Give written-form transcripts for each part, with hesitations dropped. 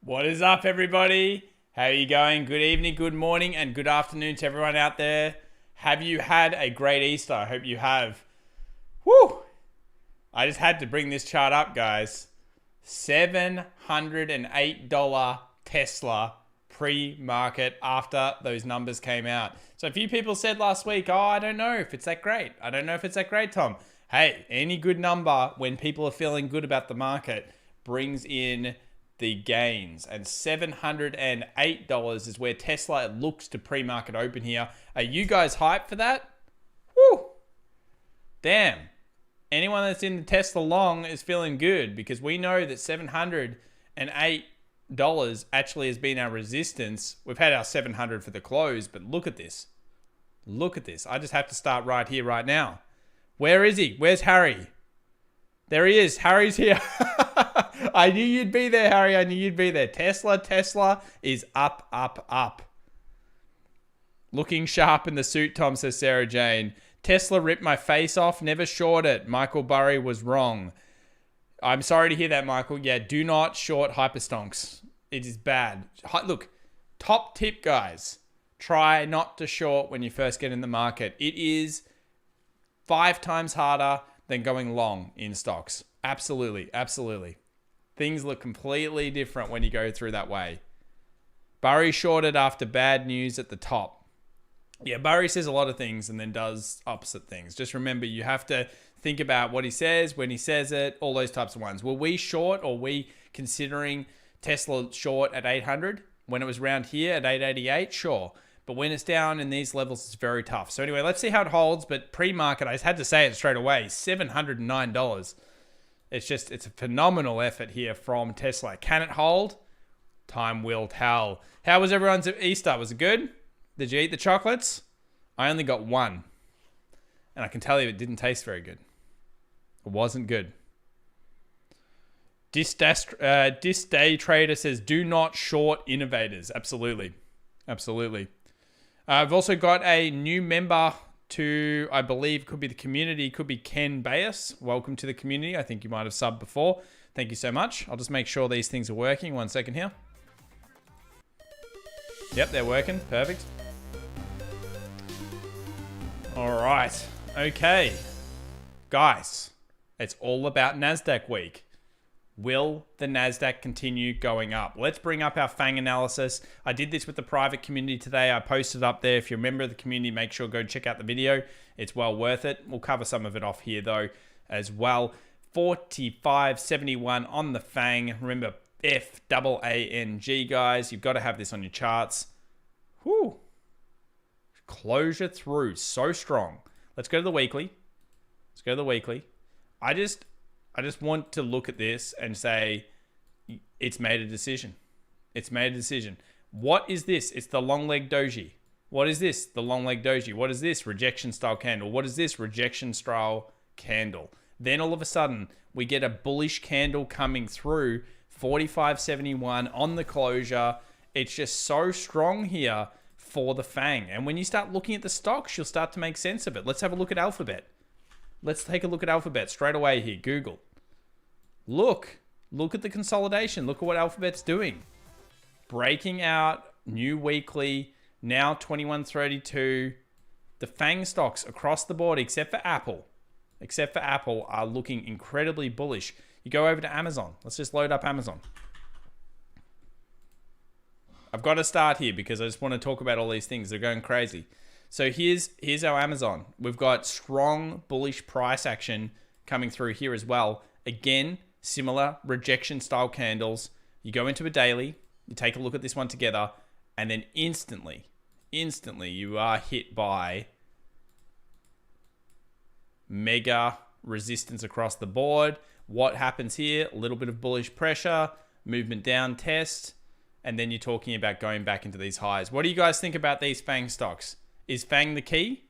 What is up, everybody? How are you going? Good evening, good morning, and good afternoon to everyone out there. Have you had a great Easter? I hope you have. Woo! I just had to bring this chart up, guys. $708 Tesla pre-market after those numbers came out. So a few people said last week, oh, I don't know if it's that great. I don't know if it's that great, Tom. Hey, any good number when people are feeling good about the market brings in the gains. And $708 is where Tesla looks to pre-market open here. Are you guys hyped for that? Woo! Damn. Anyone that's in the Tesla long is feeling good because we know that $708 actually has been our resistance. We've had our 700 for the close, but look at this. Look at this. I just have to start right here, right now. Where is he? Where's Harry? There he is. Harry's here. I knew you'd be there, Harry. I knew you'd be there. Tesla is up, up, up. Looking sharp in the suit, Tom, says Sarah Jane. Tesla ripped my face off. Never short it. Michael Burry was wrong. I'm sorry to hear that, Michael. Yeah, do not short hyperstonks. It is bad. Look, top tip, guys. Try not to short when you first get in the market. It is 5 times harder than going long in stocks. Absolutely, absolutely. Things look completely different when you go through that way. Burry shorted after bad news at the top. Yeah, Burry says a lot of things and then does opposite things. Just remember, you have to think about what he says, when he says it, all those types of ones. Were we short or were we considering Tesla short at 800? When it was around here at 888? Sure. But when it's down in these levels, it's very tough. So anyway, let's see how it holds. But pre-market, I just had to say it straight away, $709. It's a phenomenal effort here from Tesla. Can it hold? Time will tell. How was everyone's Easter? Was it good? Did you eat the chocolates? I only got one. And I can tell you it didn't taste very good. It wasn't good. This Day Trader says, do not short innovators. Absolutely. Absolutely. I've also got a new member to, I believe, could be the community, could be Ken Bayes. Welcome to the community. I think you might have subbed before. Thank you so much. I'll just make sure these things are working. 1 second here. Yep, they're working. Perfect. All right. Okay. Guys, it's all about Nasdaq week. Will the Nasdaq continue going up? Let's bring up our FAANG analysis. I did this with the private community today. I posted up there. If you're a member of the community, make sure go check out the video. It's well worth it. We'll cover some of it off here though as well. 45.71 on the FAANG. Remember, FAANG, guys. You've got to have this on your charts. Whew. Closure through. So strong. Let's go to the weekly. Let's go to the weekly. I just want to look at this and say, it's made a decision. It's made a decision. What is this? It's the long leg doji. What is this? The long leg doji. What is this? Rejection style candle. What is this? Rejection style candle. Then all of a sudden, we get a bullish candle coming through, 45.71 on the closure. It's just so strong here for the FAANG. And when you start looking at the stocks, you'll start to make sense of it. Let's have a look at Alphabet. Let's take a look at Alphabet straight away here. Google. Look at the consolidation. Look at what Alphabet's doing. Breaking out, new weekly, now 21.32. The FAANG stocks across the board, except for Apple, are looking incredibly bullish. You go over to Amazon. Let's just load up Amazon. I've got to start here because I just want to talk about all these things. They're going crazy. So here's our Amazon. We've got strong bullish price action coming through here as well. Again, similar rejection style candles. You go into a daily, you take a look at this one together, and then instantly you are hit by mega resistance across the board. What happens here? A little bit of bullish pressure, movement down test, and then you're talking about going back into these highs. What do you guys think about these FAANG stocks? Is FAANG the key?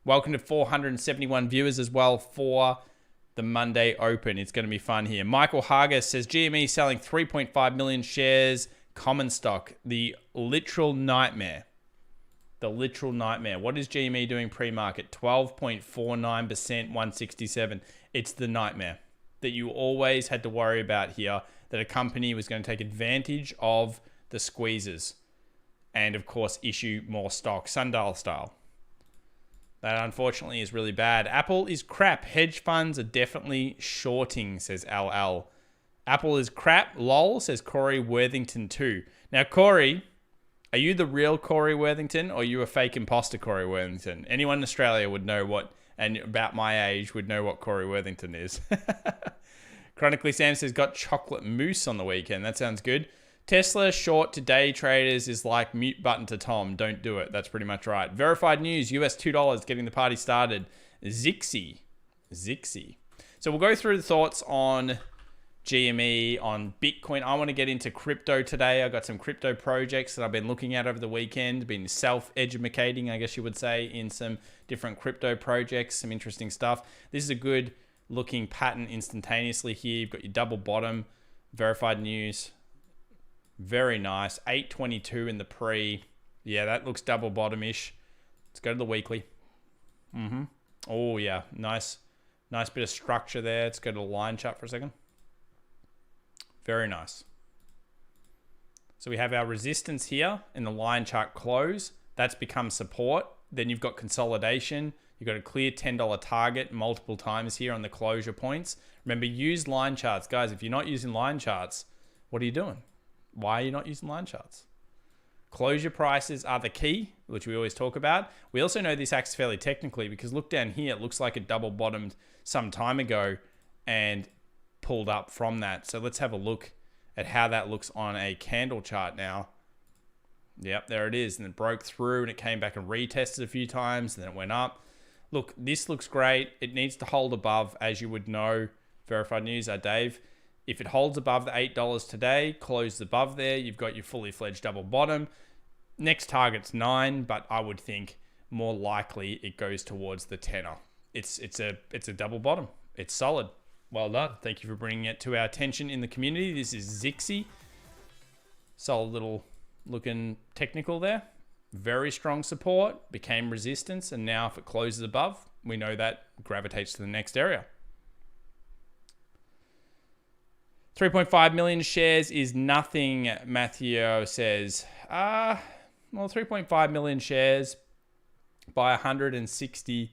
Welcome to 471 viewers as well for the Monday Open. It's going to be fun here. Michael Hager says GME selling 3.5 million shares, common stock. The literal nightmare. The literal nightmare. What is GME doing pre-market? 12.49%, 167. It's the nightmare. that you always had to worry about here, that a company was going to take advantage of the squeezes and, of course, issue more stock, sundial style. That, unfortunately, is really bad. Apple is crap. Hedge funds are definitely shorting, says LL. Apple is crap. Lol, says Corey Worthington too. Now, Corey, are you the real Corey Worthington, or are you a fake imposter Corey Worthington? Anyone in Australia would know what, and about my age would know what Corey Worthington is. Chronically Sam says, got chocolate mousse on the weekend. That sounds good. Tesla short to day traders is like mute button to Tom. Don't do it. That's pretty much right. Verified news, US $2, getting the party started. Zixi. So we'll go through the thoughts on GME, on Bitcoin. I want to get into crypto today. I got some crypto projects that I've been looking at over the weekend, been self-educating, I guess you would say, in some different crypto projects, some interesting stuff. This is a good looking pattern instantaneously here. You've got your double bottom, verified news. Very nice. 822 in the pre. Yeah, that looks double bottom-ish. Let's go to the weekly. Oh, yeah. Nice bit of structure there. Let's go to the line chart for a second. Very nice. So we have our resistance here in the line chart close. That's become support. Then you've got consolidation. You've got a clear $10 target multiple times here on the closure points. Remember, use line charts. Guys, if you're not using line charts, what are you doing? Why are you not using line charts? Closure prices are the key, which we always talk about. We also know this acts fairly technically because look down here. It looks like it double bottomed some time ago and pulled up from that. So let's have a look at how that looks on a candle chart now. Yep, there it is. And it broke through and it came back and retested a few times and then it went up. Look, this looks great. It needs to hold above, as you would know. Verified news, Dave. If it holds above the $8 today, closes above there, you've got your fully fledged double bottom. Next target's 9, but I would think more likely it goes towards the 10er. It's a double bottom. It's solid. Well done. Thank you for bringing it to our attention in the community. This is Zixi. Solid little looking technical there. Very strong support, became resistance, and now if it closes above, we know that gravitates to the next area. 3.5 million shares is nothing, Matthew says. Well, 3.5 million shares by 160.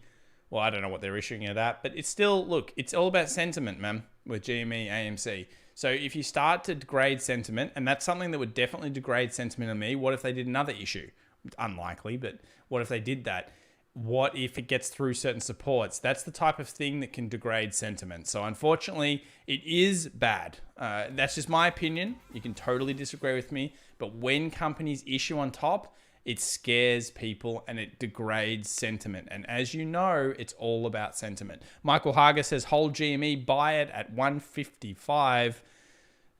Well, I don't know what they're issuing at that, but it's still, look, it's all about sentiment, man, with GME, AMC. So if you start to degrade sentiment, and that's something that would definitely degrade sentiment on me, what if they did another issue? Unlikely, but what if they did that? What if it gets through certain supports? That's the type of thing that can degrade sentiment. So unfortunately, it is bad. That's just my opinion. You can totally disagree with me. But when companies issue on top, it scares people and it degrades sentiment. And as you know, it's all about sentiment. Michael Hager says, hold GME, buy it at 155.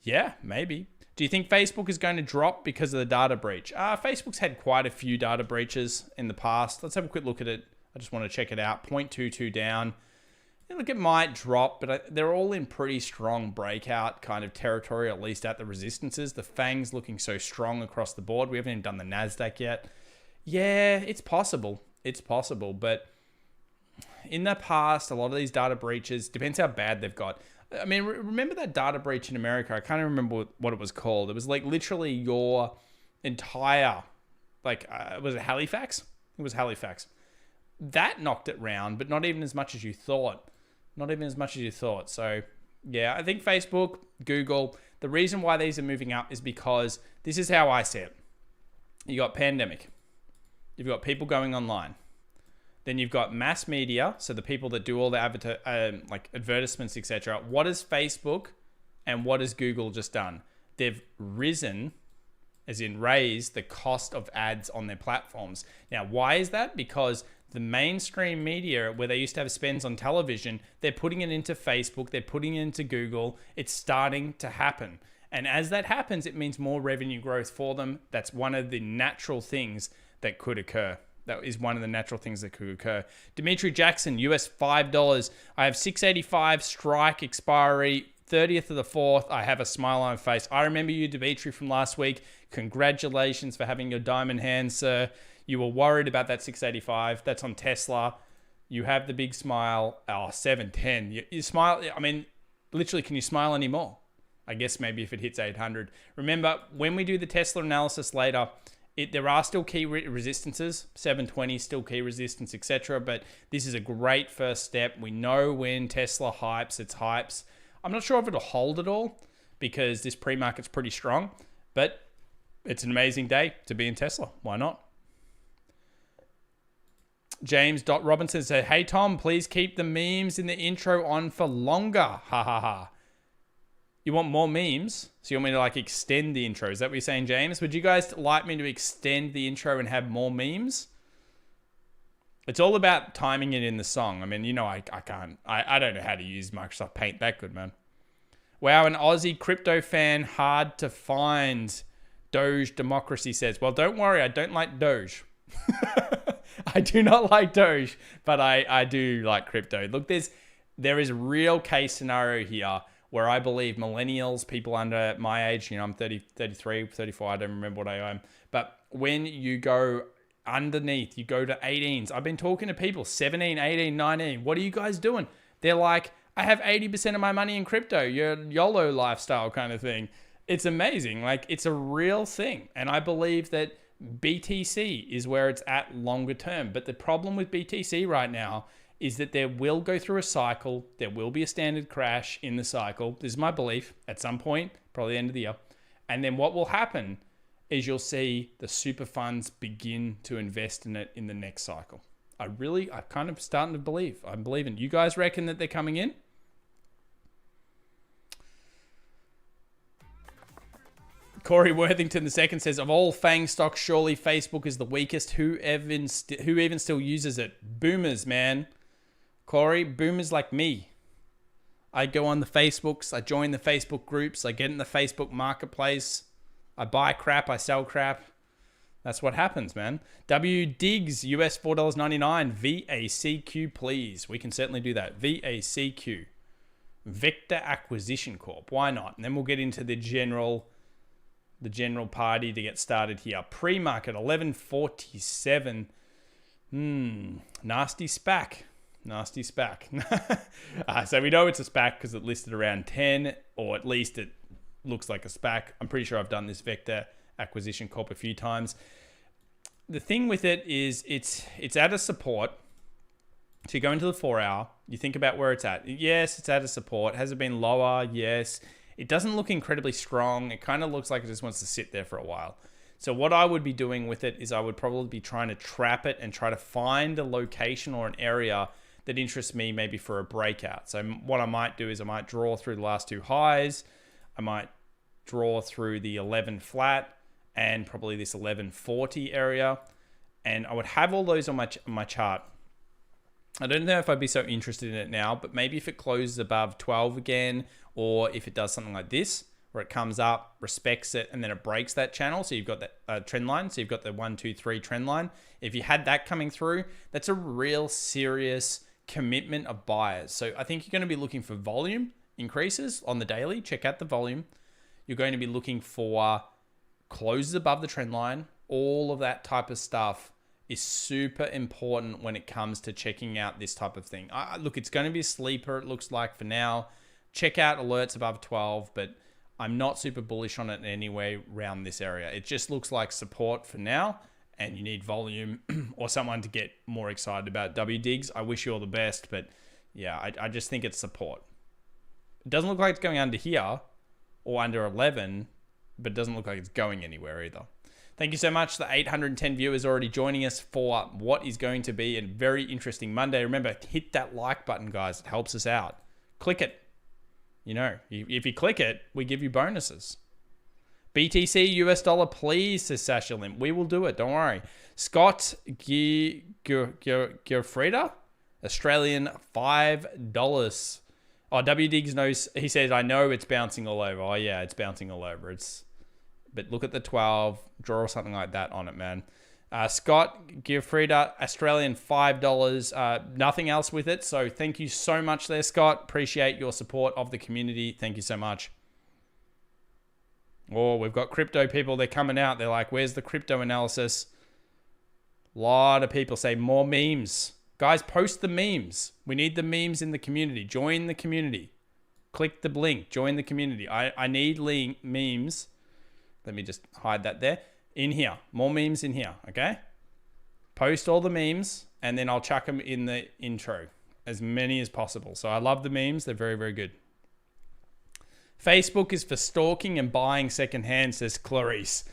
Yeah, maybe. Do you think Facebook is going to drop because of the data breach? Facebook's had quite a few data breaches in the past. Let's have a quick look at it. I just want to check it out. 0.22 down. And look, it might drop, but they're all in pretty strong breakout kind of territory, at least at the resistances. The FAANG's looking so strong across the board. We haven't even done the Nasdaq yet. Yeah, it's possible. It's possible. But in the past, a lot of these data breaches, depends how bad they've got. I mean, remember that data breach in America? I can't remember what it was called. It was like literally your entire, was it Halifax? It was Halifax. That knocked it round, but not even as much as you thought. Not even as much as you thought. So, yeah, I think Facebook, Google, the reason why these are moving up is because this is how I see it. You got pandemic. You've got people going online. Then you've got mass media, so the people that do all the advertisements, etc. What has Facebook and what has Google just done? They've risen, as in raised, the cost of ads on their platforms. Now, why is that? Because the mainstream media, where they used to have spends on television, they're putting it into Facebook, they're putting it into Google. It's starting to happen. And as that happens, it means more revenue growth for them. That's one of the natural things that could occur. That is one of the natural things that could occur. Dimitri Jackson, US $5. I have 685 strike expiry, 30th of the 4th. I have a smile on my face. I remember you, Dimitri, from last week. Congratulations for having your diamond hand, sir. You were worried about that 685. That's on Tesla. You have the big smile. Oh, 710. You smile. I mean, Literally, can you smile anymore? I guess maybe if it hits 800. Remember, when we do the Tesla analysis later, there are still key resistances, 720 still key resistance, etc. But this is a great first step. We know when Tesla hypes, it's hypes. I'm not sure if it'll hold at all because this pre-market's pretty strong, but it's an amazing day to be in Tesla. Why not? James Robinson said, hey, Tom, please keep the memes in the intro on for longer. Ha ha ha. You want more memes? So you want me to like extend the intro? Is that what you're saying, James? Would you guys like me to extend the intro and have more memes? It's all about timing it in the song. I mean, you know, I can't. I don't know how to use Microsoft Paint that good, man. Wow, an Aussie crypto fan hard to find. Doge Democracy says, well, don't worry. I don't like Doge. I do not like Doge, but I do like crypto. Look, there is a real case scenario here where I believe millennials, people under my age, you know, I'm 30, 33, 34, I don't remember what I am. But when you go underneath, you go to 18s. I've been talking to people, 17, 18, 19. What are you guys doing? They're like, I have 80% of my money in crypto, your YOLO lifestyle kind of thing. It's amazing. Like, it's a real thing. And I believe that BTC is where it's at longer term. But the problem with BTC right now is that there will go through a cycle. There will be a standard crash in the cycle. This is my belief at some point, probably the end of the year. And then what will happen is you'll see the super funds begin to invest in it in the next cycle. I'm kind of starting to believe. I'm believing. You guys reckon that they're coming in? Corey Worthington II says, of all FAANG stocks, surely Facebook is the weakest. Who even still uses it? Boomers, man. Corey, boomers like me. I go on the Facebooks. I join the Facebook groups. I get in the Facebook marketplace. I buy crap. I sell crap. That's what happens, man. W Diggs, US $4.99. VACQ, please. We can certainly do that. VACQ. Vector Acquisition Corp. Why not? And then we'll get into the general party to get started here. Pre-market 1147. Nasty SPAC. Nasty SPAC. So we know it's a SPAC because it listed around 10, or at least it looks like a SPAC. I'm pretty sure I've done this Vector Acquisition Corp a few times. The thing with it is it's at a support. So you go into the 4-hour, you think about where it's at. Yes, it's at a support. Has it been lower? Yes. It doesn't look incredibly strong. It kind of looks like it just wants to sit there for a while. So what I would be doing with it is I would probably be trying to trap it and try to find a location or an area that interests me maybe for a breakout. So what I might do is I might draw through the last two highs. I might draw through the 11 flat and probably this 1140 area. And I would have all those on my chart. I don't know if I'd be so interested in it now, but maybe if it closes above 12 again, or if it does something like this, where it comes up, respects it, and then it breaks that channel. So you've got that trend line. So you've got the 1, 2, 3 trend line. If you had that coming through, that's a real serious commitment of buyers. So I think you're going to be looking for volume increases on the daily. Check out the volume. You're going to be looking for closes above the trend line. All of that type of stuff is super important when it comes to checking out this type of thing. Look, it's going to be a sleeper, it looks like, for now. Check out alerts above 12, but I'm not super bullish on it in any way around this area. It just looks like support for now, and you need volume or someone to get more excited about. W Diggs, I wish you all the best, but yeah, I just think it's support. It doesn't look like it's going under here or under 11, but it doesn't look like it's going anywhere either. Thank you so much. The 810 viewers already joining us for what is going to be a very interesting Monday. Remember, hit that like button, guys. It helps us out. Click it. You know, if you click it, we give you bonuses. BTC, US dollar, please, says Sasha Lim. We will do it. Don't worry. Scott Gerfreda, Australian $5. Oh, W Diggs knows. He says, I know it's bouncing all over. Oh, yeah, it's bouncing all over. But look at the 12. Draw something like that on it, man. Scott Gerfreda, Australian $5. Nothing else with it. So thank you so much there, Scott. Appreciate your support of the community. Thank you so much. Oh, we've got crypto people. They're coming out. They're like, where's the crypto analysis? A lot of people say more memes. Guys, post the memes. We need the memes in the community. Join the community. Click the link. Join the community. I need memes. Let me just hide that there. In here. More memes in here, okay? Post all the memes, and then I'll chuck them in the intro. As many as possible. So I love the memes. They're very, very good. Facebook is for stalking and buying secondhand, says Clarice.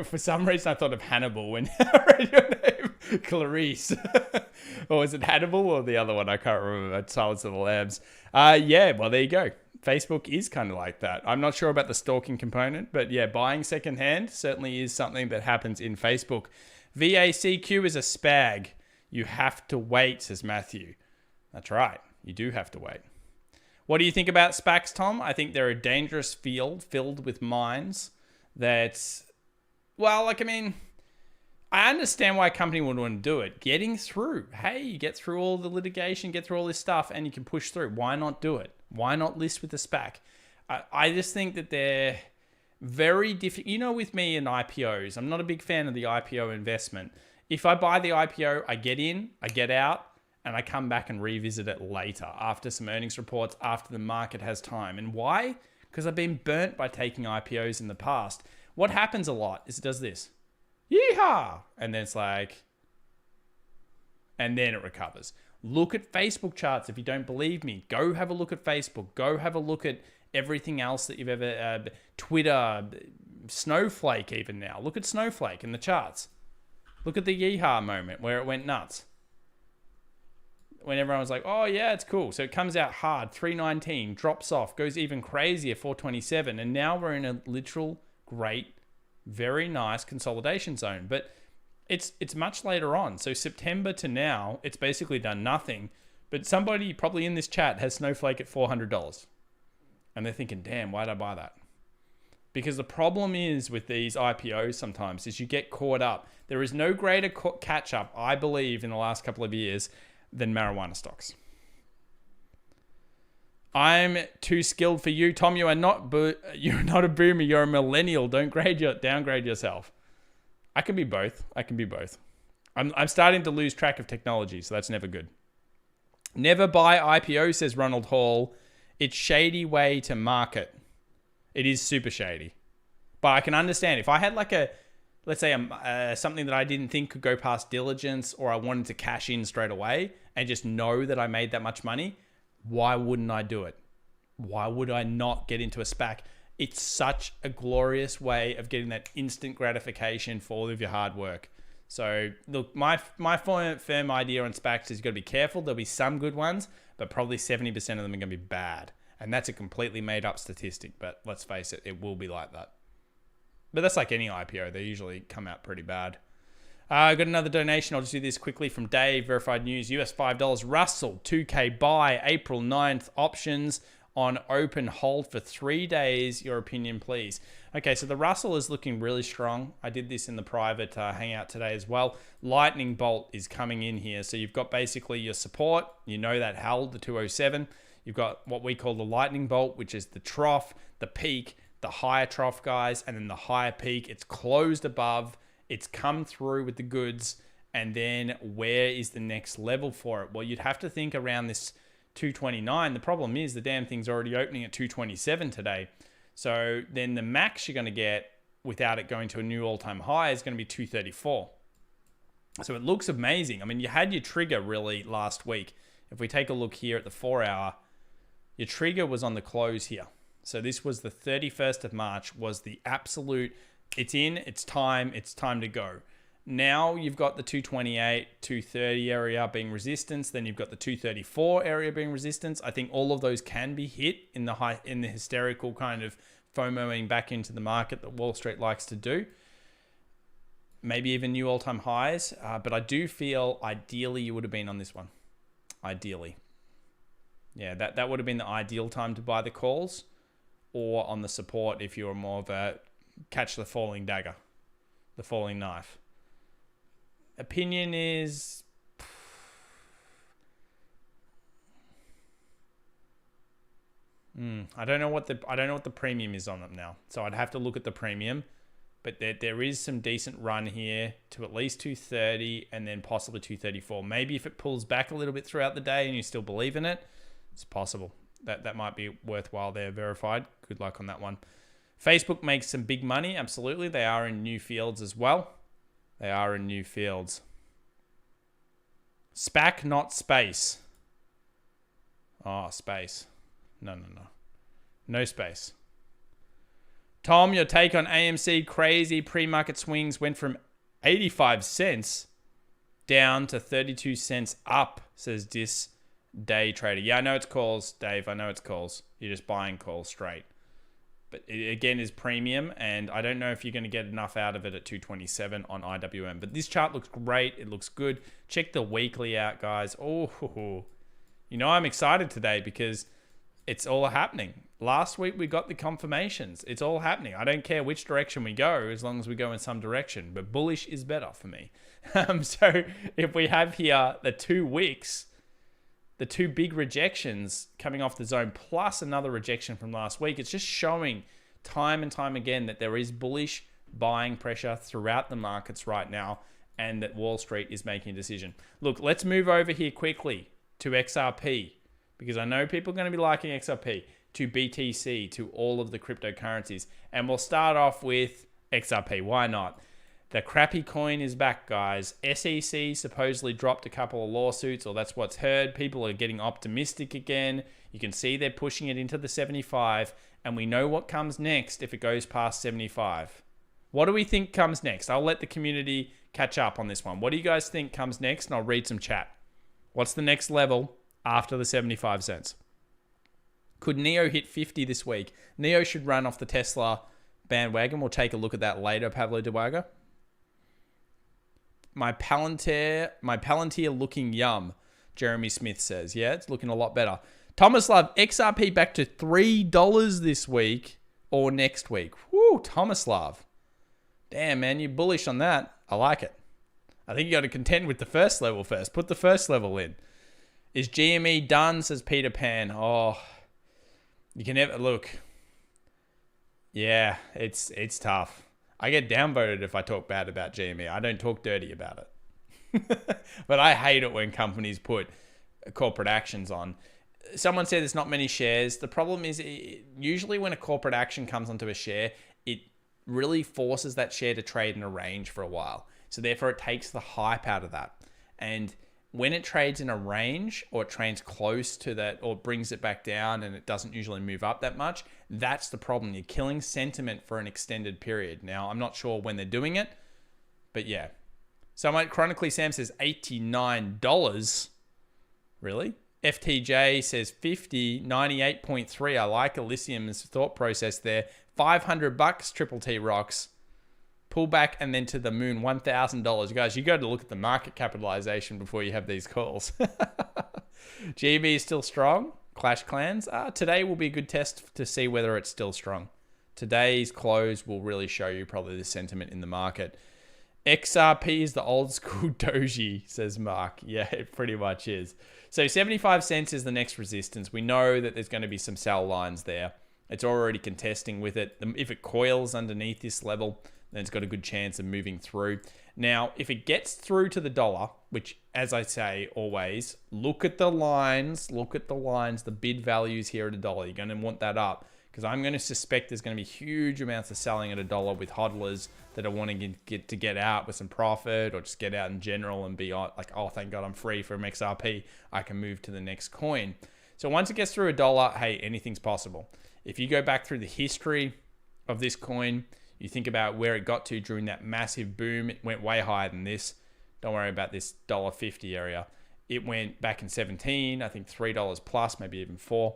For some reason, I thought of Hannibal when I read your name, Clarice. Or was it Hannibal or the other one? I can't remember. Silence of the Lambs. Yeah, well, there you go. Facebook is kind of like that. I'm not sure about the stalking component, but yeah, buying secondhand certainly is something that happens in Facebook. VACQ is a spag. You have to wait, says Matthew. That's right. You do have to wait. What do you think about SPACs, Tom? I think they're a dangerous field filled with mines that's, well, like, I mean, I understand why a company would want to do it. Getting through. Hey, you get through all the litigation, get through all this stuff, and you can push through. Why not do it? Why not list with a SPAC? I just think that they're very different. You know, with me and IPOs, I'm not a big fan of the IPO investment. If I buy the IPO, I get in, I get out, and I come back and revisit it later after some earnings reports, after the market has time. And why? Because I've been burnt by taking IPOs in the past. What happens a lot is it does this. Yeehaw! And then it's like, and then it recovers. Look at Facebook charts if you don't believe me. Go have a look at Facebook. Go have a look at everything else that you've ever, Twitter, Snowflake even now. Look at Snowflake in the charts. Look at the yeehaw moment where it went nuts. When everyone was like, oh yeah, it's cool. So it comes out hard, 319, drops off, goes even crazier, 427. And now we're in a literal great, very nice consolidation zone. But it's much later on. So September to now, it's basically done nothing. But somebody probably in this chat has Snowflake at $400. And they're thinking, damn, why did I buy that? Because the problem is with these IPOs sometimes is you get caught up. There is no greater catch up, I believe, in the last couple of years than marijuana stocks. I'm too skilled for you, Tom. You're not a boomer. You're a millennial. Don't downgrade yourself. I can be both. I'm starting to lose track of technology, so that's never good. Never buy IPO, says Ronald Hall. It's shady way to market. It is super shady, but I can understand if I had like let's say something that I didn't think could go past diligence, or I wanted to cash in straight away and just know that I made that much money, why wouldn't I do it? Why would I not get into a SPAC? It's such a glorious way of getting that instant gratification for all of your hard work. So look, my firm idea on SPACs is you've got to be careful. There'll be some good ones, but probably 70% of them are going to be bad. And that's a completely made up statistic, but let's face it, it will be like that. But that's like any IPO. They usually come out pretty bad. I got another donation. I'll just do this quickly from Dave. Verified News, US $5. Russell, 2K buy, April 9th. Options on open hold for 3 days. Your opinion, please. Okay, so the Russell is looking really strong. I did this in the private hangout today as well. Lightning Bolt is coming in here. So you've got basically your support. You know that held, the 207. You've got what we call the Lightning Bolt, which is the trough, the peak, the higher trough, guys, and then the higher peak. It's closed above. It's come through with the goods. And then where is the next level for it? Well, you'd have to think around this 229. The problem is the damn thing's already opening at 227 today. So then the max you're going to get without it going to a new all-time high is going to be 234. So it looks amazing. I mean, you had your trigger really last week. If we take a look here at the 4 hour, your trigger was on the close here. So this was the 31st of March, was the absolute, it's in, it's time to go. Now you've got the 228, 230 area being resistance. Then you've got the 234 area being resistance. I think all of those can be hit in the hysterical kind of FOMOing back into the market that Wall Street likes to do. Maybe even new all-time highs. But I do feel ideally you would have been on this one. Ideally. Yeah, that would have been the ideal time to buy the calls, or on the support if you're more of a catch the falling dagger, the falling knife. Opinion is I don't know what the premium is on them now. So I'd have to look at the premium, but there is some decent run here to at least 230 and then possibly 234. Maybe if it pulls back a little bit throughout the day and you still believe in it, it's possible. That might be worthwhile there, verified. Good luck on that one. Facebook makes some big money. Absolutely. They are in new fields as well. They are in new fields. SPAC, not space. Oh, space. No. No space. Tom, your take on AMC. Crazy pre-market swings went from 85 cents down to 32 cents up, says this day trader. Yeah, I know it's calls, Dave. I know it's calls. You're just buying calls straight. But it, again, is premium, and I don't know if you're going to get enough out of it at 227 on IWM. But this chart looks great. It looks good. Check the weekly out, guys. Oh, you know, I'm excited today because it's all happening. Last week, we got the confirmations. It's all happening. I don't care which direction we go, as long as we go in some direction. But bullish is better for me. So if we have here the 2 wicks, the 2 big rejections coming off the zone, plus another rejection from last week, it's just showing time and time again that there is bullish buying pressure throughout the markets right now, and that Wall Street is making a decision. Look, let's move over here quickly to XRP, because I know people are going to be liking XRP, to BTC, to all of the cryptocurrencies. And we'll start off with XRP. Why not? The crappy coin is back, guys. SEC supposedly dropped a couple of lawsuits, or that's what's heard. People are getting optimistic again. You can see they're pushing it into the 75, and we know what comes next if it goes past 75. What do we think comes next? I'll let the community catch up on this one. What do you guys think comes next? And I'll read some chat. What's the next level after the 75 cents? Could NEO hit 50 this week? NEO should run off the Tesla bandwagon. We'll take a look at that later, Pablo Dewaga. My Palantir looking yum, Jeremy Smith says. Yeah, it's looking a lot better. Thomas Love, XRP back to $3 this week or next week. Woo, Thomas Love. Damn, man, you're bullish on that. I like it. I think you got to contend with the first level first. Put the first level in. Is GME done, says Peter Pan. Oh, you can never look. Yeah, it's tough. I get downvoted if I talk bad about GME. I don't talk dirty about it. But I hate it when companies put corporate actions on. Someone said there's not many shares. The problem is usually when a corporate action comes onto a share, it really forces that share to trade in a range for a while. So therefore it takes the hype out of that. And when it trades in a range, or it trades close to that, or brings it back down and it doesn't usually move up that much, that's the problem. You're killing sentiment for an extended period. Now, I'm not sure when they're doing it, but yeah. So my Chronically Sam says $89. Really? FTJ says 50, 98.3. I like Elysium's thought process there. $500, Triple T rocks. Pull back and then to the moon, $1,000. Guys, you got to look at the market capitalization before you have these calls. GME is still strong. Clash Clans. Today will be a good test to see whether it's still strong. Today's close will really show you probably the sentiment in the market. XRP is the old school doji, says Mark. Yeah, it pretty much is. So 75 cents is the next resistance. We know that there's going to be some sell lines there. It's already contesting with it. If it coils underneath this level, then it's got a good chance of moving through. Now, if it gets through to the dollar, which, as I say always, look at the lines, the bid values here at $1. You're going to want that up, because I'm going to suspect there's going to be huge amounts of selling at $1 with hodlers that are wanting to get out with some profit, or just get out in general and be like, oh, thank God I'm free from XRP. I can move to the next coin. So once it gets through $1, hey, anything's possible. If you go back through the history of this coin, you think about where it got to during that massive boom. It went way higher than this. Don't worry about this $1.50 area. It went back in 17, I think $3 plus, maybe even $4.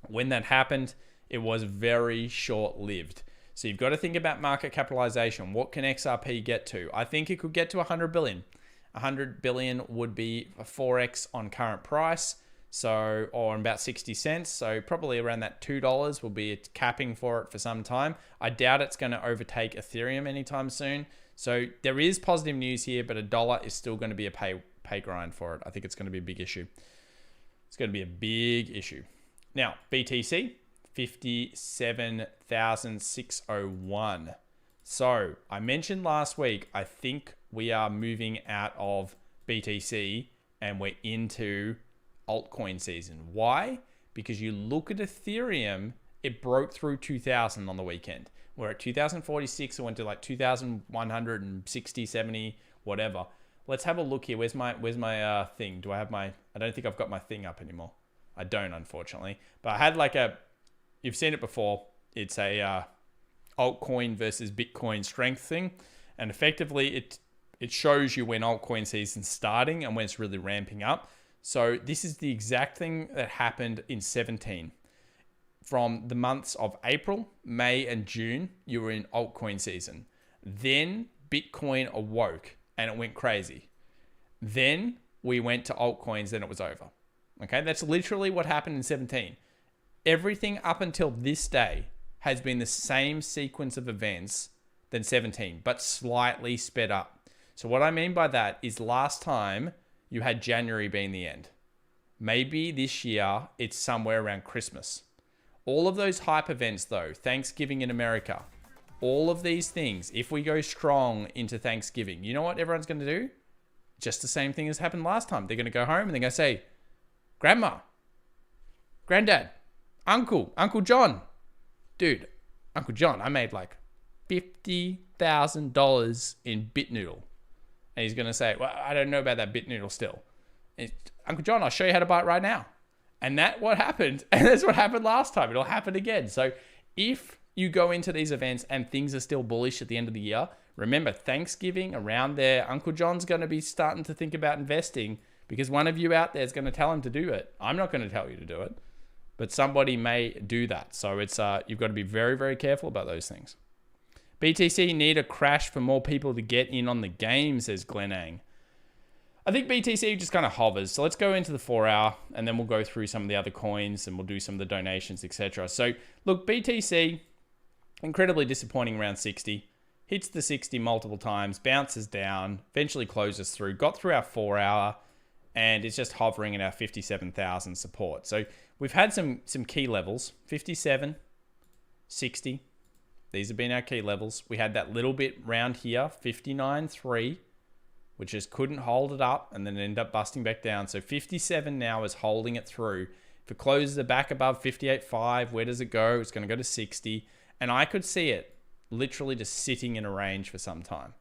When that happened, it was very short-lived. So you've got to think about market capitalization. What can XRP get to? I think it could get to 100 billion. 100 billion would be a 4x on current price. So, or about 60 cents. So probably around that $2 will be a capping for it for some time. I doubt it's going to overtake Ethereum anytime soon. So there is positive news here, but $1 is still going to be a pay grind for it. I think it's going to be a big issue. It's going to be a big issue. Now, BTC, 57,601. So I mentioned last week, I think we are moving out of BTC and we're into altcoin season. Why? because you look at Ethereum, it broke through 2000 on the weekend. We're at 2046, it went to like 2160, 70, whatever. Let's have a look here. Where's my thing? Do I have my, I don't think I've got my thing up anymore. I don't, unfortunately. But I had like a, you've seen it before. It's a altcoin versus Bitcoin strength thing. And effectively it shows you when altcoin season's starting and when it's really ramping up. So this is the exact thing that happened in 17. From the months of April, May, and June, you were in altcoin season. Then Bitcoin awoke and it went crazy. Then we went to altcoins, then it was over. Okay, that's literally what happened in 17. Everything up until this day has been the same sequence of events than 17, but slightly sped up. So what I mean by that is last time you had January being the end. Maybe this year it's somewhere around Christmas. All of those hype events though, Thanksgiving in America, all of these things, if we go strong into Thanksgiving, you know what everyone's going to do? Just the same thing as happened last time. They're going to go home and they're going to say, Grandma, Granddad, Uncle John. Dude, Uncle John, I made like $50,000 in BitNoodle. And he's going to say, well, I don't know about that BitNoodle still. Uncle John, I'll show you how to buy it right now. And that's what happened. And that's what happened last time. It'll happen again. So if you go into these events and things are still bullish at the end of the year, remember Thanksgiving around there, Uncle John's going to be starting to think about investing because one of you out there is going to tell him to do it. I'm not going to tell you to do it, but somebody may do that. So it's you've got to be very, very careful about those things. BTC need a crash for more people to get in on the game, says Glenn Ang. I think BTC just kind of hovers. So let's go into the 4 hour and then we'll go through some of the other coins and we'll do some of the donations, etc. So look, BTC, incredibly disappointing around 60. Hits the 60 multiple times, bounces down, eventually closes through, got through our 4 hour, and it's just hovering at our 57,000 support. So we've had some key levels, 57, 60. These have been our key levels. We had that little bit round here, 59.3, which just couldn't hold it up and then ended up busting back down. So 57 now is holding it through. If it closes it back above 58.5, where does it go? It's going to go to 60. And I could see it literally just sitting in a range for some time.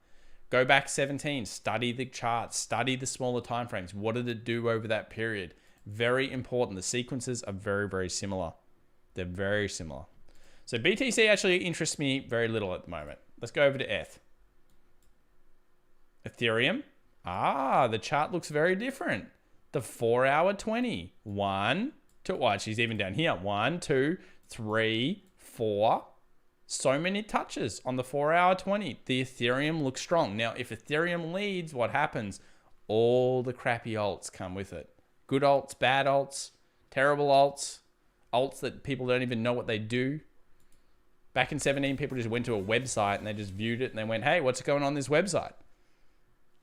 Go back 17, study the charts, study the smaller time frames. What did it do over that period? Very important. The sequences are very, very similar. They're very similar. So BTC actually interests me very little at the moment. Let's go over to ETH. Ethereum. The chart looks very different. The 4 hour 20. 1, 2, watch, she's even down here. 1, 2, 3, 4. So many touches on the 4 hour 20. The Ethereum looks strong. Now, if Ethereum leads, what happens? All the crappy alts come with it. Good alts, bad alts, terrible alts, alts that people don't even know what they do. Back in 17, people just went to a website and they just viewed it and they went, hey, what's going on this website?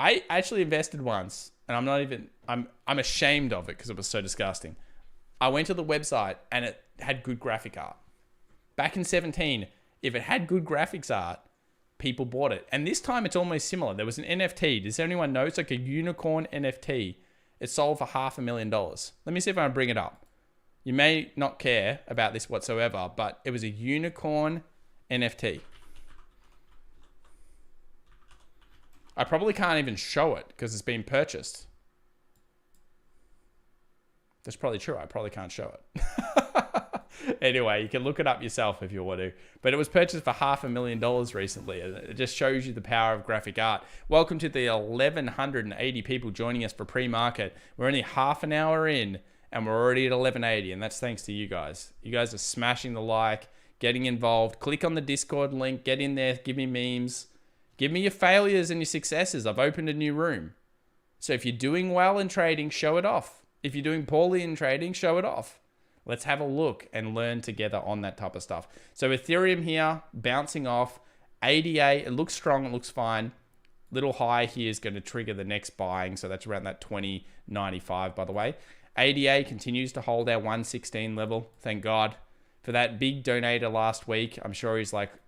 I actually invested once and I'm ashamed of it because it was so disgusting. I went to the website and it had good graphic art. Back in 17, if it had good graphics art, people bought it. And this time it's almost similar. There was an NFT. Does anyone know? It's like a unicorn NFT. It sold for $500,000. Let me see if I can bring it up. You may not care about this whatsoever, but it was a unicorn NFT. I probably can't even show it because it's been purchased. That's probably true. I probably can't show it. Anyway, you can look it up yourself if you want to. But it was purchased for $500,000 recently. It just shows you the power of graphic art. Welcome to the 1,180 people joining us for pre-market. We're only half an hour in and we're already at 1180, and that's thanks to you guys. You guys are smashing the like, getting involved. Click on the Discord link, get in there, give me memes. Give me your failures and your successes. I've opened a new room. So if you're doing well in trading, show it off. If you're doing poorly in trading, show it off. Let's have a look and learn together on that type of stuff. So Ethereum here, bouncing off. ADA, it looks strong, it looks fine. Little high here is going to trigger the next buying. So that's around that 20.95, by the way. ADA continues to hold our 116 level. Thank God for that big donator last week. I'm sure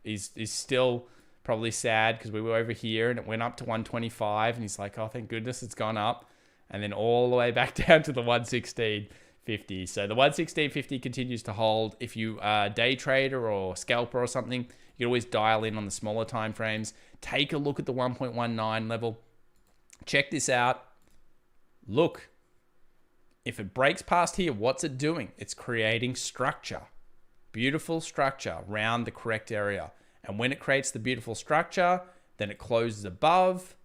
he's still probably sad because we were over here and it went up to 125 and he's like, oh, thank goodness it's gone up. And then all the way back down to the 116. 50. So the 116.50 continues to hold. If you are a day trader or scalper or something, you can always dial in on the smaller time frames. Take a look at the 1.19 level. Check this out. Look, if it breaks past here, what's it doing? It's creating structure. Beautiful structure around the correct area. And when it creates the beautiful structure, then it closes above.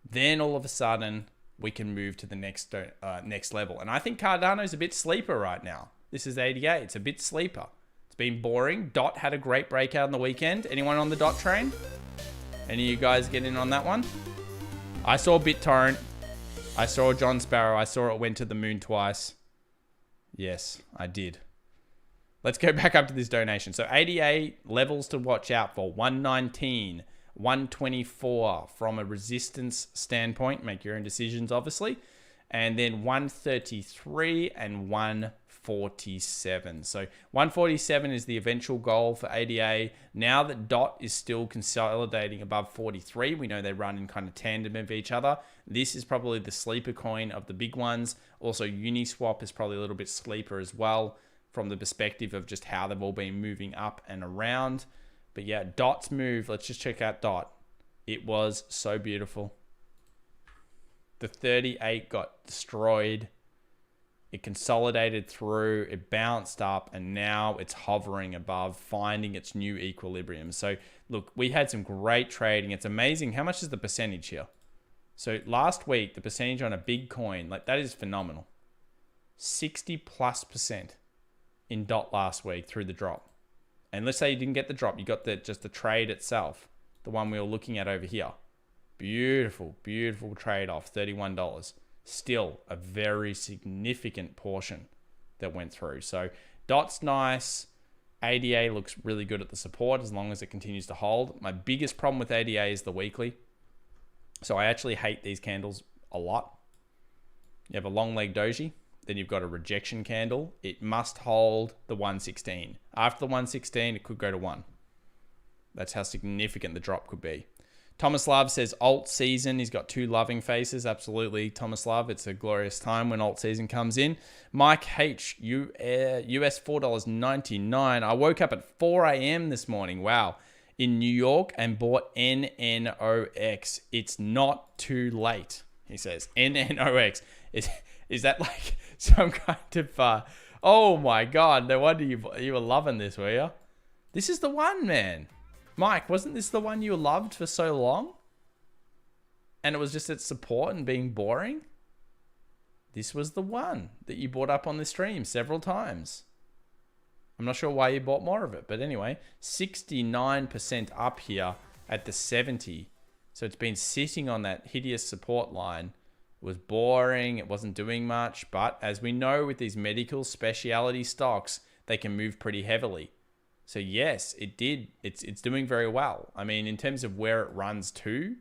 Then all of a sudden, we can move to the next level. And I think Cardano's a bit sleeper right now. This is 88. It's a bit sleeper. It's been boring. DOT had a great breakout on the weekend. Anyone on the DOT train? Any of you guys get in on that one? I saw BitTorrent. I saw John Sparrow. I saw it went to the moon twice. Yes, I did. Let's go back up to this donation. So 88 levels to watch out for. 119. 124 from a resistance standpoint. Make your own decisions, obviously. And then 133 and 147. So 147 is the eventual goal for ADA. Now that DOT is still consolidating above 43, we know they run in kind of tandem of each other. This is probably the sleeper coin of the big ones. Also, Uniswap is probably a little bit sleeper as well from the perspective of just how they've all been moving up and around. But yeah, DOT's move, let's just check out DOT. It was so beautiful. The 38 got destroyed. It consolidated through, it bounced up, and now it's hovering above, finding its new equilibrium. So look, we had some great trading. It's amazing. How much is the percentage here? So last week, the percentage on a big coin, like that is phenomenal. 60+% in DOT last week through the drop. And let's say you didn't get the drop, you got just the trade itself, the one we were looking at over here. Beautiful, beautiful trade off, $31. Still a very significant portion that went through. So DOT's nice. ADA looks really good at the support as long as it continues to hold. My biggest problem with ADA is the weekly. So I actually hate these candles a lot. You have a long leg doji. Then you've got a rejection candle. It must hold the 116. After the 116, it could go to 1. That's how significant the drop could be. Thomas Love says alt season. He's got 2 loving faces. Absolutely, Thomas Love. It's a glorious time when alt season comes in. Mike H, US $4.99. I woke up at 4 a.m. this morning. Wow. In New York and bought NNOX. It's not too late, he says. NNOX. Is that like some kind of, oh my God, no wonder you were loving this, were you? This is the one, man. Mike, wasn't this the one you loved for so long? And it was just its support and being boring? This was the one that you brought up on the stream several times. I'm not sure why you bought more of it, but anyway, 69% up here at the 70. So it's been sitting on that hideous support line. It was boring. It wasn't doing much. But as we know with these medical specialty stocks, they can move pretty heavily. So yes, it did. It's doing very well. I mean, in terms of where it runs to,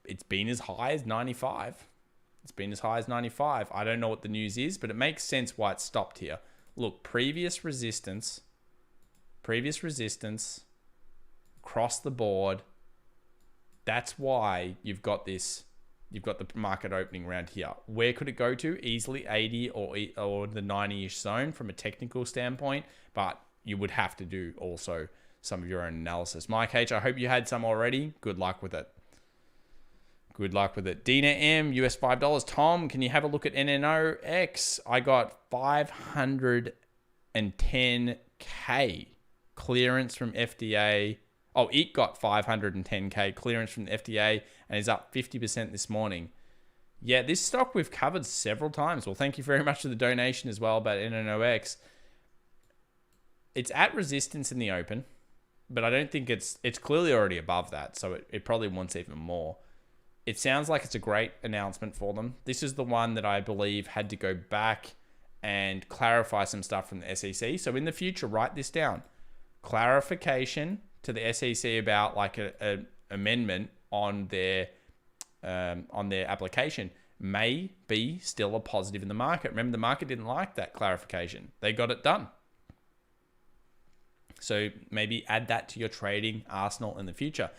it's been as high as 95. It's been as high as 95. I don't know what the news is, but it makes sense why it stopped here. Look, previous resistance, across the board. That's why you've got this. You've got the market opening around here. Where could it go to? Easily 80 or the 90-ish zone from a technical standpoint, but you would have to do also some of your own analysis. Mike H, I hope you had some already. Good luck with it. Good luck with it. Dina M, US $5. Tom, can you have a look at NNOX? I got 510K clearance from FDA. Oh, it got 510K clearance from the FDA and is up 50% this morning. Yeah, this stock we've covered several times. Well, thank you very much for the donation as well about NNOX. It's at resistance in the open, but I don't think it's clearly already above that, so it probably wants even more. It sounds like it's a great announcement for them. This is the one that I believe had to go back and clarify some stuff from the SEC. So in the future, write this down. Clarification to the SEC about like an amendment on their application may be still a positive in the market. Remember, the market didn't like that clarification. They got it done. So maybe add that to your trading arsenal in the future.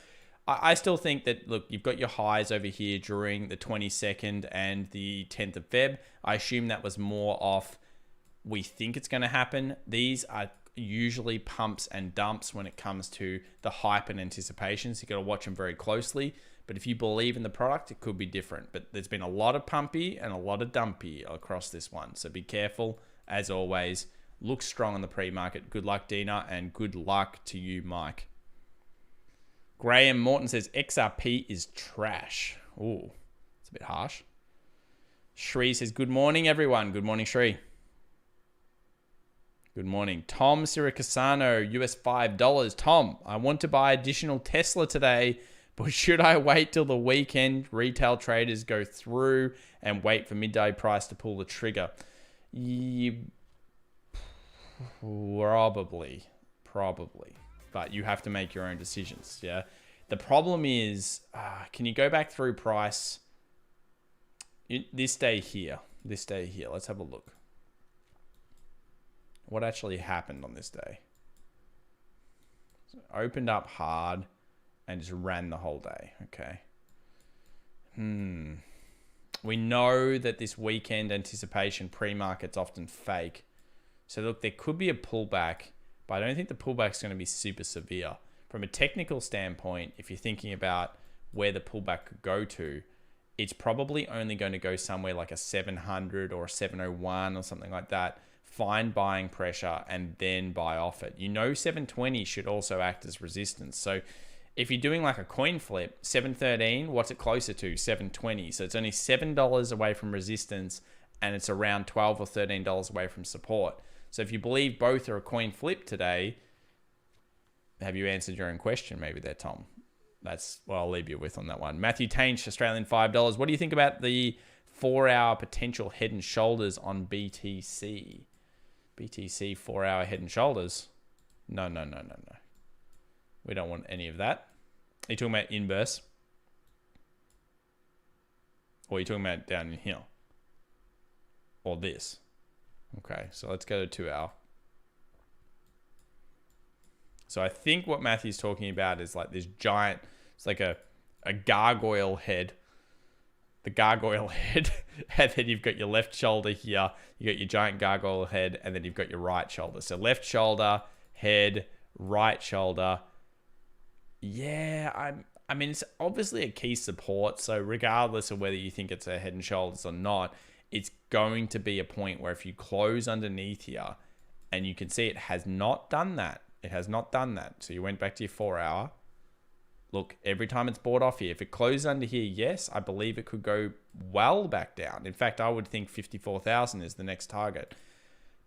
I still think that, look, you've got your highs over here during the 22nd and the 10th of Feb. I assume that was more off, we think it's going to happen. These are usually pumps and dumps when it comes to the hype and anticipation. So you got to watch them very closely. But if you believe in the product, it could be different. But there's been a lot of pumpy and a lot of dumpy across this one. So be careful, as always. Looks strong on the pre-market. Good luck, Dina, and good luck to you, Mike. Graham Morton says XRP is trash. Ooh, it's a bit harsh. Shri says, good morning, everyone. Good morning, Shri. Good morning. Tom Siricasano, US $5. Tom, I want to buy additional Tesla today, but should I wait till the weekend retail traders go through and wait for midday price to pull the trigger? Probably. But you have to make your own decisions, yeah? The problem is, can you go back through price? This day here. Let's have a look. What actually happened on this day? So opened up hard and just ran the whole day, okay? We know that this weekend anticipation pre-market's often fake. So look, there could be a pullback, but I don't think the pullback's going to be super severe. From a technical standpoint, if you're thinking about where the pullback could go to, it's probably only going to go somewhere like a 700 or a 701 or something like that. Find buying pressure and then buy off it. 720 should also act as resistance. So if you're doing like a coin flip, 713, what's it closer to? 720. So it's only $7 away from resistance and it's around $12 or $13 away from support. So if you believe both are a coin flip today, have you answered your own question maybe there, Tom? That's what I'll leave you with on that one. Matthew Tainch, Australian $5. What do you think about the 4-hour potential head and shoulders on BTC? BTC 4-hour head and shoulders? No. We don't want any of that. Are you talking about inverse? Or are you talking about down in here? Or this? Okay, so let's go to 2 hour. So I think what Matthew's talking about is like this giant, it's like a gargoyle head. The gargoyle head, and then you've got your left shoulder here, you got your giant gargoyle head, and then you've got your right shoulder. So left shoulder, head, right shoulder. Yeah, I mean, it's obviously a key support. So regardless of whether you think it's a head and shoulders or not, it's going to be a point where if you close underneath here, and you can see it has not done that. It has not done that. So you went back to your 4 hour. Look, every time it's bought off here, if it closes under here, yes, I believe it could go well back down. In fact, I would think 54,000 is the next target.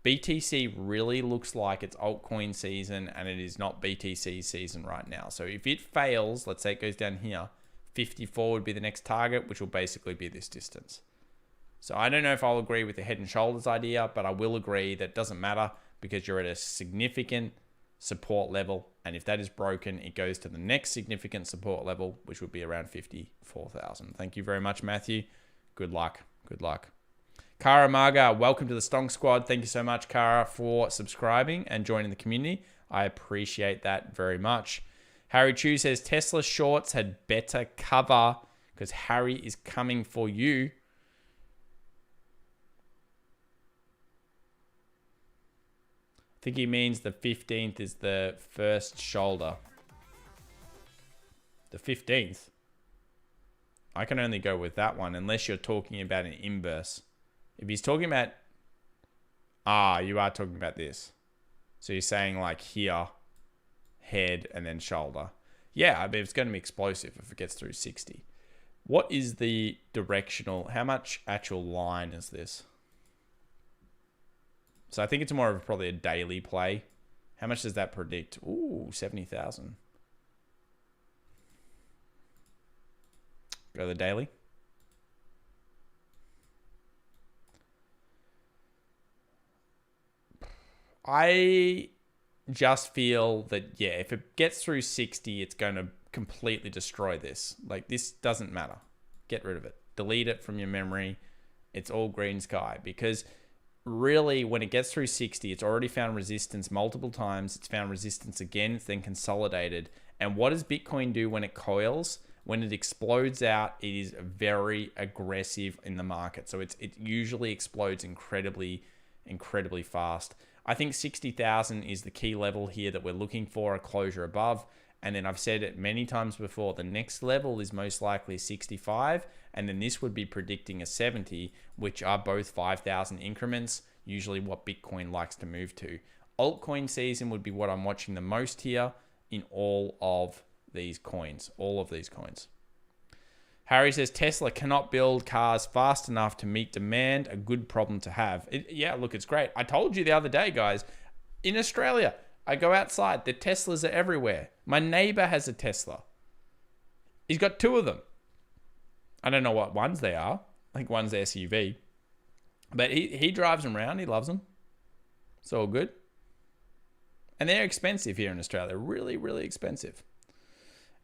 BTC really looks like it's altcoin season and it is not BTC season right now. So if it fails, let's say it goes down here, 54 would be the next target, which will basically be this distance. So I don't know if I'll agree with the head and shoulders idea, but I will agree that it doesn't matter because you're at a significant support level, and if that is broken, it goes to the next significant support level, which would be around 54,000. Thank you very much, Matthew. Good luck. Kara Marga, welcome to the Stonk Squad. Thank you so much, Kara, for subscribing and joining the community. I appreciate that very much. Harry Chu says Tesla shorts had better cover because Harry is coming for you. I think he means the 15th is the first shoulder. The 15th? I can only go with that one unless you're talking about an inverse. If he's talking about... you are talking about this. So you're saying like here, head, and then shoulder. Yeah, I mean, it's going to be explosive if it gets through 60. What is the directional... How much actual line is this? So I think it's more of probably a daily play. How much does that predict? Ooh, 70,000. Go to the daily. I just feel that, yeah, if it gets through 60, it's going to completely destroy this. Like, this doesn't matter. Get rid of it. Delete it from your memory. It's all green sky because... really, when it gets through 60, it's already found resistance multiple times. It's found resistance again. It's then consolidated. And what does Bitcoin do when it coils? When it explodes out, it is very aggressive in the market. So it usually explodes incredibly fast. I think 60,000 is the key level here that we're looking for, a closure above. And then I've said it many times before, the next level is most likely 65. And then this would be predicting a 70, which are both 5,000 increments, usually what Bitcoin likes to move to. Altcoin season would be what I'm watching the most here in all of these coins. Harry says, Tesla cannot build cars fast enough to meet demand. A good problem to have. Yeah, look, it's great. I told you the other day, guys, in Australia, I go outside, the Teslas are everywhere. My neighbor has a Tesla. He's got 2 of them. I don't know what ones they are. I think one's the SUV. But he drives them around. He loves them. It's all good. And they're expensive here in Australia. Really, really expensive.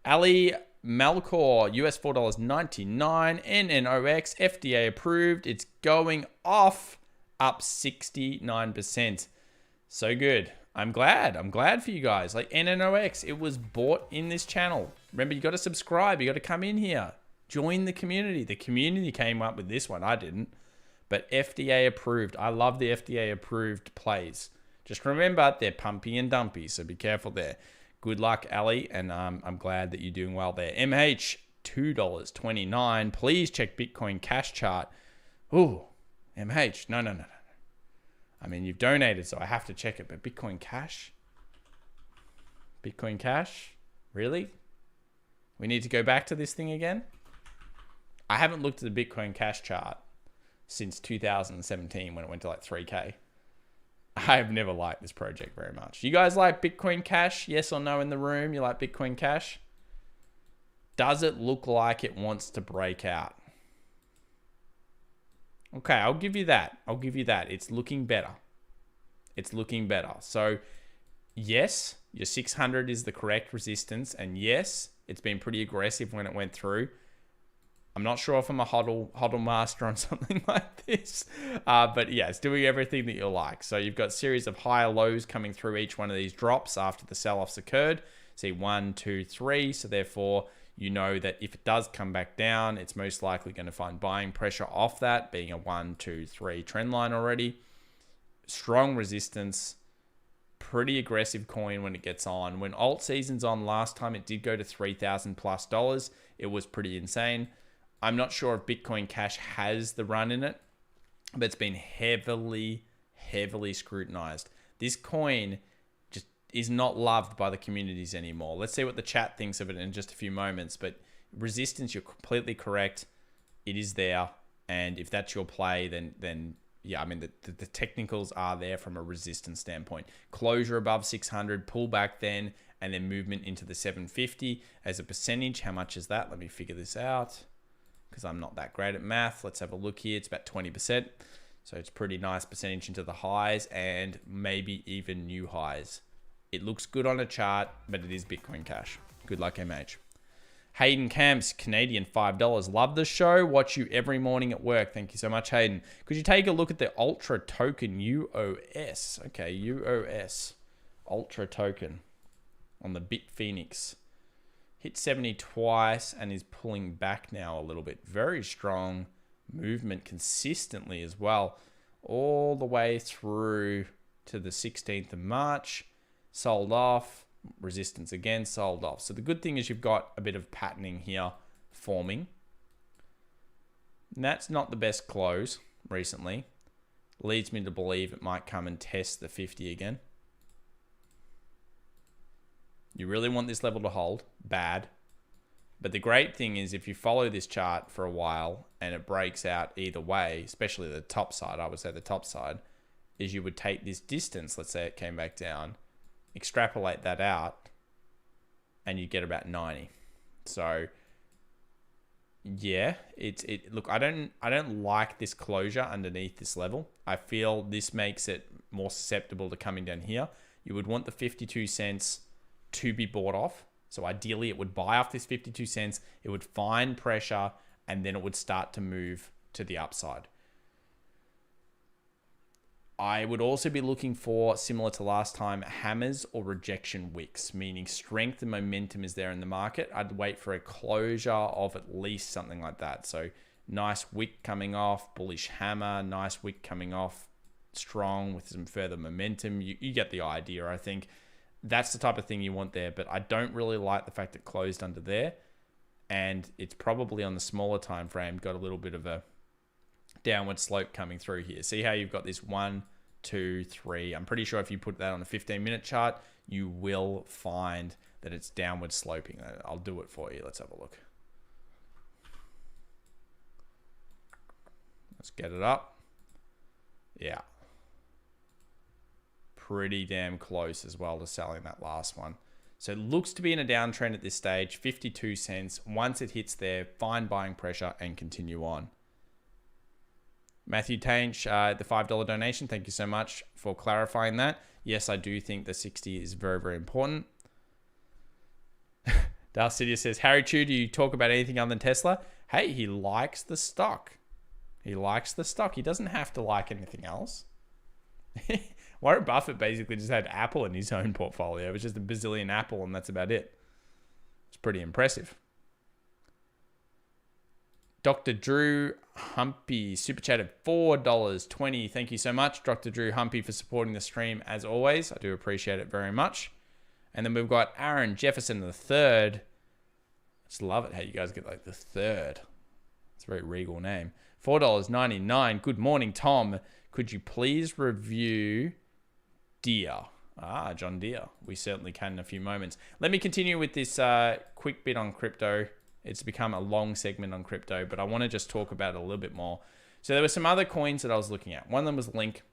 Ali Malcor, US $4.99. NNOX, FDA approved. It's going off, up 69%. So good. I'm glad for you guys. Like NNOX, it was bought in this channel. Remember, you got to subscribe. You got to come in here. Join the community. The community came up with this one. I didn't. But FDA approved. I love the FDA approved plays. Just remember, they're pumpy and dumpy, so be careful there. Good luck, Ali, and I'm glad that you're doing well there. MH, $2.29. Please check Bitcoin Cash chart. Ooh, MH, no. I mean, you've donated, so I have to check it, but Bitcoin Cash? Bitcoin Cash? Really? We need to go back to this thing again? I haven't looked at the Bitcoin Cash chart since 2017 when it went to like 3K. I've never liked this project very much. You guys like Bitcoin Cash? Yes or no in the room? You like Bitcoin Cash? Does it look like it wants to break out? Okay, I'll give you that. It's looking better. So, yes, your 600 is the correct resistance. And yes, it's been pretty aggressive when it went through. I'm not sure if I'm a hodl master on something like this. But yeah, it's doing everything that you like. So you've got a series of higher lows coming through each one of these drops after the sell-offs occurred. See 1, 2, 3. So therefore, you know that if it does come back down, it's most likely going to find buying pressure off that, being a 1, 2, 3 trend line already. Strong resistance. Pretty aggressive coin when it gets on. When alt season's on last time, it did go to $3,000+. It was pretty insane. I'm not sure if Bitcoin Cash has the run in it, but it's been heavily scrutinized. This coin just is not loved by the communities anymore. Let's see what the chat thinks of it in just a few moments, but resistance, you're completely correct. It is there. And if that's your play, then yeah, I mean, the technicals are there from a resistance standpoint. Closure above 600, pull back then, and then movement into the 750 as a percentage. How much is that? Let me figure this out, because I'm not that great at math. Let's have a look here. It's about 20%. So it's pretty nice percentage into the highs and maybe even new highs. It looks good on a chart, but it is Bitcoin Cash. Good luck, MH. Hayden Camps, Canadian, $5. Love the show. Watch you every morning at work. Thank you so much, Hayden. Could you take a look at the Ultra token, UOS? Okay, UOS. Ultra token on the Bitphoenix. Hit 70 twice and is pulling back now a little bit. Very strong movement consistently as well. All the way through to the 16th of March. Sold off. Resistance again, sold off. So the good thing is you've got a bit of patterning here forming. And that's not the best close recently. Leads me to believe it might come and test the 50 again. You really want this level to hold. Bad. But the great thing is if you follow this chart for a while and it breaks out either way, especially the top side, I would say the top side, is you would take this distance, let's say it came back down, extrapolate that out, and you get about 90. So yeah, look, I don't like this closure underneath this level. I feel this makes it more susceptible to coming down here. You would want the 52 cents to be bought off. So ideally it would buy off this 52 cents, it would find pressure, and then it would start to move to the upside. I would also be looking for, similar to last time, hammers or rejection wicks, meaning strength and momentum is there in the market. I'd wait for a closure of at least something like that. So nice wick coming off, bullish hammer, nice wick coming off, strong with some further momentum. You get the idea, I think. That's the type of thing you want there, but I don't really like the fact it closed under there, and it's probably on the smaller time frame got a little bit of a downward slope coming through here. See how you've got this 1, 2, 3. I'm pretty sure if you put that on a 15-minute chart, you will find that it's downward sloping. I'll do it for you. Let's have a look. Let's get it up. Yeah. Pretty damn close as well to selling that last one. So it looks to be in a downtrend at this stage, 52 cents. Once it hits there, find buying pressure and continue on. Matthew Tanch, the $5 donation. Thank you so much for clarifying that. Yes, I do think the 60 is very, very important. Darcydia says, Harry Chu, do you talk about anything other than Tesla? Hey, he likes the stock. He likes the stock. He doesn't have to like anything else. Warren Buffett basically just had Apple in his own portfolio. It was just a bazillion Apple, and that's about it. It's pretty impressive. Dr. Drew Humpy, super chatted $4.20. Thank you so much, Dr. Drew Humpy, for supporting the stream as always. I do appreciate it very much. And then we've got Aaron Jefferson the third. I just love it how you guys get like the third. It's a very regal name. $4.99. Good morning, Tom. Could you please review Deere? John Deere. We certainly can in a few moments. Let me continue with this quick bit on crypto. It's become a long segment on crypto, but I want to just talk about it a little bit more. So there were some other coins that I was looking at. One of them was Link.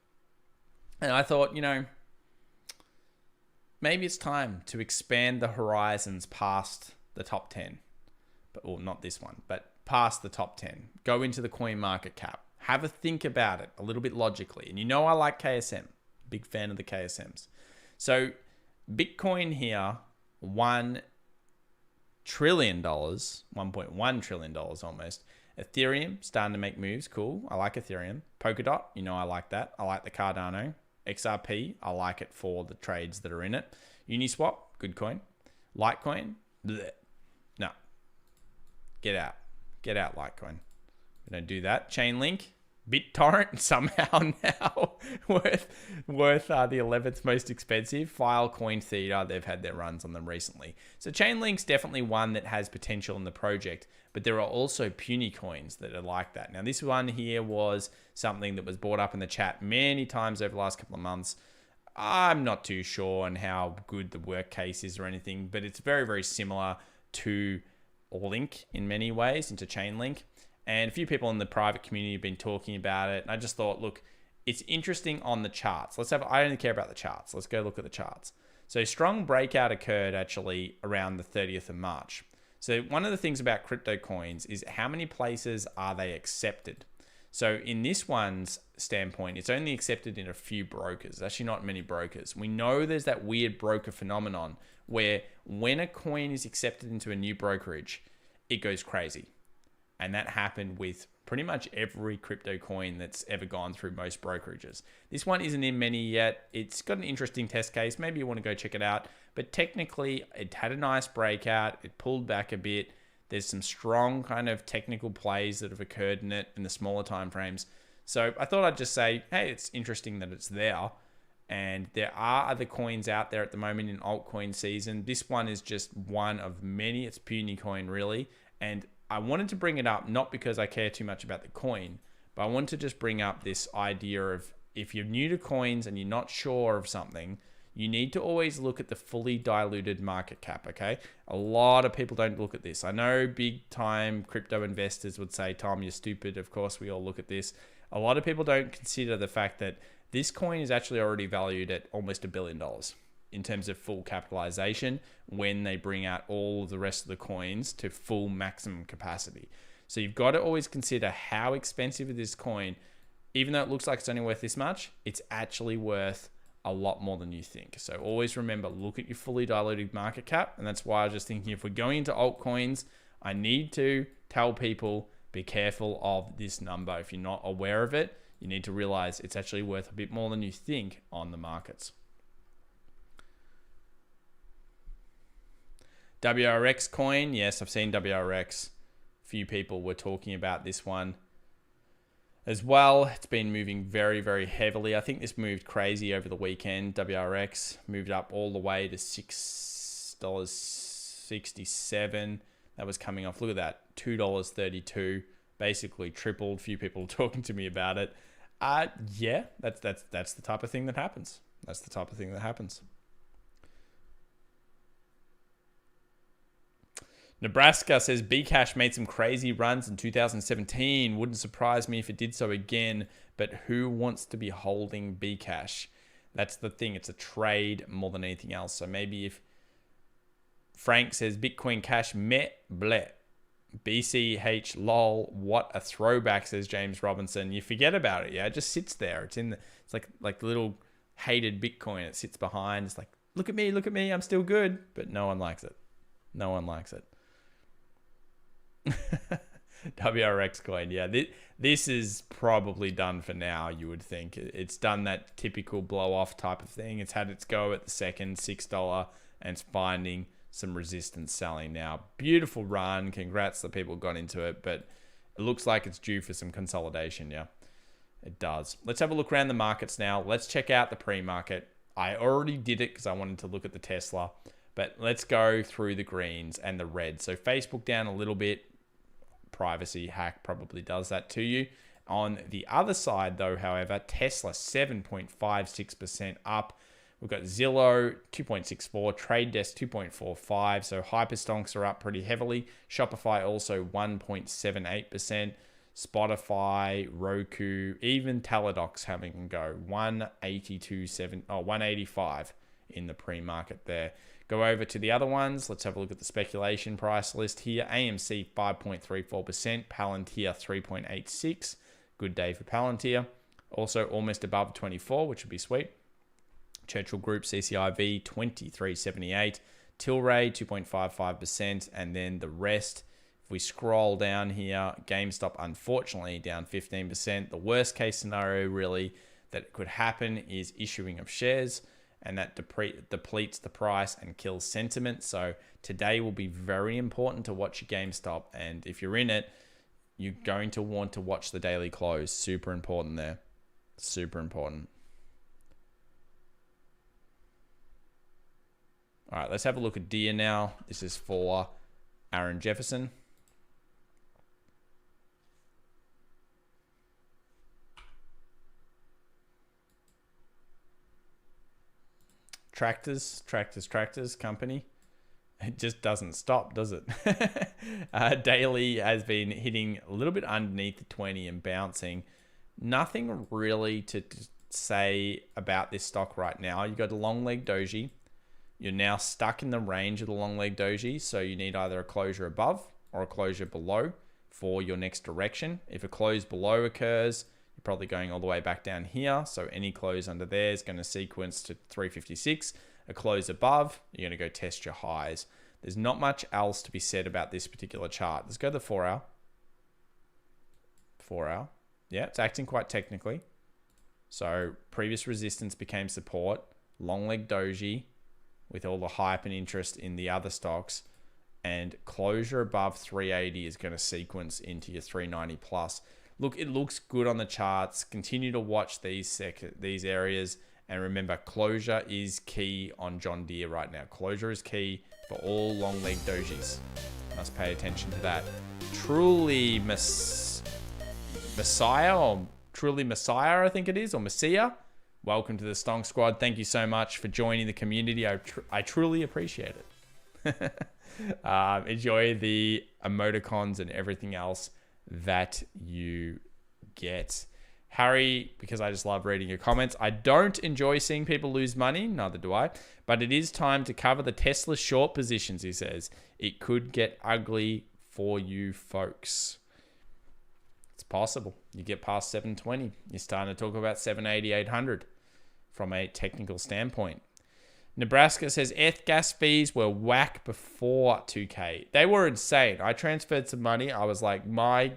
And I thought, maybe it's time to expand the horizons past the top 10. Well, not this one, but past the top 10. Go into the coin market cap. Have a think about it a little bit logically. And I like KSM. Big fan of the KSMs. So Bitcoin here, $1 trillion, $1.1 trillion almost. Ethereum starting to make moves. Cool. I like Ethereum. Polkadot, I like that. I like the Cardano. XRP, I like it for the trades that are in it. Uniswap, good coin. Litecoin, bleh. No. Get out. Get out, Litecoin. We don't do that. Chainlink, BitTorrent, somehow now worth the 11th most expensive. Filecoin Theta, they've had their runs on them recently. So Chainlink's definitely one that has potential in the project, but there are also puny coins that are like that. Now, this one here was something that was brought up in the chat many times over the last couple of months. I'm not too sure on how good the work case is or anything, but it's very, very similar to Link in many ways, into Chainlink. And a few people in the private community have been talking about it. And I just thought, look, it's interesting on the charts. I only care about the charts. Let's go look at the charts. So strong breakout occurred actually around the 30th of March. So one of the things about crypto coins is how many places are they accepted? So in this one's standpoint, it's only accepted in a few brokers. There's actually not many brokers. We know there's that weird broker phenomenon where when a coin is accepted into a new brokerage, it goes crazy. And that happened with pretty much every crypto coin that's ever gone through most brokerages. This one isn't in many yet. It's got an interesting test case. Maybe you want to go check it out. But technically, it had a nice breakout. It pulled back a bit. There's some strong kind of technical plays that have occurred in it in the smaller time frames. So I thought I'd just say, hey, it's interesting that it's there. And there are other coins out there at the moment in altcoin season. This one is just one of many. It's puny coin, really. And I wanted to bring it up, not because I care too much about the coin, but I want to just bring up this idea of if you're new to coins and you're not sure of something, you need to always look at the fully diluted market cap, okay? A lot of people don't look at this. I know big time crypto investors would say, Tom, you're stupid. Of course, we all look at this. A lot of people don't consider the fact that this coin is actually already valued at almost $1 billion in terms of full capitalization when they bring out all the rest of the coins to full maximum capacity. So you've got to always consider how expensive is this coin. Even though it looks like it's only worth this much, it's actually worth a lot more than you think. So always remember, look at your fully diluted market cap. And that's why I was just thinking, if we're going into altcoins, I need to tell people, be careful of this number. If you're not aware of it, you need to realize it's actually worth a bit more than you think on the markets. WRX coin. Yes, I've seen WRX. A few people were talking about this one as well. It's been moving very, very heavily. I think this moved crazy over the weekend. WRX moved up all the way to $6.67. That was coming off. Look at that, $2.32. Basically tripled. Few people talking to me about it. Yeah, that's the type of thing that happens. That's the type of thing that happens. Nebraska says Bcash made some crazy runs in 2017. Wouldn't surprise me if it did so again, but who wants to be holding Bcash? That's the thing. It's a trade more than anything else. So maybe if Frank says Bitcoin Cash met bleh. BCH lol, what a throwback, says James Robinson. You forget about it, yeah? It just sits there. It's like the little hated Bitcoin. It sits behind. It's like, look at me, I'm still good. But no one likes it. No one likes it. WRX coin, yeah. This is probably done for now, you would think. It's done that typical blow off type of thing. It's had its go at the second $6 and it's finding some resistance selling now. Beautiful run. Congrats, the people got into it, but it looks like it's due for some consolidation. Yeah, it does. Let's have a look around the markets now. Let's check out the pre-market. I already did it because I wanted to look at the Tesla, but let's go through the greens and the reds. So Facebook down a little bit. Privacy hack probably does that to you. On the other side though, however, Tesla 7.56% up. We've got Zillow 2.64, Trade Desk 2.45. So hyperstonks are up pretty heavily. Shopify also 1.78%. Spotify, Roku, even Teladoc's having a go. 185 in the pre-market there. Go over to the other ones. Let's have a look at the speculation price list here. AMC 5.34%, Palantir 3.86. Good day for Palantir. Also almost above 24, which would be sweet. Churchill Group CCIV 23.78, Tilray 2.55%, and then the rest. If we scroll down here, GameStop unfortunately down 15%. The worst case scenario really that could happen is issuing of shares, and that depletes the price and kills sentiment. So today will be very important to watch your GameStop, and if you're in it, you're going to want to watch the daily close. Super important there. Super important. All right, let's have a look at Deere now. This is for Aaron Jefferson. Tractors company. It just doesn't stop, does it? Daily has been hitting a little bit underneath the 20 and bouncing. Nothing really to say about this stock right now. You got a long leg doji. You're now stuck in the range of the long leg doji, so you need either a closure above or a closure below for your next direction. If a close below occurs, you're probably going all the way back down here. So any close under there is going to sequence to 356. A close above, you're going to go test your highs. There's not much else to be said about this particular chart. Let's go to the 4 hour. 4 hour. Yeah, it's acting quite technically. So previous resistance became support. Long leg doji with all the hype and interest in the other stocks, and closure above 380 is going to sequence into your 390 plus. Look, it looks good on the charts. Continue to watch these areas, and remember, closure is key on John Deere right now. Closure is key for all long leg dojis. Must pay attention to that. Truly Messiah, I think it is, or Messiah. Welcome to the Stonk Squad. Thank you so much for joining the community. I truly appreciate it. Enjoy the emoticons and everything else that you get. Harry, because I just love reading your comments. I don't enjoy seeing people lose money, neither do I, but it is time to cover the Tesla short positions, he says. It could get ugly for you folks. It's possible. You get past 720. You're starting to talk about 780, 800 from a technical standpoint. Nebraska says gas fees were whack before 2K. They were insane. I transferred some money. I was like, my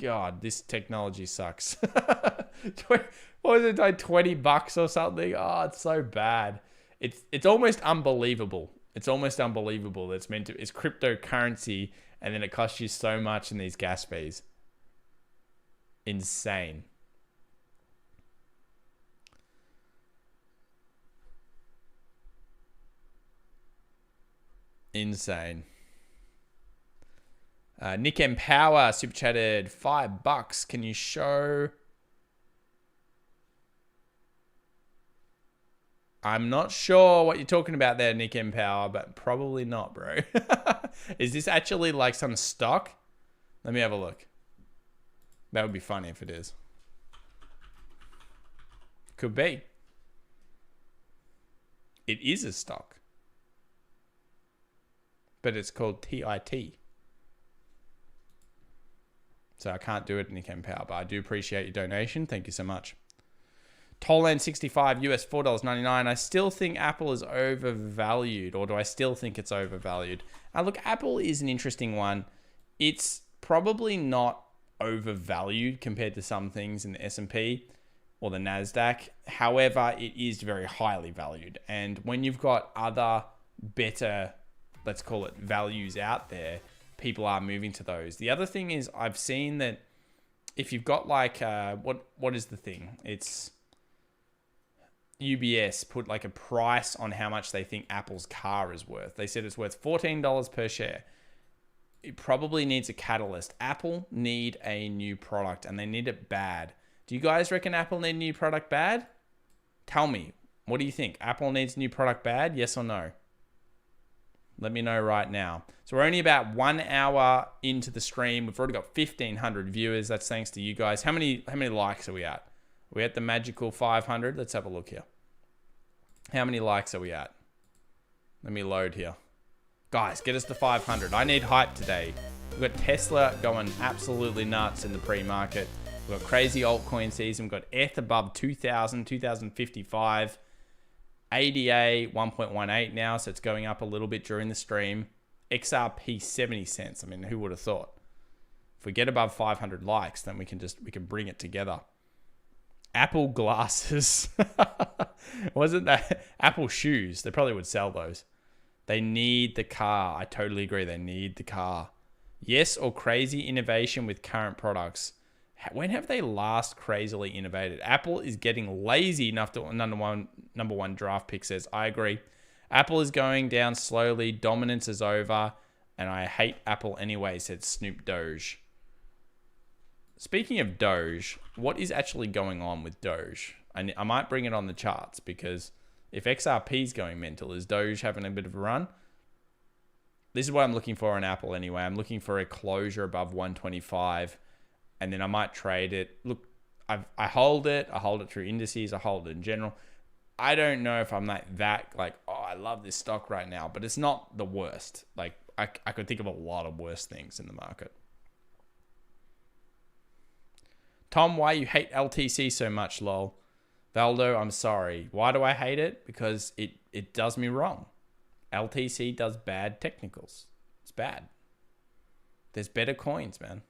God, this technology sucks. What was it, like $20 or something? Oh, it's so bad. It's almost unbelievable. It's almost unbelievable that it's cryptocurrency and then it costs you so much in these gas fees. Insane. Insane. Nick M Power super chatted $5. Can you show? I'm not sure what you're talking about there, Nick M Power, but probably not, bro. Is this actually like some stock? Let me have a look. That would be funny if it is. Could be. It is a stock. But it's called TIT. So I can't do it, Nick M Power, but I do appreciate your donation. Thank you so much. Tollland 65 US $4.99. I still think Apple is overvalued, or do I still think it's overvalued? Look, Apple is an interesting one. It's probably not overvalued compared to some things in the S&P or the Nasdaq. However, it is very highly valued. And when you've got other better, let's call it, values out there, people are moving to those. The other thing is I've seen that if you've got like, what is the thing? It's UBS put like a price on how much they think Apple's car is worth. They said it's worth $14 per share. It probably needs a catalyst. Apple need a new product and they need it bad. Do you guys reckon Apple need a new product bad? Tell me, what do you think? Apple needs a new product bad? Yes or no? Let me know right now. So we're only about 1 hour into the stream. We've already got 1,500 viewers. That's thanks to you guys. How many likes are we at? Are we at the magical 500? Let's have a look here. How many likes are we at? Let me load here. Guys, get us to 500. I need hype today. We've got Tesla going absolutely nuts in the pre-market. We've got crazy altcoin season. We've got ETH above 2,000, 2,055. ADA 1.18 now, so it's going up a little bit during the stream. XRP 70 cents. I mean, who would have thought? If we get above 500 likes, then we can bring it together. Apple glasses. Wasn't that Apple shoes? They probably would sell those. They need the car. I totally agree. They need the car. Yes, or crazy innovation with current products. When have they last crazily innovated? Apple is getting lazy enough to number one draft pick says. I agree. Apple is going down slowly. Dominance is over. And I hate Apple anyway, said Snoop Doge. Speaking of Doge, what is actually going on with Doge? I might bring it on the charts because if XRP is going mental, is Doge having a bit of a run? This is what I'm looking for on Apple anyway. I'm looking for a closure above 125. And then I might trade it. Look, I hold it. I hold it through indices. I hold it in general. I don't know if I'm like, oh, I love this stock right now. But it's not the worst. Like, I could think of a lot of worse things in the market. Tom, why you hate LTC so much, lol? Valdo, I'm sorry. Why do I hate it? Because it does me wrong. LTC does bad technicals. It's bad. There's better coins, man.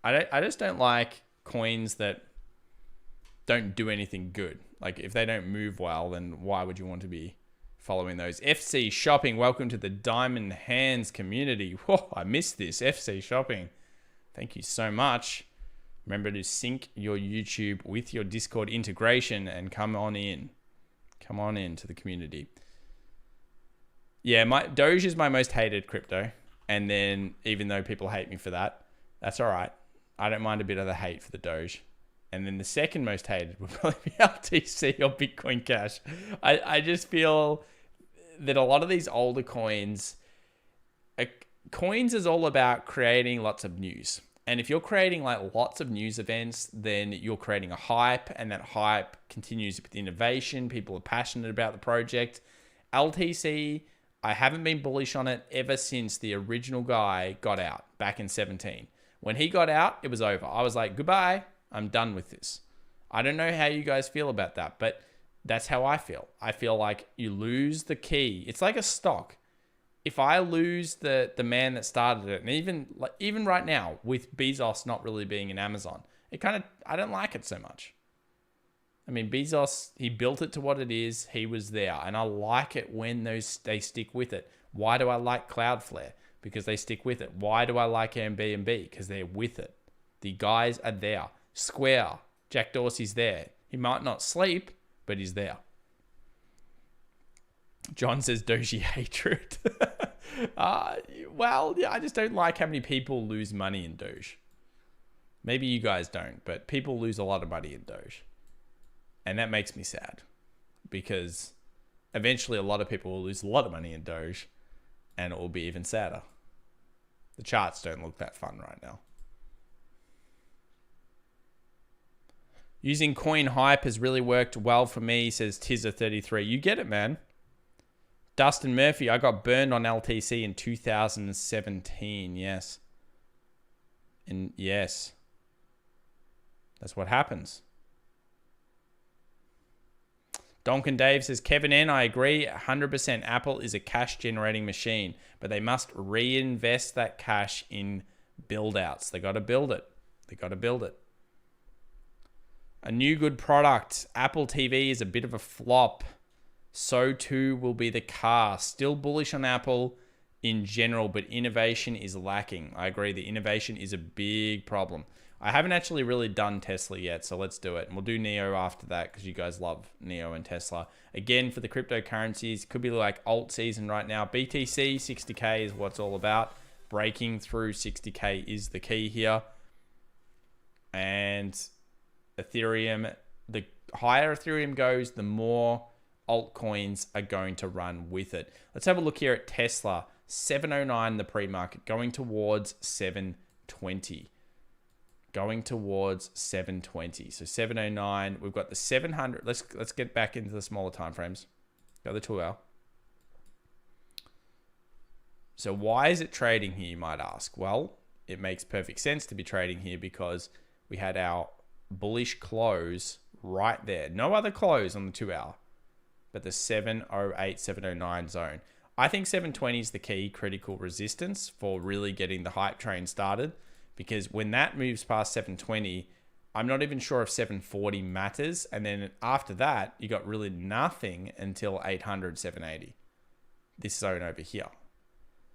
I just don't like coins that don't do anything good. Like, if they don't move well, then why would you want to be following those? FC Shopping, welcome to the Diamond Hands community. Whoa, I missed this. FC Shopping. Thank you so much. Remember to sync your YouTube with your Discord integration and come on in. Come on in to the community. Yeah, Doge is my most hated crypto. And then, even though people hate me for that, that's all right. I don't mind a bit of the hate for the Doge. And then the second most hated would probably be LTC or Bitcoin Cash. I just feel that a lot of these older coins is all about creating lots of news. And if you're creating like lots of news events, then you're creating a hype, and that hype continues with innovation. People are passionate about the project. LTC, I haven't been bullish on it ever since the original guy got out back in 2017. When he got out, it was over. I was like, goodbye, I'm done with this. I don't know how you guys feel about that, but that's how I feel. I feel like you lose the key. It's like a stock. if I lose the man that started it, and even right now with Bezos not really being in Amazon, I don't like it so much. I mean, Bezos, he built it to what it is. He was there, and I like it when they stick with it. Why do I like Cloudflare? Because they stick with it. Why do I like Airbnb? Because they're with it. The guys are there. Square, Jack Dorsey's there. He might not sleep, but he's there. John says Doji hatred. Well, yeah, I just don't like how many people lose money in Doge. Maybe you guys don't, but people lose a lot of money in Doge. And that makes me sad because eventually a lot of people will lose a lot of money in Doge and it will be even sadder. The charts don't look that fun right now. Using coin hype has really worked well for me, says Tizza33. You get it, man. Dustin Murphy, I got burned on LTC in 2017. Yes. And yes. That's what happens. Donkin Dave says, Kevin N, I agree 100%. Apple is a cash generating machine, but they must reinvest that cash in build outs. They got to build it. They got to build it. A new good product. Apple TV is a bit of a flop. So too will be the car. Still bullish on Apple in general, but innovation is lacking. I agree. The innovation is a big problem. I haven't actually really done Tesla yet, so let's do it. And we'll do NEO after that because you guys love NEO and Tesla. Again, for the cryptocurrencies, could be like alt season right now. BTC, 60K is what it's all about. Breaking through 60K is the key here. And Ethereum, the higher Ethereum goes, the more altcoins are going to run with it. Let's have a look here at Tesla. 709 the pre-market, going towards 720. Going towards 720. So 709. We've got the 700. Let's get back into the smaller time frames. Go the 2 hour. So why is it trading here, you might ask? Well, it makes perfect sense to be trading here because we had our bullish close right there. No other close on the 2 hour, but the 708, 709 zone. I think 720 is the key critical resistance for really getting the hype train started. Because when that moves past 720, I'm not even sure if 740 matters. And then after that, you got really nothing until 800, 780. This zone over here.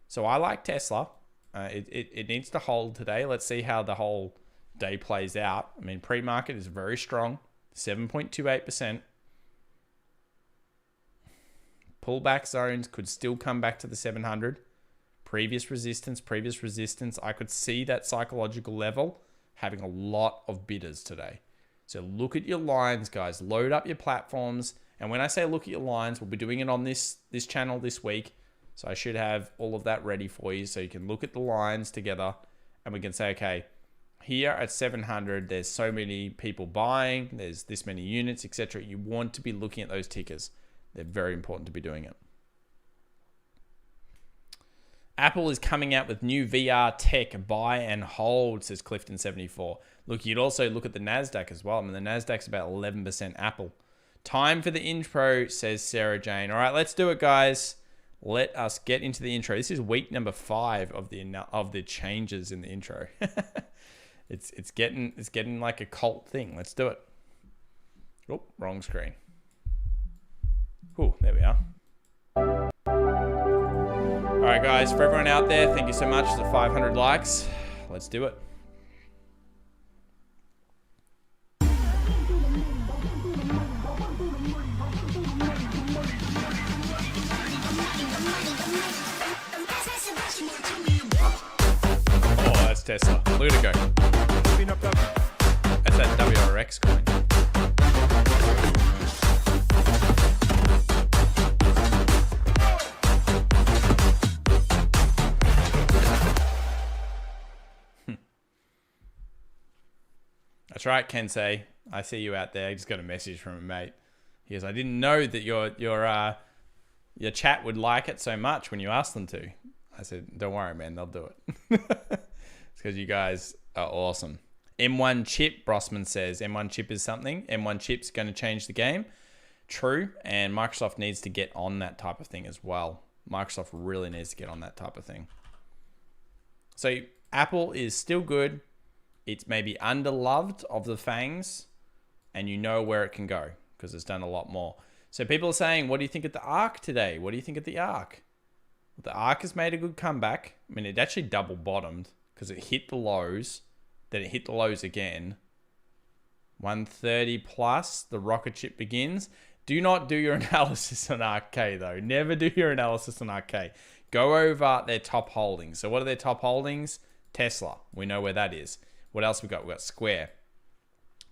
So I like Tesla. It needs to hold today. Let's see how the whole day plays out. I mean, pre-market is very strong. 7.28%. Pullback zones could still come back to the 700. Previous resistance. I could see that psychological level having a lot of bidders today. So look at your lines, guys. Load up your platforms. And when I say look at your lines, we'll be doing it on this channel this week. So I should have all of that ready for you. So you can look at the lines together and we can say, okay, here at 700, there's so many people buying. There's this many units, etc. You want to be looking at those tickers. They're very important to be doing it. Apple is coming out with new VR tech, buy and hold, says Clifton74. Look, you'd also look at the Nasdaq as well. I mean, the Nasdaq's about 11% Apple. Time for the intro, says Sarah Jane. All right, let's do it, guys. Let us get into the intro. This is week number 5 of the changes in the intro. It's getting like a cult thing. Let's do it. Oh, wrong screen. Oh, there we are. All right, guys, for everyone out there, thank you so much for the 500 likes. Let's do it. Oh, that's Tesla. Look at it go. That's that WRX coin. That's right, Kensei. I see you out there. I just got a message from a mate. He goes, I didn't know that your chat would like it so much when you asked them to. I said, don't worry, man. They'll do it. It's because you guys are awesome. M1 chip, Brossman says. M1 chip is something. M1 chip's going to change the game. True. And Microsoft needs to get on that type of thing as well. Microsoft really needs to get on that type of thing. So Apple is still good. It's maybe underloved of the FAANGs, and you know where it can go because it's done a lot more. So people are saying, what do you think of the ARK today? What do you think of the ARK? The ARK has made a good comeback. I mean, it actually double bottomed because it hit the lows, then it hit the lows again. 130 plus, the rocket ship begins. Do not do your analysis on ARK though. Never do your analysis on ARK. Go over their top holdings. So what are their top holdings? Tesla. We know where that is. What else we got? We've got Square.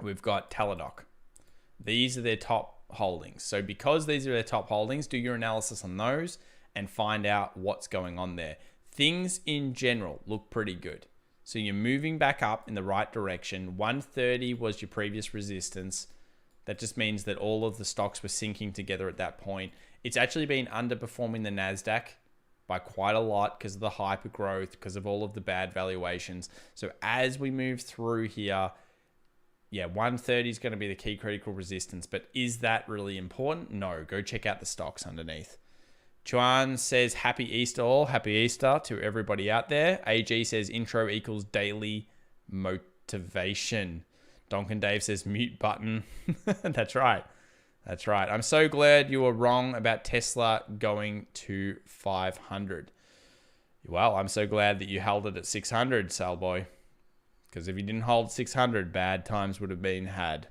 We've got Teladoc. These are their top holdings. So because these are their top holdings, do your analysis on those and find out what's going on there. Things in general look pretty good. So you're moving back up in the right direction. 130 was your previous resistance. That just means that all of the stocks were sinking together at that point. It's actually been underperforming the Nasdaq by quite a lot because of the hyper growth, because of all of the bad valuations. So as we move through here, yeah, 130 is going to be the key critical resistance. But is that really important? No. Go check out the stocks underneath. Chuan says, happy Easter all. Happy Easter to everybody out there. AG says, intro equals daily motivation. Donkin Dave says, mute button. That's right. That's right. I'm so glad you were wrong about Tesla going to 500. Well, I'm so glad that you held it at 600, Salboy. Because if you didn't hold 600, bad times would have been had.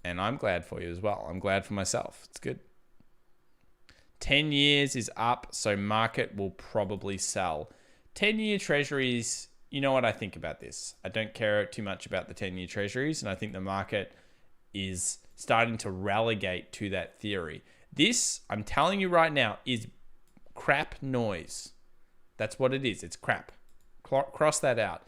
And I'm glad for you as well. I'm glad for myself. It's good. 10 years is up, so market will probably sell. 10-year treasuries, you know what I think about this. I don't care too much about the 10-year treasuries, and I think the market is starting to relegate to that theory. This, I'm telling you right now, is crap noise. That's what it is. It's crap. Cross that out.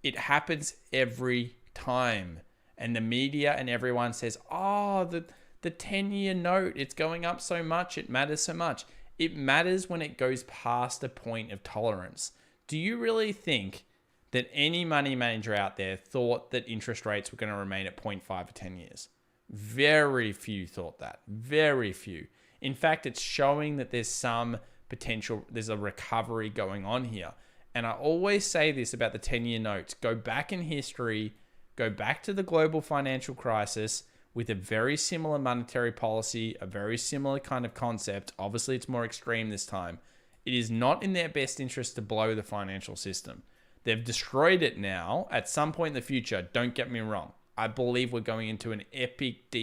It happens every time. And the media and everyone says, oh, the 10-year note, it's going up so much, it matters so much. It matters when it goes past a point of tolerance. Do you really think that any money manager out there thought that interest rates were going to remain at 0.5 for 10 years? Very few thought that. Very few. In fact, it's showing that there's some potential, there's a recovery going on here. And I always say this about the 10-year notes. Go back in history, go back to the global financial crisis, with a very similar monetary policy, a very similar kind of concept. Obviously, it's more extreme this time. It is not in their best interest to blow the financial system. They've destroyed it now. At some point in the future, don't get me wrong, I believe we're going into an epic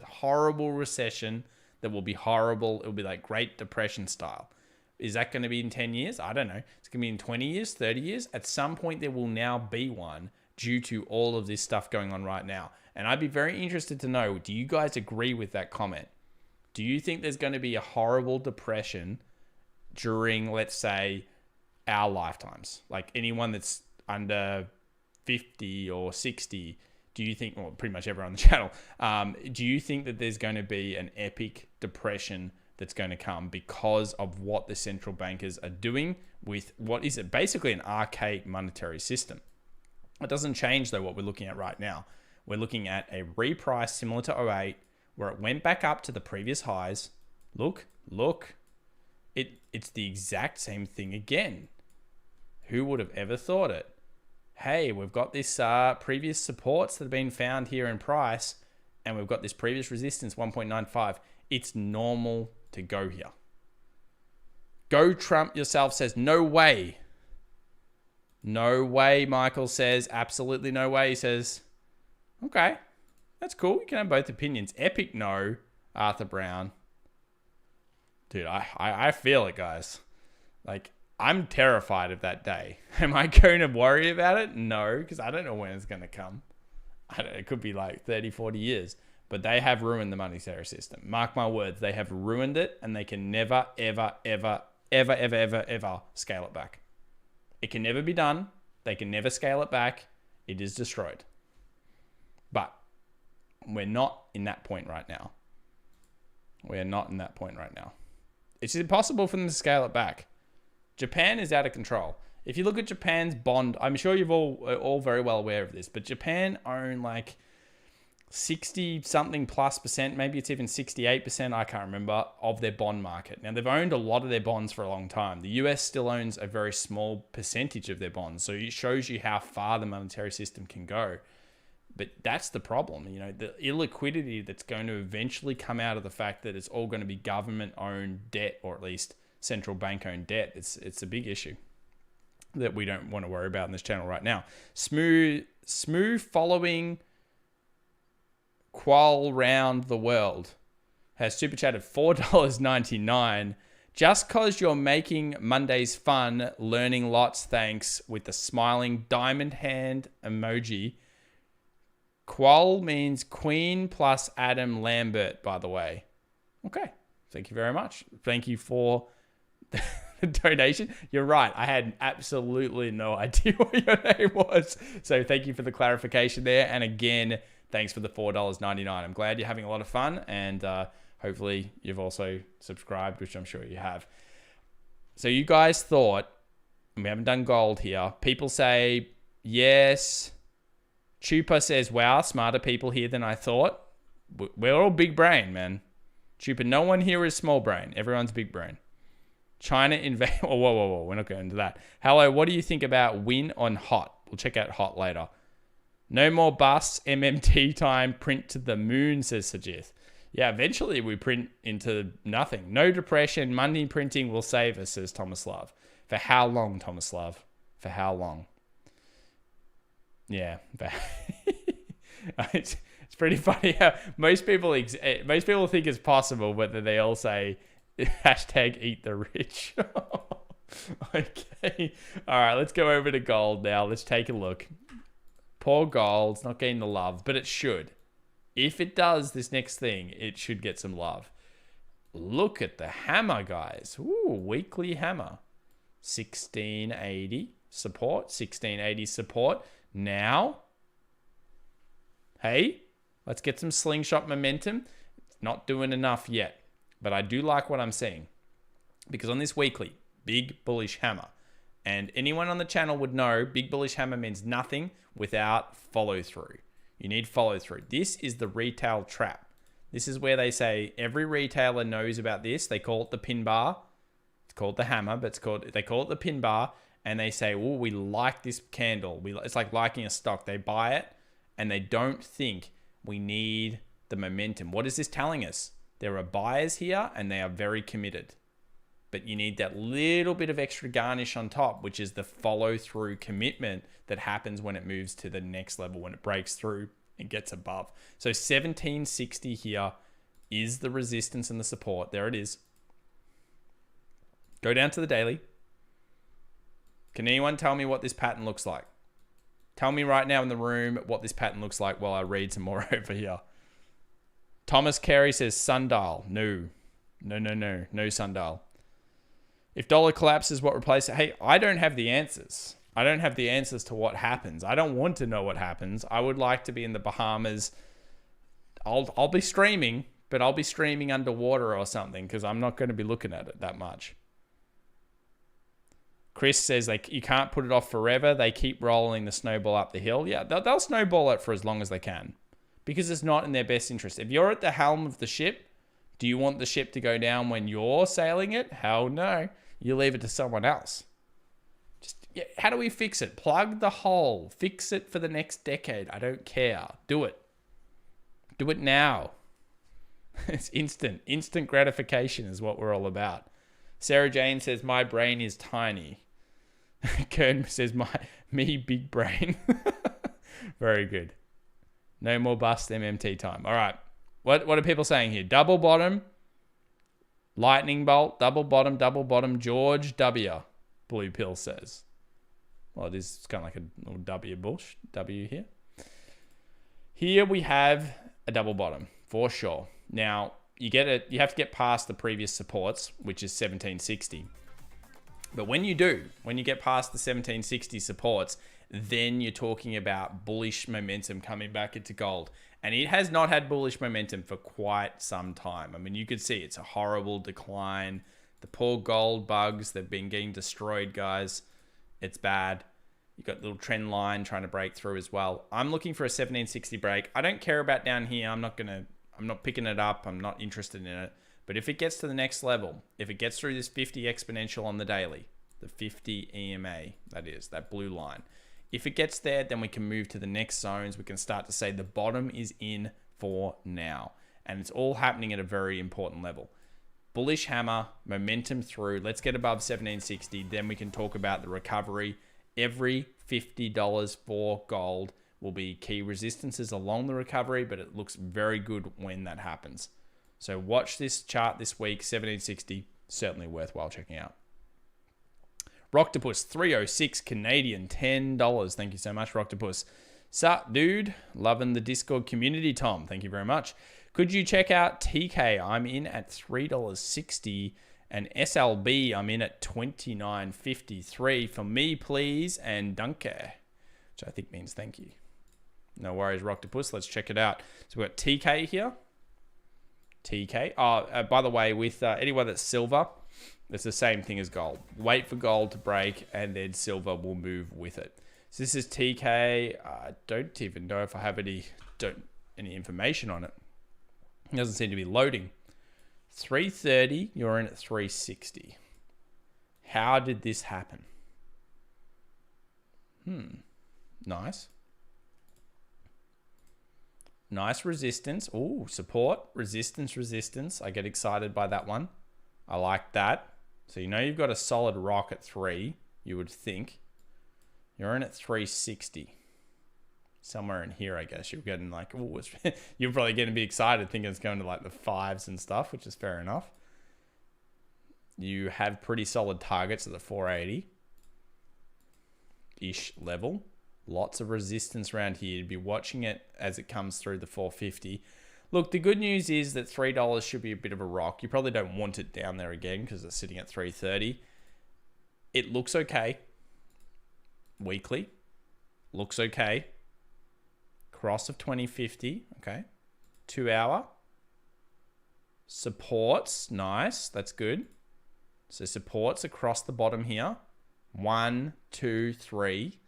horrible recession that will be horrible. It will be like Great Depression style. Is that going to be in 10 years? I don't know. It's going to be in 20 years, 30 years. At some point, there will now be one due to all of this stuff going on right now. And I'd be very interested to know, do you guys agree with that comment? Do you think there's going to be a horrible depression during, let's say, our lifetimes? Like anyone that's under 50 or 60, do you think, well, pretty much everyone on the channel, do you think that there's going to be an epic depression that's going to come because of what the central bankers are doing with what is it basically an archaic monetary system? It doesn't change, though, what we're looking at right now. We're looking at a reprice similar to '08, where it went back up to the previous highs. Look. It's the exact same thing again. Who would have ever thought it? Hey, we've got this previous supports that have been found here in price, and we've got this previous resistance, 1.95. It's normal to go here. Go Trump yourself says, no way. No way, Michael says. Absolutely no way, he says. Okay, that's cool. You can have both opinions. Epic no, Arthur Brown. Dude, I feel it, guys. Like, I'm terrified of that day. Am I going to worry about it? No, because I don't know when it's going to come. It could be like 30, 40 years. But they have ruined the monetary system. Mark my words, they have ruined it, and they can never, ever, ever, ever, ever, ever, ever scale it back. It can never be done. They can never scale it back. It is destroyed. But we're not in that point right now. We're not in that point right now. It's impossible for them to scale it back. Japan is out of control. If you look at Japan's bond, I'm sure you've all very well aware of this, but Japan own like 60 something plus percent, maybe it's even 68%, I can't remember, of their bond market. Now, they've owned a lot of their bonds for a long time. The US still owns a very small percentage of their bonds. So it shows you how far the monetary system can go. But that's the problem, you know, the illiquidity that's going to eventually come out of the fact that it's all going to be government-owned debt, or at least central bank-owned debt. It's a big issue that we don't want to worry about in this channel right now. Smooth following Qual round the world has super chatted $4.99. Just cause you're making Mondays fun, learning lots, thanks, with the smiling diamond hand emoji. Qual means Queen plus Adam Lambert, by the way. Okay, thank you very much. Thank you for the donation. You're right, I had absolutely no idea what your name was. So thank you for the clarification there. And again, thanks for the $4.99. I'm glad you're having a lot of fun, and hopefully you've also subscribed, which I'm sure you have. So you guys thought, and we haven't done gold here, people say yes. Chupa says, wow, smarter people here than I thought. We're all big brain, man. Chupa, no one here is small brain. Everyone's big brain. China invade. Whoa. We're not going into that. Hello, what do you think about win on hot? We'll check out hot later. No more busts, MMT time, print to the moon, says Sajith. Yeah, eventually we print into nothing. No depression, money printing will save us, says Thomas Love. For how long, Thomas Love? For how long? Yeah. It's pretty funny how most people think it's possible, but then they all say hashtag eat the rich. Okay. All right, let's go over to gold now. Let's take a look. Poor gold's not getting the love, but it should. If it does this next thing, it should get some love. Look at the hammer, guys. Ooh, weekly hammer. 1680 support, 1680 support. Now, hey, let's get some slingshot momentum. It's not doing enough yet, but I do like what I'm seeing, because on this weekly, big bullish hammer. And anyone on the channel would know big bullish hammer means nothing without follow through. You need follow through. This is the retail trap. This is where they say every retailer knows about this. They call it the pin bar. It's called the hammer, but they call it the pin bar. And they say, oh, we like this candle. It's like liking a stock. They buy it and they don't think we need the momentum. What is this telling us? There are buyers here and they are very committed. But you need that little bit of extra garnish on top, which is the follow through commitment that happens when it moves to the next level, when it breaks through and gets above. So 1760 here is the resistance and the support. There it is. Go down to the daily. Can anyone tell me what this pattern looks like? Tell me right now in the room what this pattern looks like while I read some more over here. Thomas Carey says sundial. No sundial. If dollar collapses, what replaces it? Hey, I don't have the answers. I don't have the answers to what happens. I don't want to know what happens. I would like to be in the Bahamas. I'll be streaming, but I'll be streaming underwater or something, because I'm not going to be looking at it that much. Chris says you can't put it off forever. They keep rolling the snowball up the hill. Yeah, they'll snowball it for as long as they can, because it's not in their best interest. If you're at the helm of the ship, do you want the ship to go down when you're sailing it? Hell no. You leave it to someone else. How do we fix it? Plug the hole. Fix it for the next decade. I don't care. Do it. Do it now. It's instant. Instant gratification is what we're all about. Sarah Jane says, my brain is tiny. Kern says, me big brain. Very good. No more bust MMT time. All right. What are people saying here? Double bottom, lightning bolt, double bottom, George W. Blue Pill says. Well, it's kind of like a little W here. Here we have a double bottom for sure. Now, you have to get past the previous supports, which is 1760. But when you get past the 1760 supports, then you're talking about bullish momentum coming back into gold. And it has not had bullish momentum for quite some time. I mean, you could see it's a horrible decline. The poor gold bugs, they've been getting destroyed, guys. It's bad. You've got little trend line trying to break through as well. I'm looking for a 1760 break. I don't care about down here. I'm not picking it up. I'm not interested in it. But if it gets to the next level, if it gets through this 50 exponential on the daily, the 50 EMA, that blue line. If it gets there, then we can move to the next zones. We can start to say the bottom is in for now. And it's all happening at a very important level. Bullish hammer, momentum through. Let's get above 1760. Then we can talk about the recovery. Every $50 for gold will be key resistances along the recovery, but it looks very good when that happens. So watch this chart this week, 1760, certainly worthwhile checking out. Rocktopus, 306 Canadian, $10. Thank you so much, Rocktopus. Sup, dude? Loving the Discord community, Tom. Thank you very much. Could you check out TK? I'm in at $3.60. And SLB, I'm in at $29.53. For me, please, and danke, which I think means thank you. No worries, Rocktopus. Let's check it out. So we've got TK here. TK. By the way, with anyone that's silver, it's the same thing as gold. Wait for gold to break, and then silver will move with it. So this is TK. I don't even know if I have any information on it. It doesn't seem to be loading. 330, you're in at 360. How did this happen? Nice. Nice resistance. Oh, support, resistance. I get excited by that one. I like that. So you know you've got a solid rock at 3, you would think. You're in at 360. Somewhere in here, I guess. You're getting like, oh, you're probably going to be excited thinking it's going to like the 5s and stuff, which is fair enough. You have pretty solid targets at the 480-ish level. Lots of resistance around here. You'd be watching it as it comes through the 450. Look, the good news is that $3 should be a bit of a rock. You probably don't want it down there again because it's sitting at 330. It looks okay. Weekly. Looks okay. Cross of 2050. Okay. 2 hour. Supports. Nice. That's good. So supports across the bottom here. 1, 2, 3.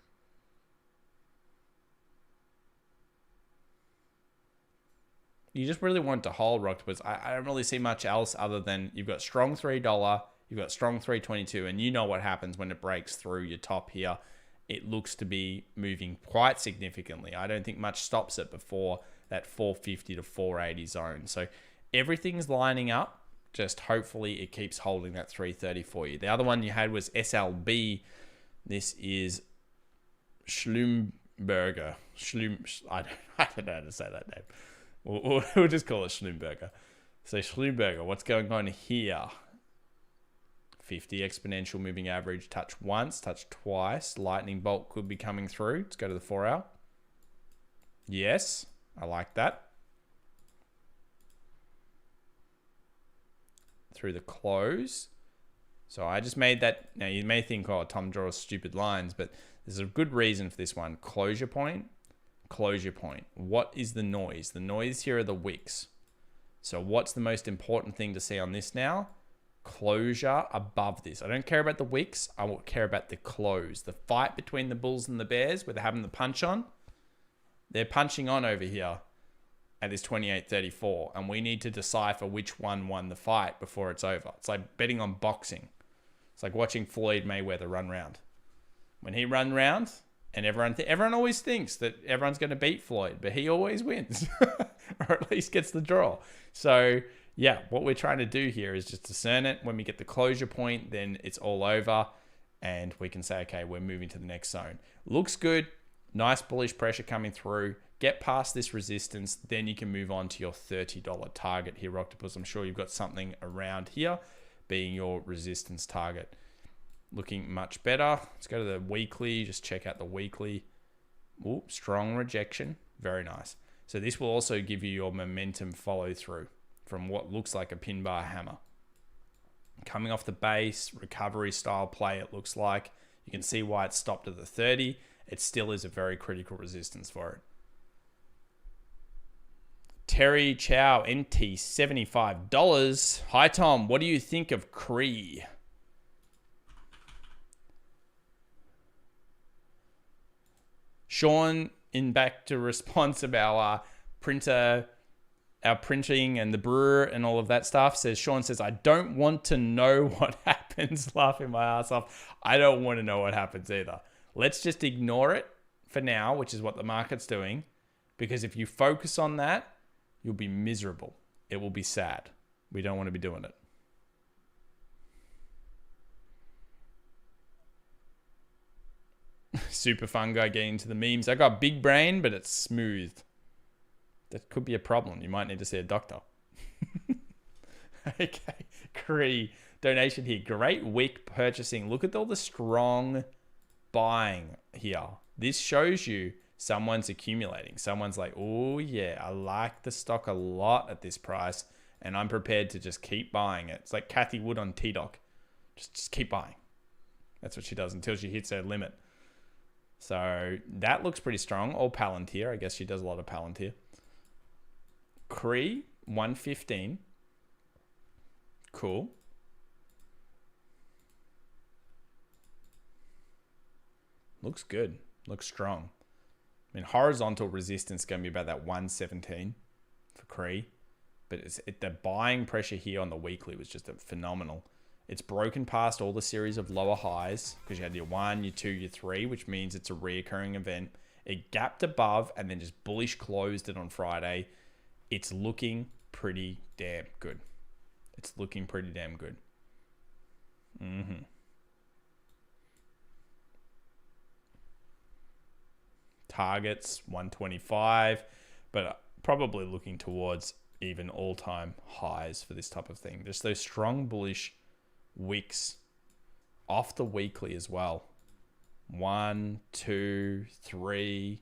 You just really want to hold Rocktopus. I don't really see much else other than you've got strong $3, you've got strong 322, and you know what happens when it breaks through your top here. It looks to be moving quite significantly. I don't think much stops it before that 450 to 480 zone. So everything's lining up. Just hopefully it keeps holding that 330 for you. The other one you had was SLB. This is Schlumberger. I don't know how to say that name. We'll just call it Schlumberger. So Schlumberger, what's going on here? 50 exponential moving average, touch once, touch twice. Lightning bolt could be coming through. Let's go to the 4 hour. Yes, I like that. Through the close. So I just made that. Now you may think, oh, Tom draws stupid lines, but there's a good reason for this one. Closure point. Closure point. What is the noise? The noise here are the wicks. So what's the most important thing to see on this now? Closure above this. I don't care about the wicks. I will care about the close. The fight between the bulls and the bears where they're having the punch on. They're punching on over here at this 28.34, and we need to decipher which one won the fight before it's over. It's like betting on boxing. It's like watching Floyd Mayweather run round. When he run round, and everyone always thinks that everyone's going to beat Floyd, but he always wins, or at least gets the draw. So yeah, what we're trying to do here is just discern it. When we get the closure point, then it's all over, and we can say, okay, we're moving to the next zone. Looks good. Nice bullish pressure coming through. Get past this resistance, then you can move on to your $30 target here, Rocktopus. I'm sure you've got something around here being your resistance target. Looking much better. Let's go to the weekly. Just check out the weekly. Ooh, strong rejection. Very nice. So this will also give you your momentum follow through from what looks like a pin bar hammer. Coming off the base, recovery style play it looks like. You can see why it stopped at the 30. It still is a very critical resistance for it. Terry Chow, NT, $75. Hi, Tom. What do you think of Cree? Sean, in back to response of our printing and the brewer and all of that stuff, Sean says, I don't want to know what happens, laughing my ass off. I don't want to know what happens either. Let's just ignore it for now, which is what the market's doing, because if you focus on that, you'll be miserable. It will be sad. We don't want to be doing it. Super fungi getting into the memes. I got big brain, but it's smooth. That could be a problem. You might need to see a doctor. Okay. Cree, donation here. Great wick purchasing. Look at all the strong buying here. This shows you someone's accumulating. Someone's like, oh yeah, I like the stock a lot at this price, and I'm prepared to just keep buying it. It's like Kathy Wood on TDoc. Just keep buying. That's what she does until she hits her limit. So that looks pretty strong. All Palantir. I guess she does a lot of Palantir. Cree, 115. Cool. Looks good. Looks strong. I mean, horizontal resistance is going to be about that 117 for Cree. But the buying pressure here on the weekly was just phenomenal. It's broken past all the series of lower highs because you had your 1, your 2, your 3, which means it's a reoccurring event. It gapped above and then just bullish closed it on Friday. It's looking pretty damn good. It's looking pretty damn good. Targets 125, but probably looking towards even all-time highs for this type of thing. Just those strong bullish wicks off the weekly as well. 1, 2, 3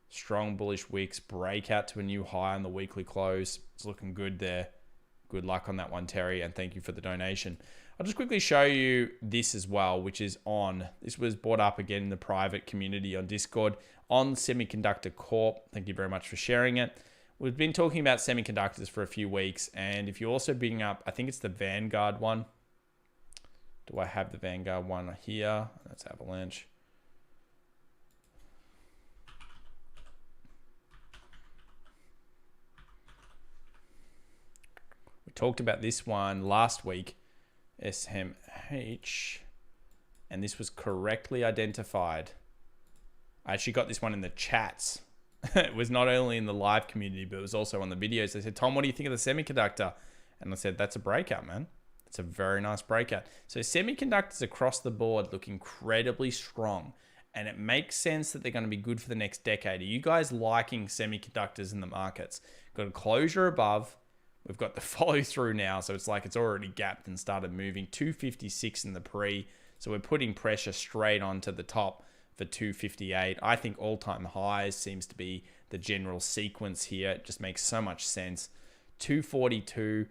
strong bullish wicks, break out to a new high on the weekly close. It's looking good there. Good luck on that one, Terry, and thank you for the donation. I'll just quickly show you this as well, which is on. This was brought up again in the private community on Discord on Semiconductor Corp. Thank you very much for sharing it. We've been talking about semiconductors for a few weeks, and if you're also picking up, I think it's the Vanguard one. Do I have the Vanguard one here? That's Avalanche. We talked about this one last week, SMH, and this was correctly identified. I actually got this one in the chats. It was not only in the live community, but it was also on the videos. They said, Tom, what do you think of the semiconductor? And I said, that's a breakout, man. It's a very nice breakout. So semiconductors across the board look incredibly strong, and it makes sense that they're going to be good for the next decade. Are you guys liking semiconductors in the markets? Got a closure above. We've got the follow through now. So it's like it's already gapped and started moving. 256 in the pre. So we're putting pressure straight onto the top for 258. I think all-time highs seems to be the general sequence here. It just makes so much sense. 242.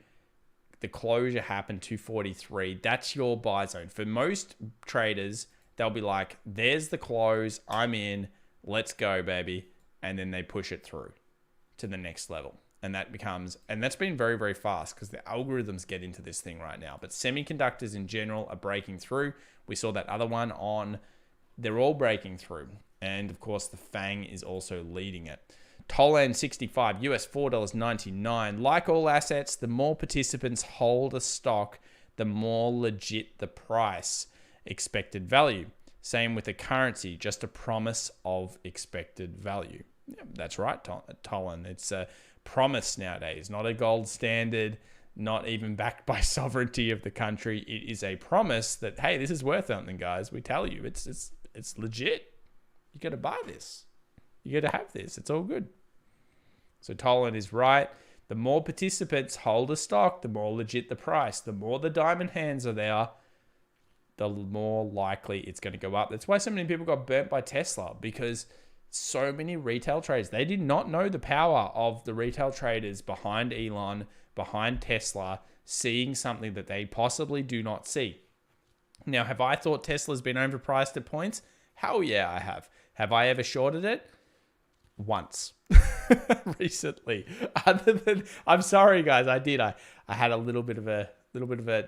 The closure happened 243. That's your buy zone. For most traders, they'll be like, there's the close. I'm in. Let's go, baby. And then they push it through to the next level. And that's been very, very fast because the algorithms get into this thing right now. But semiconductors in general are breaking through. We saw that other one on, they're all breaking through. And of course, the FAANG is also leading it. Tolan 65, US $4.99. Like all assets, the more participants hold a stock, the more legit the price. Expected value. Same with the currency, just a promise of expected value. Yeah, that's right, Tolan. It's a promise nowadays, not a gold standard, not even backed by sovereignty of the country. It is a promise that, hey, this is worth something, guys. We tell you, it's legit. You got to buy this. You got to have this. It's all good. So Tolan is right. The more participants hold a stock, the more legit the price. The more the diamond hands are there, the more likely it's going to go up. That's why so many people got burnt by Tesla, because so many retail traders, they did not know the power of the retail traders behind Elon, behind Tesla, seeing something that they possibly do not see. Now, have I thought Tesla's been overpriced at points? Hell yeah, I have. Have I ever shorted it? Once. Recently. Other than, I'm sorry guys, I did. I had a little bit of a,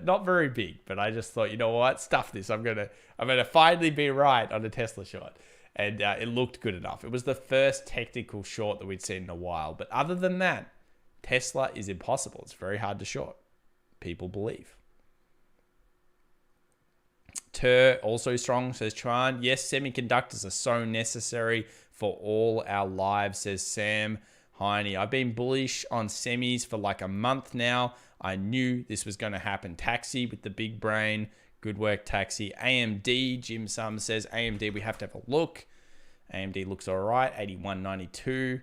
not very big, but I just thought, you know what? Stuff this. I'm gonna finally be right on a Tesla short. And it looked good enough. It was the first technical short that we'd seen in a while. But other than that, Tesla is impossible. It's very hard to short. People believe. Ter also strong, says Chuan. Yes, semiconductors are so necessary for all our lives, says Sam Heine. I've been bullish on semis for like a month now. I knew this was going to happen. Taxi with the big brain. Good work, Taxi. AMD, Jim Sum says, AMD, we have to have a look. AMD looks all right, 81.92.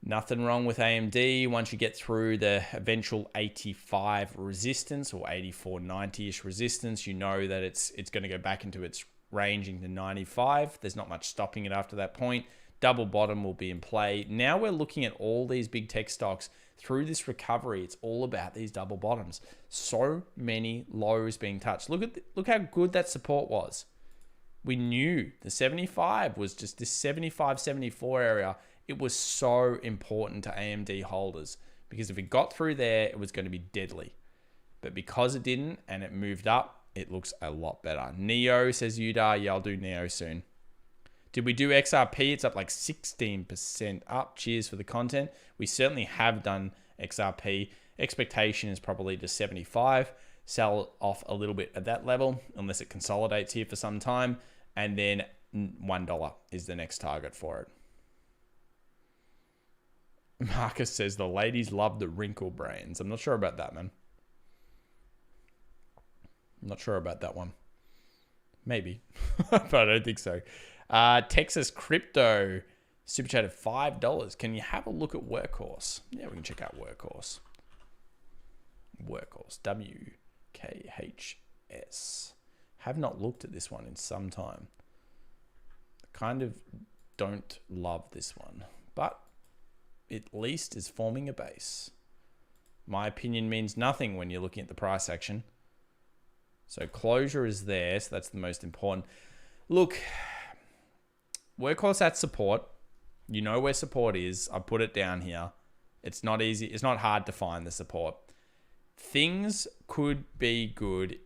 Nothing wrong with AMD. Once you get through the eventual 85 resistance or 84.90-ish resistance, you know that it's going to go back into its ranging to 95. There's not much stopping it after that point. Double bottom will be in play. Now we're looking at all these big tech stocks through this recovery. It's all about these double bottoms. So many lows being touched. Look how good that support was. We knew the 75 was just this 75, 74 area. It was so important to AMD holders because if it got through there, it was going to be deadly. But because it didn't and it moved up, it looks a lot better. Neo, says Udar. Yeah, I'll do Neo soon. Did we do XRP? It's up like 16% up. Cheers for the content. We certainly have done XRP. Expectation is probably to 75. Sell off a little bit at that level unless it consolidates here for some time. And then $1 is the next target for it. Marcus says the ladies love the wrinkle brains. I'm not sure about that, man. I'm not sure about that one. Maybe, but I don't think so. Texas Crypto super chat of $5. Can you have a look at Workhorse? Yeah, we can check out Workhorse. Workhorse. WKHS. Have not looked at this one in some time. Kind of don't love this one, but at least is forming a base. My opinion means nothing when you're looking at the price action. So closure is there, so that's the most important. Look, Workhorse at support. You know where support is. I put it down here. It's not easy. It's not hard to find the support. Things could be good.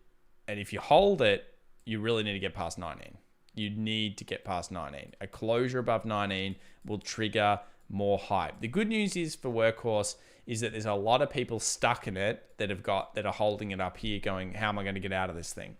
And if you hold it, you really need to get past 19. You need to get past 19. A closure above 19 will trigger more hype. The good news is for Workhorse is that there's a lot of people stuck in it that are holding it up here going, how am I going to get out of this thing?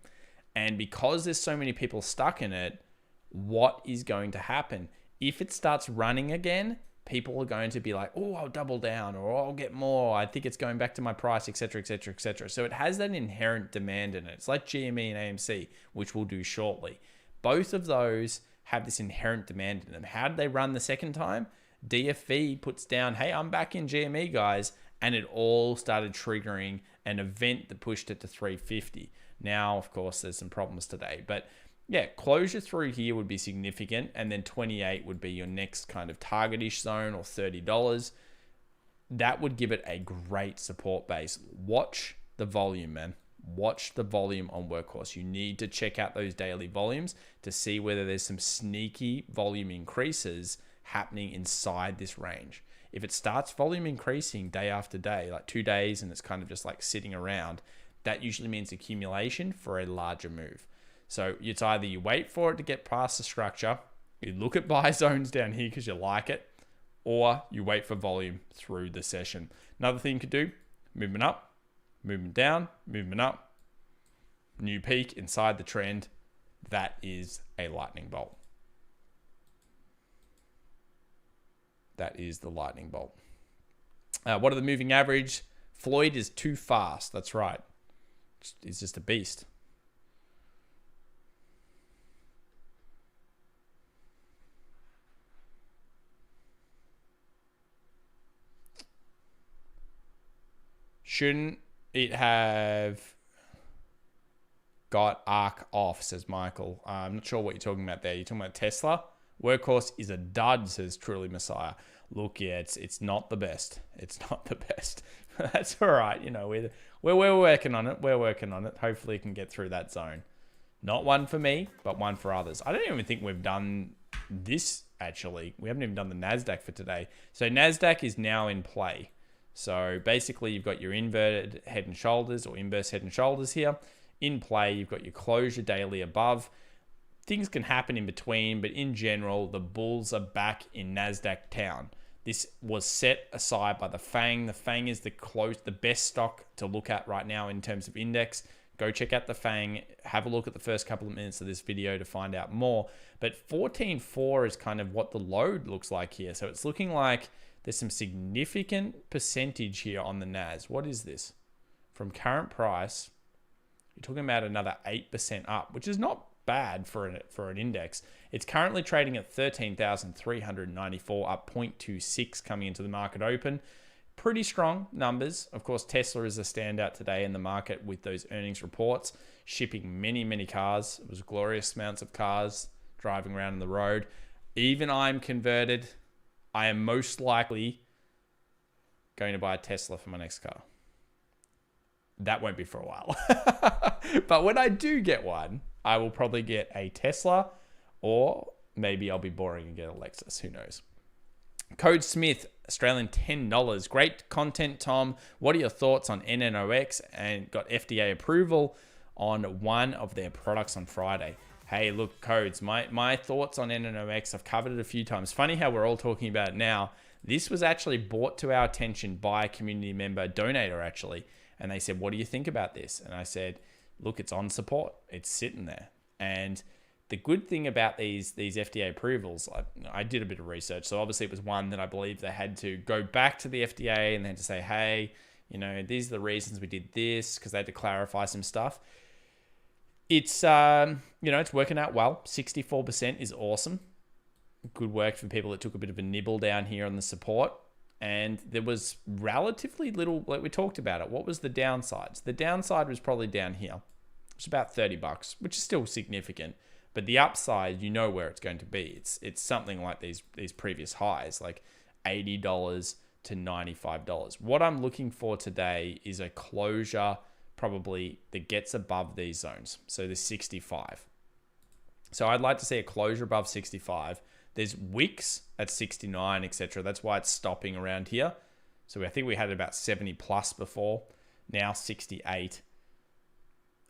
And because there's so many people stuck in it, what is going to happen? If it starts running again, people are going to be like, oh, I'll double down or I'll get more. I think it's going back to my price, etc., etc., etc. So it has that inherent demand in it. It's like GME and AMC, which we'll do shortly. Both of those have this inherent demand in them. How did they run the second time? DFV puts down, hey, I'm back in GME, guys. And it all started triggering an event that pushed it to 350. Now, of course, there's some problems today. But yeah, closure through here would be significant. And then 28 would be your next kind of target-ish zone or $30. That would give it a great support base. Watch the volume, man. Watch the volume on Workhorse. You need to check out those daily volumes to see whether there's some sneaky volume increases happening inside this range. If it starts volume increasing day after day, like 2 days, and it's kind of just like sitting around, that usually means accumulation for a larger move. So it's either you wait for it to get past the structure, you look at buy zones down here because you like it, or you wait for volume through the session. Another thing you could do, movement up, movement down, movement up, new peak inside the trend. That is a lightning bolt. That is the lightning bolt. What are the moving average? Floyd is too fast. That's right. He's just a beast. Shouldn't it have got ARC off, says Michael. I'm not sure what you're talking about there. You're talking about Tesla? Workhorse is a dud, says Truly Messiah. Look, yeah, it's not the best. It's not the best. That's all right. You know, we're working on it. We're working on it. Hopefully it can get through that zone. Not one for me, but one for others. I don't even think we've done this, actually. We haven't even done the Nasdaq for today. So Nasdaq is now in play. So basically you've got your inverted head and shoulders or inverse head and shoulders here. In play, you've got your closure daily above. things can happen in between, but in general, the bulls are back in Nasdaq town. This was set aside by the FAANG. The FAANG is the best stock to look at right now in terms of index. Go check out the FAANG. Have a look at the first couple of minutes of this video to find out more. But 14.4 is kind of what the load looks like here. So it's looking like there's some significant percentage here on the NAS. What is this? From current price, you're talking about another 8% up, which is not bad for an index. It's currently trading at 13,394, up 0.26 coming into the market open. Pretty strong numbers. Of course, Tesla is a standout today in the market with those earnings reports, shipping many cars. It was glorious amounts of cars driving around on the road. Even I'm converted. I am most likely going to buy a Tesla for my next car. That won't be for a while. But when I do get one, I will probably get a Tesla, or maybe I'll be boring and get a Lexus. Who knows? Code Smith, Australian $10. Great content, Tom. What are your thoughts on NNOX? And got FDA approval on one of their products on Friday. Hey, look, Codes, my thoughts on NNOX, I've covered it a few times. Funny how we're all talking about it now. This was actually brought to our attention by a community member, donator actually. And they said, what do you think about this? And I said, look, it's on support. It's sitting there. And the good thing about these FDA approvals, I did a bit of research. So obviously it was one that I believe they had to go back to the FDA and they had to say, hey, you know, these are the reasons we did this, because they had to clarify some stuff. It's, you know, it's working out well. 64% is awesome. Good work for people that took a bit of a nibble down here on the support. And there was relatively little, like we talked about it. What was the downsides? The downside was probably down here. It's about $30, which is still significant. But the upside, you know where it's going to be. It's something like these previous highs, like $80 to $95. What I'm looking for today is a closure probably that gets above these zones. So the 65. So I'd like to see a closure above 65. There's wicks at 69, etc. That's why it's stopping around here. So I think we had about 70 plus before, now 68.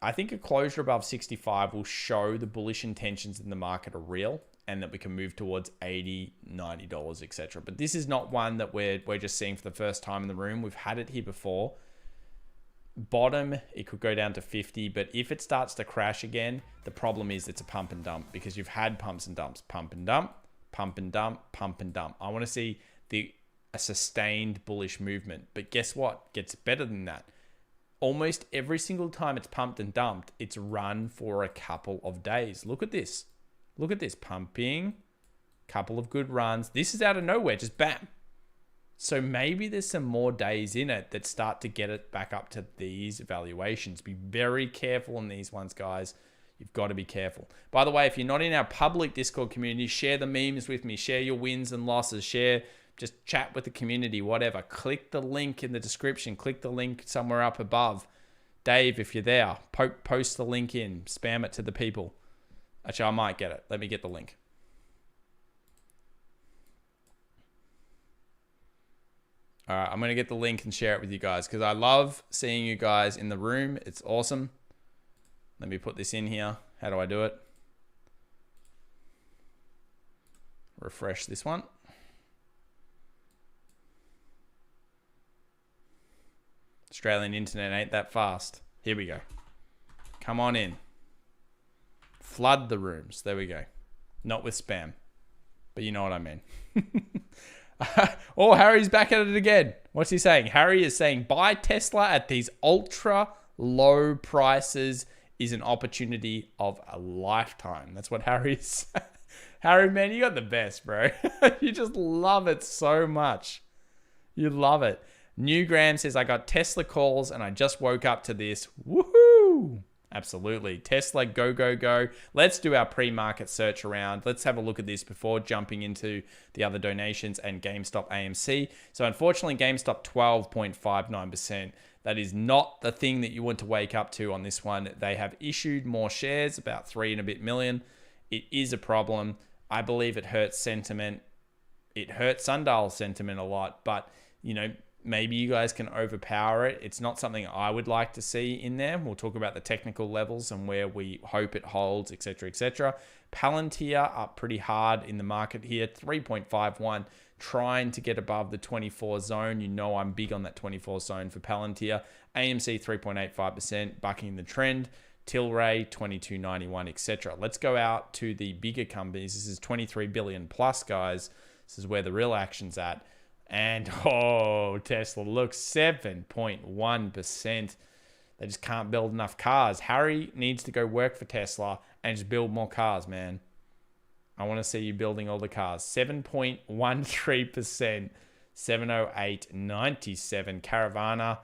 I think a closure above 65 will show the bullish intentions in the market are real and that we can move towards $80, $90, etc. But this is not one that we're just seeing for the first time in the room. We've had it here before. Bottom, it could go down to 50, but if it starts to crash again, the problem is it's a pump and dump, because you've had pumps and dumps, pump and dump, pump and dump, pump and dump. I want to see a sustained bullish movement. But guess what? Gets better than that. Almost every single time it's pumped and dumped, it's run for a couple of days. Look at this. Look at this. Pumping, couple of good runs. This is out of nowhere, just bam. So maybe there's some more days in it that start to get it back up to these valuations. Be very careful on these ones, guys. You've got to be careful. By the way, if you're not in our public Discord community, share the memes with me. Share your wins and losses. Just chat with the community, whatever. Click the link in the description. Click the link somewhere up above. Dave, if you're there, post the link in. Spam it to the people. Actually, I might get it. Let me get the link. All right, I'm going to get the link and share it with you guys because I love seeing you guys in the room. It's awesome. Let me put this in here. How do I do it? Refresh this one. Australian internet ain't that fast. Here we go. Come on in. Flood the rooms. There we go. Not with spam, but you know what I mean. Oh, Harry's back at it again. What's he saying? Harry is saying buy Tesla at these ultra low prices is an opportunity of a lifetime. That's what Harry is. Harry, man, you got the best, bro. You just love it so much. You love it. New Graham says, I got Tesla calls and I just woke up to this. Woohoo! Absolutely. Tesla, go, go, go. Let's do our pre-market search around. Let's have a look at this before jumping into the other donations and GameStop AMC. So unfortunately, GameStop 12.59%. That is not the thing that you want to wake up to on this one. They have issued more shares, about 3 and a bit million. It is a problem. I believe it hurts sentiment. It hurts Sundial sentiment a lot, but you know, Maybe you guys can overpower it. It's not something I would like to see in there. We'll talk about the technical levels and where we hope it holds, etc., etc. Palantir up pretty hard in the market here, 3.51, trying to get above the 24 zone. You know I'm big on that 24 zone for Palantir. AMC 3.85%, bucking the trend. Tilray 22.91, etc. Let's go out to the bigger companies. This is 23 billion plus, guys. This is where the real action's at. And oh, Tesla, look, 7.1%. They just can't build enough cars. Harry needs to go work for Tesla and just build more cars, man. I want to see you building all the cars. 7.13%. 708.97. Carvana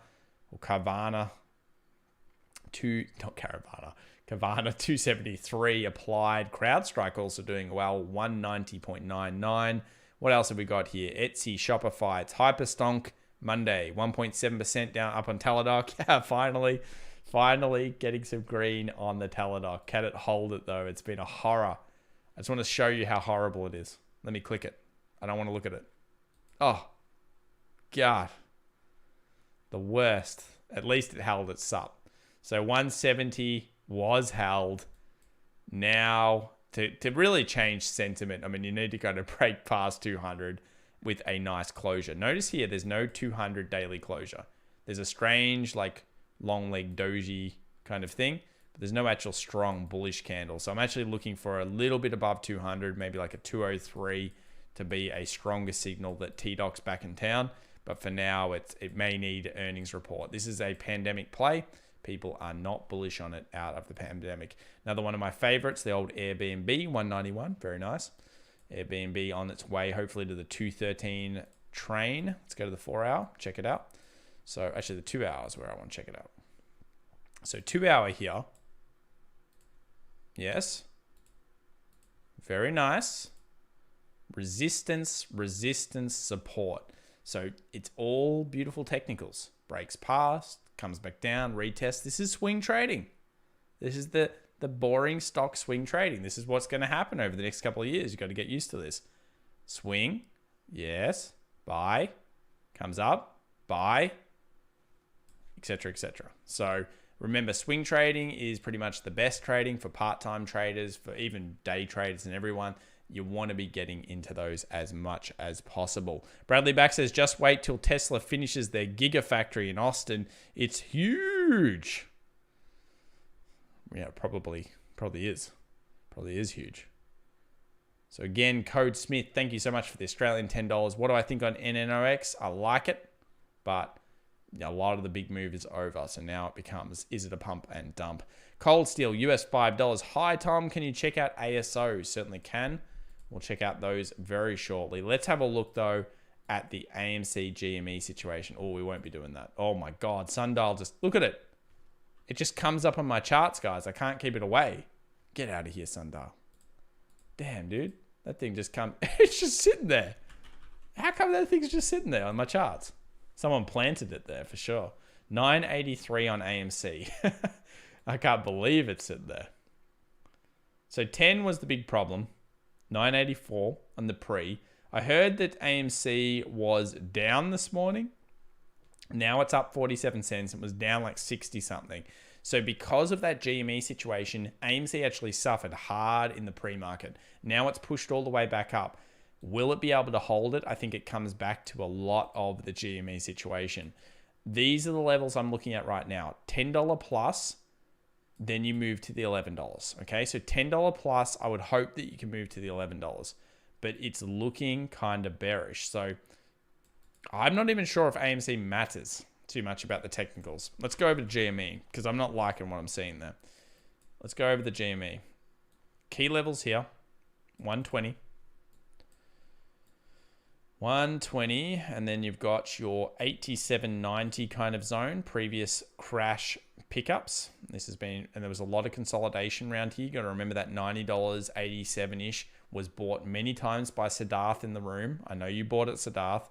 273. Applied. CrowdStrike also doing well, 190.99. What else have we got here? Etsy, Shopify, it's Hyperstonk, Monday, 1.7% down up on Teladoc. Yeah, finally getting some green on the Teladoc. Can it hold it though? It's been a horror. I just want to show you how horrible it is. Let me click it. I don't want to look at it. Oh, God. The worst. At least it held its sup. So 170 was held. Now, to really change sentiment, I mean, you need to kind of break past 200 with a nice closure. Notice here, there's no 200 daily closure. There's a strange, like, long leg doji kind of thing, but there's no actual strong bullish candle. So I'm actually looking for a little bit above 200, maybe like a 203 to be a stronger signal that T-Doc's back in town. But for now, it may need earnings report. This is a pandemic play. People are not bullish on it out of the pandemic. Another one of my favorites, the old Airbnb, 191. Very nice. Airbnb on its way, hopefully, to the 213 train. Let's go to the 4 hour. Check it out. So actually, the 2 hours where I want to check it out. So 2 hour here. Yes. Very nice. Resistance, support. So it's all beautiful technicals. Breaks past, comes back down, retest. This is swing trading. This is the boring stock swing trading. This is what's going to happen over the next couple of years. You've got to get used to this. Swing, yes, buy, comes up, buy, etc., etc. So remember, swing trading is pretty much the best trading for part-time traders, for even day traders and everyone. You want to be getting into those as much as possible. Bradley Back says, just wait till Tesla finishes their gigafactory in Austin. It's huge. Yeah, probably is. Probably is huge. So again, code Smith, thank you so much for the Australian $10. What do I think on NNOX? I like it, but a lot of the big move is over. So now it becomes, is it a pump and dump? Cold steel, US $5. Hi, Tom. Can you check out ASO? Certainly can. We'll check out those very shortly. Let's have a look, though, at the AMC GME situation. Oh, we won't be doing that. Oh, my God. Sundial, just look at it. It just comes up on my charts, guys. I can't keep it away. Get out of here, Sundial. Damn, dude. That thing just comes. It's just sitting there. How come that thing's just sitting there on my charts? Someone planted it there for sure. 983 on AMC. I can't believe it's sitting there. So 10 was the big problem. 984 on the pre. I heard that AMC was down this morning. Now it's up 47 cents. It was down like 60 something. So because of that GME situation, AMC actually suffered hard in the pre-market. Now it's pushed all the way back up. Will it be able to hold it? I think it comes back to a lot of the GME situation. These are the levels I'm looking at right now. $10 plus. Then you move to the $11. Okay, so $10 plus, I would hope that you can move to the $11, but it's looking kind of bearish. So I'm not even sure if AMC matters too much about the technicals. Let's go over to GME because I'm not liking what I'm seeing there. Let's go over the GME. Key levels here, 120. 120, and then you've got your 87.90 kind of zone, previous crash pickups. This has been, and there was a lot of consolidation around here. You got to remember that $90, 87-ish was bought many times by Siddharth in the room. I know you bought it, Siddharth,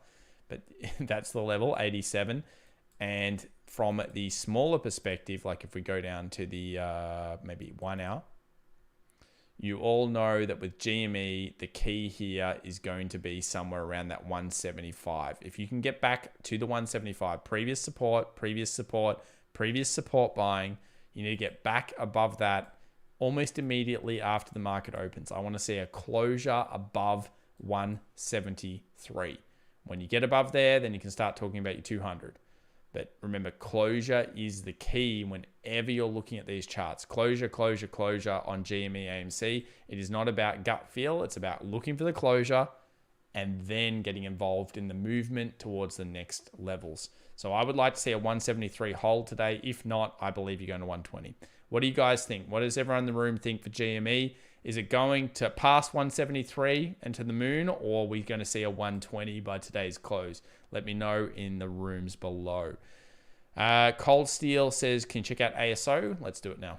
but that's the level, 87. And from the smaller perspective, like if we go down to the maybe 1 hour, You all know that with GME, the key here is going to be somewhere around that 175. If you can get back to the 175, previous support buying, you need to get back above that almost immediately after the market opens. I want to see a closure above 173. When you get above there, then you can start talking about your 200. But remember, closure is the key whenever you're looking at these charts. Closure on GME, AMC. It is not about gut feel. It's about looking for the closure and then getting involved in the movement towards the next levels. So I would like to see a 173 hold today. If not, I believe you're going to 120. What do you guys think? What does everyone in the room think for GME? Is it going to pass 173 and to the moon, or are we going to see a 120 by today's close? Let me know in the rooms below. Cold Steel says, can you check out ASO? Let's do it now.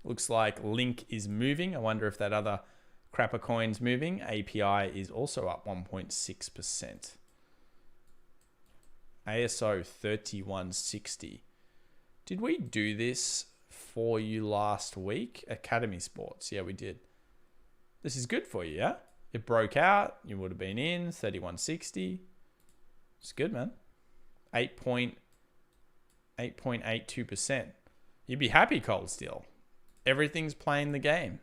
Looks like Link is moving. I wonder if that other crapper coin's moving. API is also up 1.6%. ASO 3160. Did we do this for you last week? Academy Sports. Yeah, we did. This is good for you, yeah? It broke out. You would have been in 3160. It's good, man. 8.82%. You'd be happy, Cold Steel. Everything's playing the game.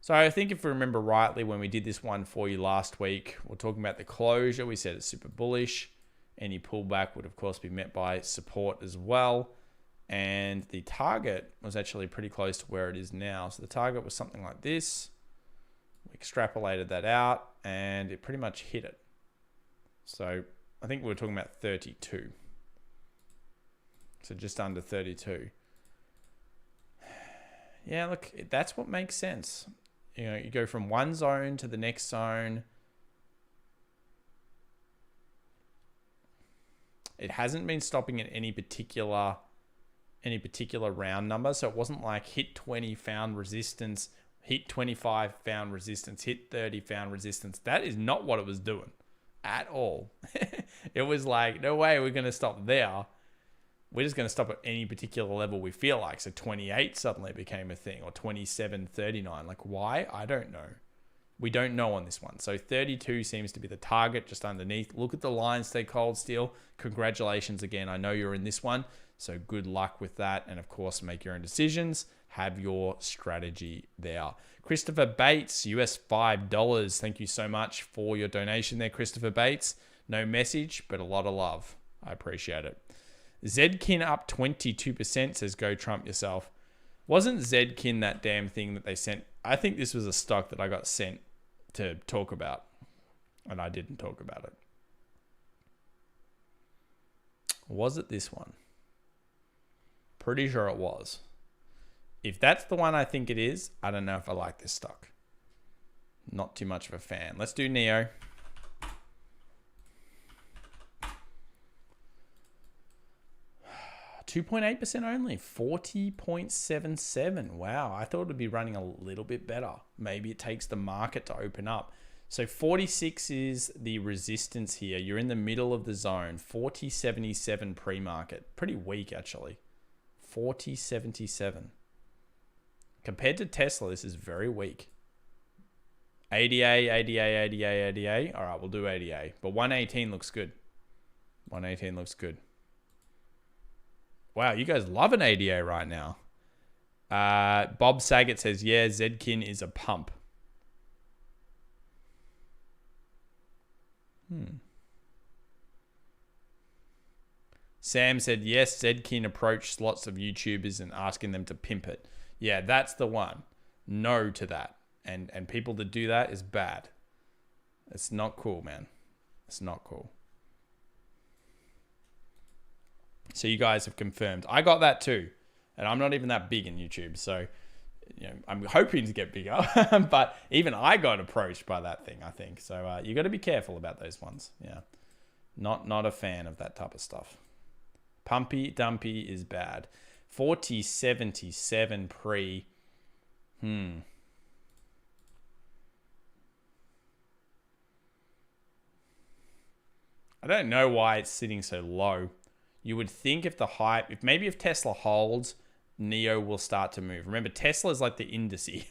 So I think if we remember rightly, when we did this one for you last week, we're talking about the closure. We said it's super bullish. Any pullback would, of course, be met by support as well. And the target was actually pretty close to where it is now. So the target was something like this. We extrapolated that out and it pretty much hit it. So I think we were talking about 32. So just under 32. Yeah, look, that's what makes sense. You know, you go from one zone to the next zone. It hasn't been stopping at any particular round number. So it wasn't like hit 20, found resistance, hit 25, found resistance, hit 30, found resistance. That is not what it was doing at all. It was like, no way we're going to stop there. We're just going to stop at any particular level we feel like. So 28 suddenly became a thing, or 27.39. Like, why? I don't know. We don't know on this one. So 32 seems to be the target just underneath. Look at the line, stay Cold Steel. Congratulations again. I know you're in this one. So good luck with that. And of course, make your own decisions. Have your strategy there. Christopher Bates, US $5. Thank you so much for your donation there, Christopher Bates. No message, but a lot of love. I appreciate it. Zedkin up 22%, says go Trump yourself. Wasn't Zedkin that damn thing that they sent? I think this was a stock that I got sent to talk about, and I didn't talk about it. Was it this one? Pretty sure it was. If that's the one I think it is, I don't know if I like this stock. Not too much of a fan. Let's do Neo. $2.8% only, 40.77. Wow, I thought it would be running a little bit better. Maybe it takes the market to open up. So 46 is the resistance here. You're in the middle of the zone. 40.77 pre-market. Pretty weak, actually. 40.77. Compared to Tesla, this is very weak. ADA. All right, we'll do ADA. But 118 looks good. 118 looks good. Wow, you guys love an ADA right now. Bob Saget says, yeah, Zedkin is a pump. Sam said, yes, Zedkin approached lots of YouTubers and asking them to pimp it. Yeah, that's the one. No to that. And people that do that is bad. It's not cool, man. It's not cool. So you guys have confirmed. I got that too. And I'm not even that big in YouTube. So, you know, I'm hoping to get bigger. But even I got approached by that thing, I think. So you got to be careful about those ones. Yeah. Not a fan of that type of stuff. Pumpy Dumpy is bad. 40.77 pre. I don't know why it's sitting so low. You would think if the hype, if Tesla holds NEO will start to move. Remember, Tesla is like the indice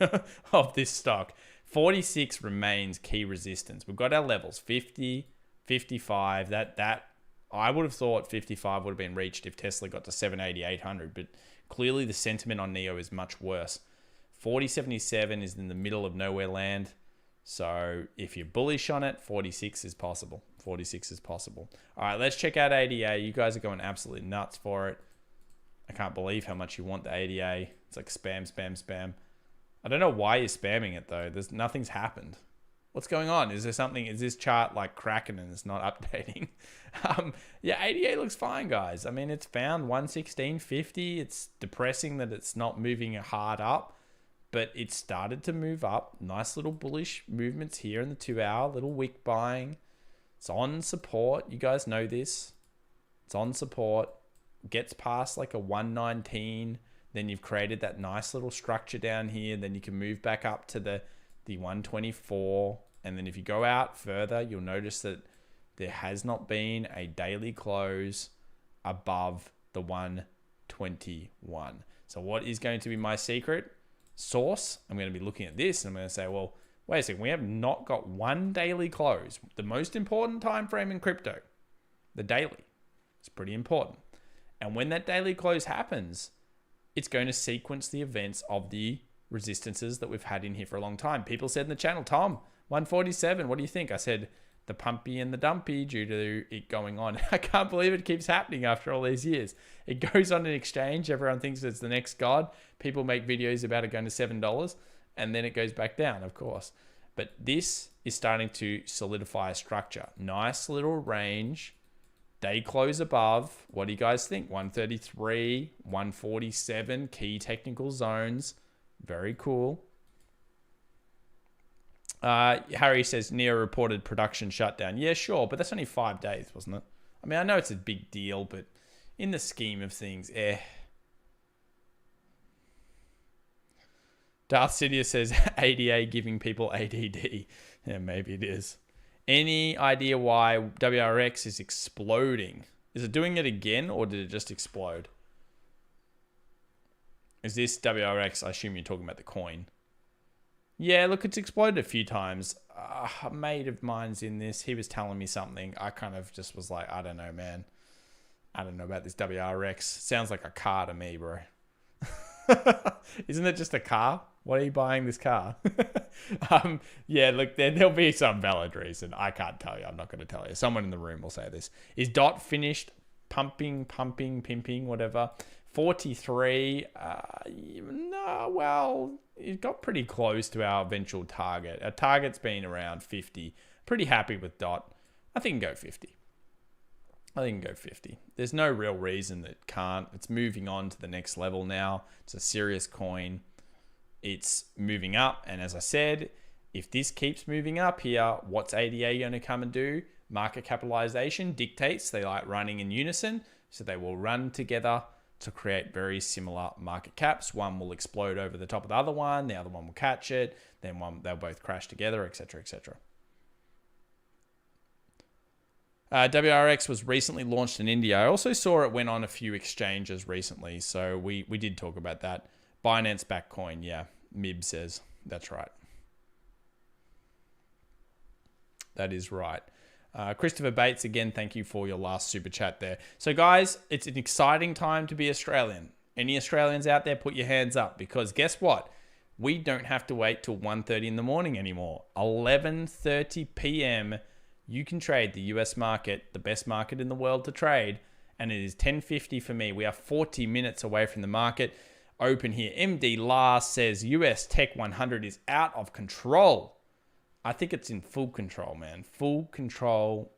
of this stock. 46 remains key resistance. We've got our levels, 50, 55. That I would have thought 55 would have been reached if Tesla got to 780, 800, but clearly the sentiment on NEO is much worse. 40.77 is in the middle of nowhere land. So if you're bullish on it, 46 is possible. 46 is possible. All right, let's check out ADA. You guys are going absolutely nuts for it. I can't believe how much you want the ADA. It's like spam, spam, spam. I don't know why you're spamming it though. Nothing's happened. What's going on? Is there something? Is this chart like cracking and it's not updating? Yeah, ADA looks fine, guys. I mean, it's found 116.50. It's depressing that it's not moving hard up, but it started to move up. Nice little bullish movements here in the 2 hour. Little wick buying. It's on support. You guys know this. It's on support. Gets past like a 119. Then you've created that nice little structure down here. Then you can move back up to the 124. And then if you go out further, you'll notice that there has not been a daily close above the 121. So what is going to be my secret source? I'm going to be looking at this and I'm going to say, well, wait a second, we have not got one daily close. The most important time frame in crypto, the daily. It's pretty important. And when that daily close happens, it's going to sequence the events of the resistances that we've had in here for a long time. People said in the channel, Tom, 147, what do you think? I said the pumpy and the dumpy due to it going on. I can't believe it keeps happening after all these years. It goes on an exchange. Everyone thinks it's the next god. People make videos about it going to $7 and then it goes back down, of course. But this is starting to solidify a structure. Nice little range. Day close above. What do you guys think? 133, 147, key technical zones. Very cool. Harry says NEO reported production shutdown. Yeah, sure, but that's only 5 days, wasn't it? I mean, I know it's a big deal, but in the scheme of things, Darth Sidious says ADA giving people ADD. Yeah, maybe it is. Any idea why WRX is exploding? Is it doing it again or did it just explode? Is this WRX? I assume you're talking about the coin. Yeah, look, it's exploded a few times. A mate of mine's in this. He was telling me something. I kind of just was like, I don't know, man. I don't know about this WRX. Sounds like a car to me, bro. Isn't it just a car? Why are you buying this car? Yeah, look, there'll be some valid reason. I can't tell you. I'm not going to tell you. Someone in the room will say this. Is DOT finished pumping, pimping, whatever? 43. No, well, it got pretty close to our eventual target. Our target's been around 50. Pretty happy with DOT. I think it can go 50. I think it can go 50. There's no real reason that it can't. It's moving on to the next level now. It's a serious coin. It's moving up. And as I said, if this keeps moving up here, what's ADA going to come and do? Market capitalization dictates they like running in unison. So they will run together to create very similar market caps. One will explode over the top of the other one. The other one will catch it. Then they'll both crash together, etc., etc. WRX was recently launched in India. I also saw it went on a few exchanges recently. So we did talk about that. Binance backed coin. Yeah, Mib says. That's right. That is right. Christopher Bates, again, thank you for your last super chat there. So guys, it's an exciting time to be Australian. Any Australians out there, put your hands up because guess what? We don't have to wait till 1:30 in the morning anymore. 11:30 p.m. you can trade the US market, the best market in the world to trade, and it is 10:50 for me. We are 40 minutes away from the market open here. MD Last says US Tech 100 is out of control. I think it's in full control, man. Full control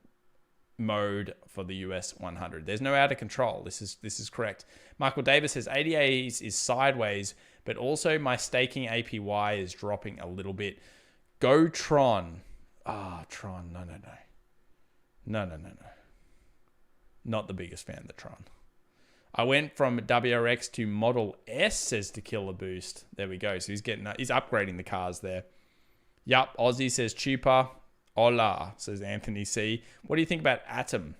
mode for the US 100. There's no out of control. This is correct. Michael Davis says ADA is sideways, but also my staking APY is dropping a little bit. Go Tron. Tron. No. Not the biggest fan of the Tron. I went from WRX to Model S, says To Kill a Boost. There we go. So he's upgrading the cars there. Yup, Aussie says cheaper. Hola, says Anthony C. What do you think about Atom?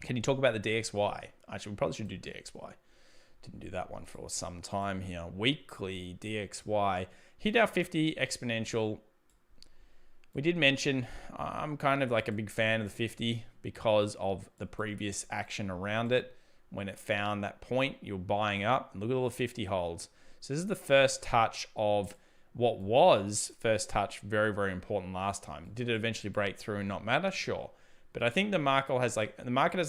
Can you talk about the DXY? Actually, we probably should do DXY. Didn't do that one for some time here. Weekly DXY hit our 50 exponential. We did mention I'm kind of like a big fan of the 50 because of the previous action around it. When it found that point, you're buying up. Look at all the 50 holds. So this is the first touch of what was first touch, very, very important last time. Did it eventually break through and not matter? Sure. But I think the market has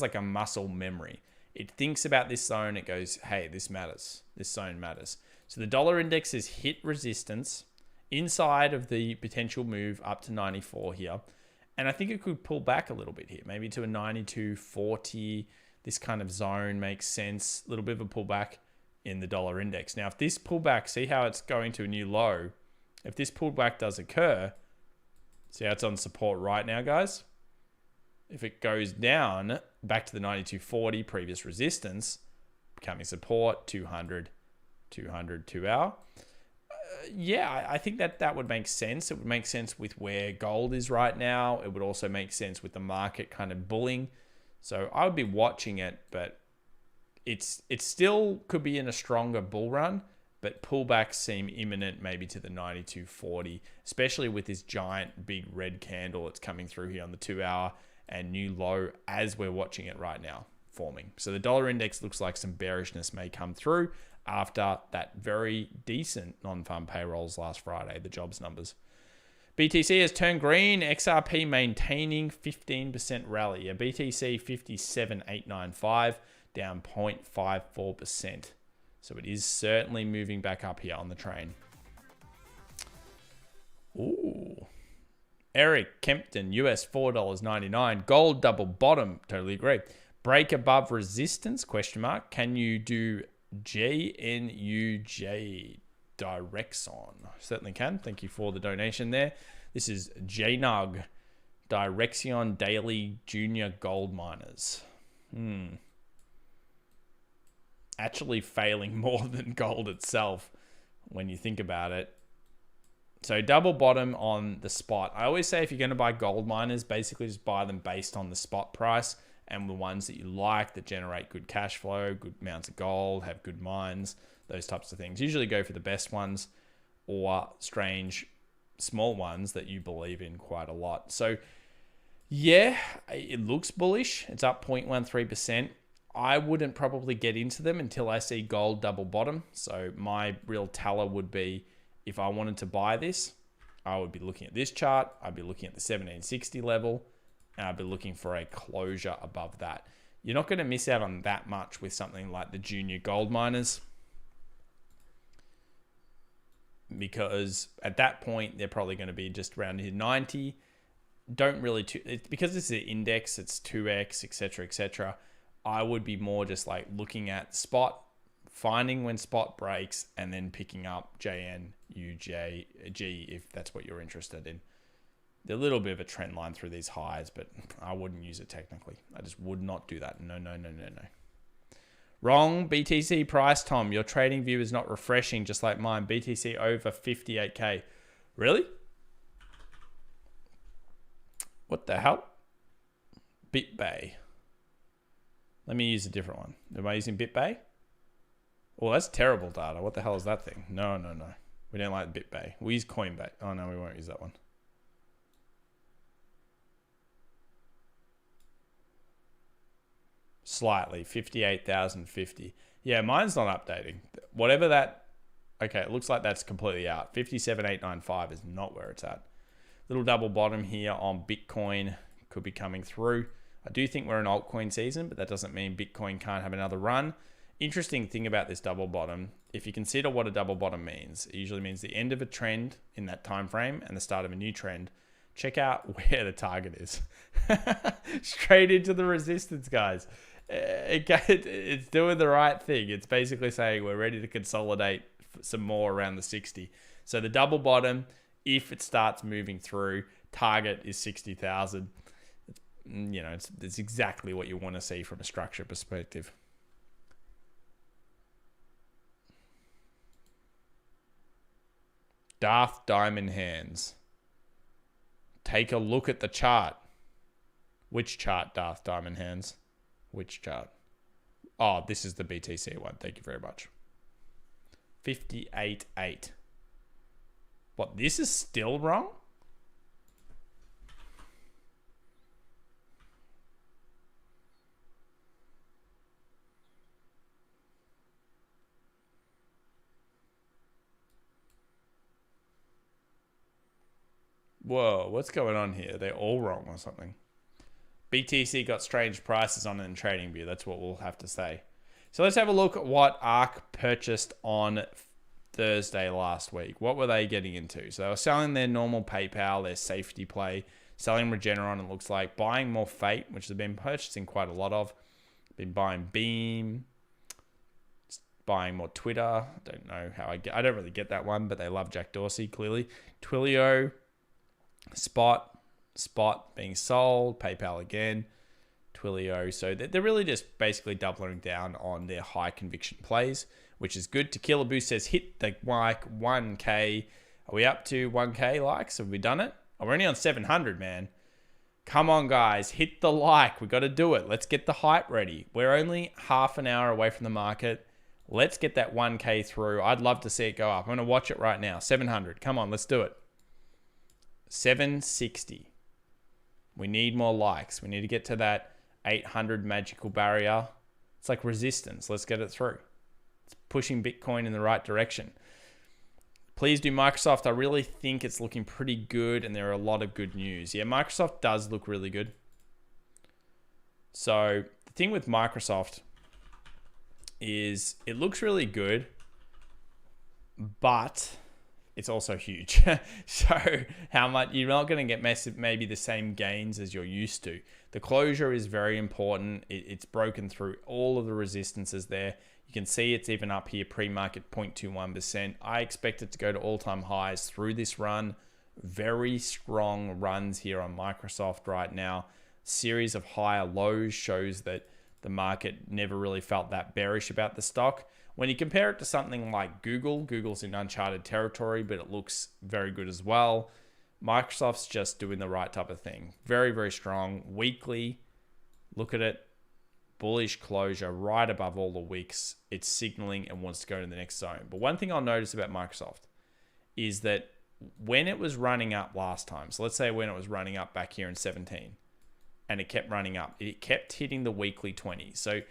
like a muscle memory. It thinks about this zone. It goes, hey, this matters. This zone matters. So the dollar index has hit resistance inside of the potential move up to 94 here. And I think it could pull back a little bit here, maybe to a 92.40. This kind of zone makes sense. A little bit of a pullback in the dollar index. Now, if this pullback, see how it's going to a new low. If this pullback does occur, see how it's on support right now, guys? If it goes down back to the 92.40 previous resistance, becoming support, 200, 2 hour. Yeah, I think that would make sense. It would make sense with where gold is right now. It would also make sense with the market kind of bulling. So I would be watching it, but it still could be in a stronger bull run, but pullbacks seem imminent maybe to the 92.40, especially with this giant big red candle that's coming through here on the 2 hour and new low as we're watching it right now forming. So the dollar index looks like some bearishness may come through after that very decent non-farm payrolls last Friday, the jobs numbers. BTC has turned green. XRP maintaining 15% rally. A BTC 57,895 down 0.54%. So it is certainly moving back up here on the train. Ooh. Eric Kempton, US $4.99. Gold double bottom. Totally agree. Break above resistance? Question mark. Can you do JNUJ Direxon? Certainly can. Thank you for the donation there. This is JNUG Direxion Daily Junior Gold Miners. Actually failing more than gold itself when you think about it. So double bottom on the spot. I always say if you're going to buy gold miners, basically just buy them based on the spot price and the ones that you like that generate good cash flow, good amounts of gold, have good mines, those types of things. Usually go for the best ones or strange small ones that you believe in quite a lot. So yeah, it looks bullish. It's up 0.13%. I wouldn't probably get into them until I see gold double bottom. So my real teller would be, if I wanted to buy this, I would be looking at this chart. I'd be looking at the 1760 level, and I'd be looking for a closure above that. You're not going to miss out on that much with something like the junior gold miners, because at that point, they're probably going to be just around here 90. Don't really, because this is an index, it's 2x, etc., etc. I would be more just like looking at spot, finding when spot breaks, and then picking up JNUJG if that's what you're interested in. There's a little bit of a trend line through these highs, but I wouldn't use it technically. I just would not do that. No. Wrong BTC price, Tom. Your trading view is not refreshing, just like mine. BTC over 58K. Really? What the hell? BitBay. Let me use a different one. Am I using BitBay? Well, that's terrible data. What the hell is that thing? No. We don't like BitBay. We use Coinbase. Oh, no, we won't use that one. Slightly. 58,050. Yeah, mine's not updating. Whatever that... Okay, it looks like that's completely out. 57,895 is not where it's at. Little double bottom here on Bitcoin. Could be coming through. I do think we're in altcoin season, but that doesn't mean Bitcoin can't have another run. Interesting thing about this double bottom, if you consider what a double bottom means, it usually means the end of a trend in that time frame and the start of a new trend. Check out where the target is. Straight into the resistance, guys. It's doing the right thing. It's basically saying we're ready to consolidate some more around the 60. So the double bottom, if it starts moving through, target is 60,000. You know, it's exactly what you want to see from a structure perspective. Darth Diamond Hands. Take a look at the chart. Which chart, Darth Diamond Hands? Which chart? Oh, this is the BTC one. Thank you very much. 58.8. What, this is still wrong? Whoa, what's going on here? They're all wrong or something. BTC got strange prices on it in TradingView. That's what we'll have to say. So let's have a look at what ARK purchased on Thursday last week. What were they getting into? So they were selling their normal PayPal, their safety play, selling Regeneron, it looks like, buying more Fate, which they've been purchasing quite a lot of. Been buying Beam, buying more Twitter. I don't know how I don't really get that one, but they love Jack Dorsey, clearly. Twilio, Spot being sold, PayPal again, Twilio. So they're really just basically doubling down on their high conviction plays, which is good. Tequila Boost says hit the like 1K. Are we up to 1K likes? Have we done it? Oh, we're only on 700, man. Come on, guys. Hit the like. We got to do it. Let's get the hype ready. We're only half an hour away from the market. Let's get that 1K through. I'd love to see it go up. I'm going to watch it right now. 700. Come on, let's do it. 760. We need more likes. We need to get to that 800 magical barrier. It's like resistance. Let's get it through. It's pushing Bitcoin in the right direction. Please do Microsoft. I really think it's looking pretty good, and there are a lot of good news. Yeah, Microsoft does look really good. So the thing with Microsoft is it looks really good, but it's also huge. So how much, you're not going to get massive, maybe the same gains as you're used to. The closure is very important. It's broken through all of the resistances there. You can see it's even up here, pre-market 0.21%. I expect it to go to all-time highs through this run. Very strong runs here on Microsoft right now. Series of higher lows shows that the market never really felt that bearish about the stock. When you compare it to something like Google's in uncharted territory, but it looks very good as well. Microsoft's just doing the right type of thing. Very, very strong. Weekly, look at it. Bullish closure right above all the wicks. It's signaling and wants to go to the next zone. But one thing I'll notice about Microsoft is that when it was running up last time, so let's say when it was running up back here in 17, and it kept running up, it kept hitting the weekly 20. So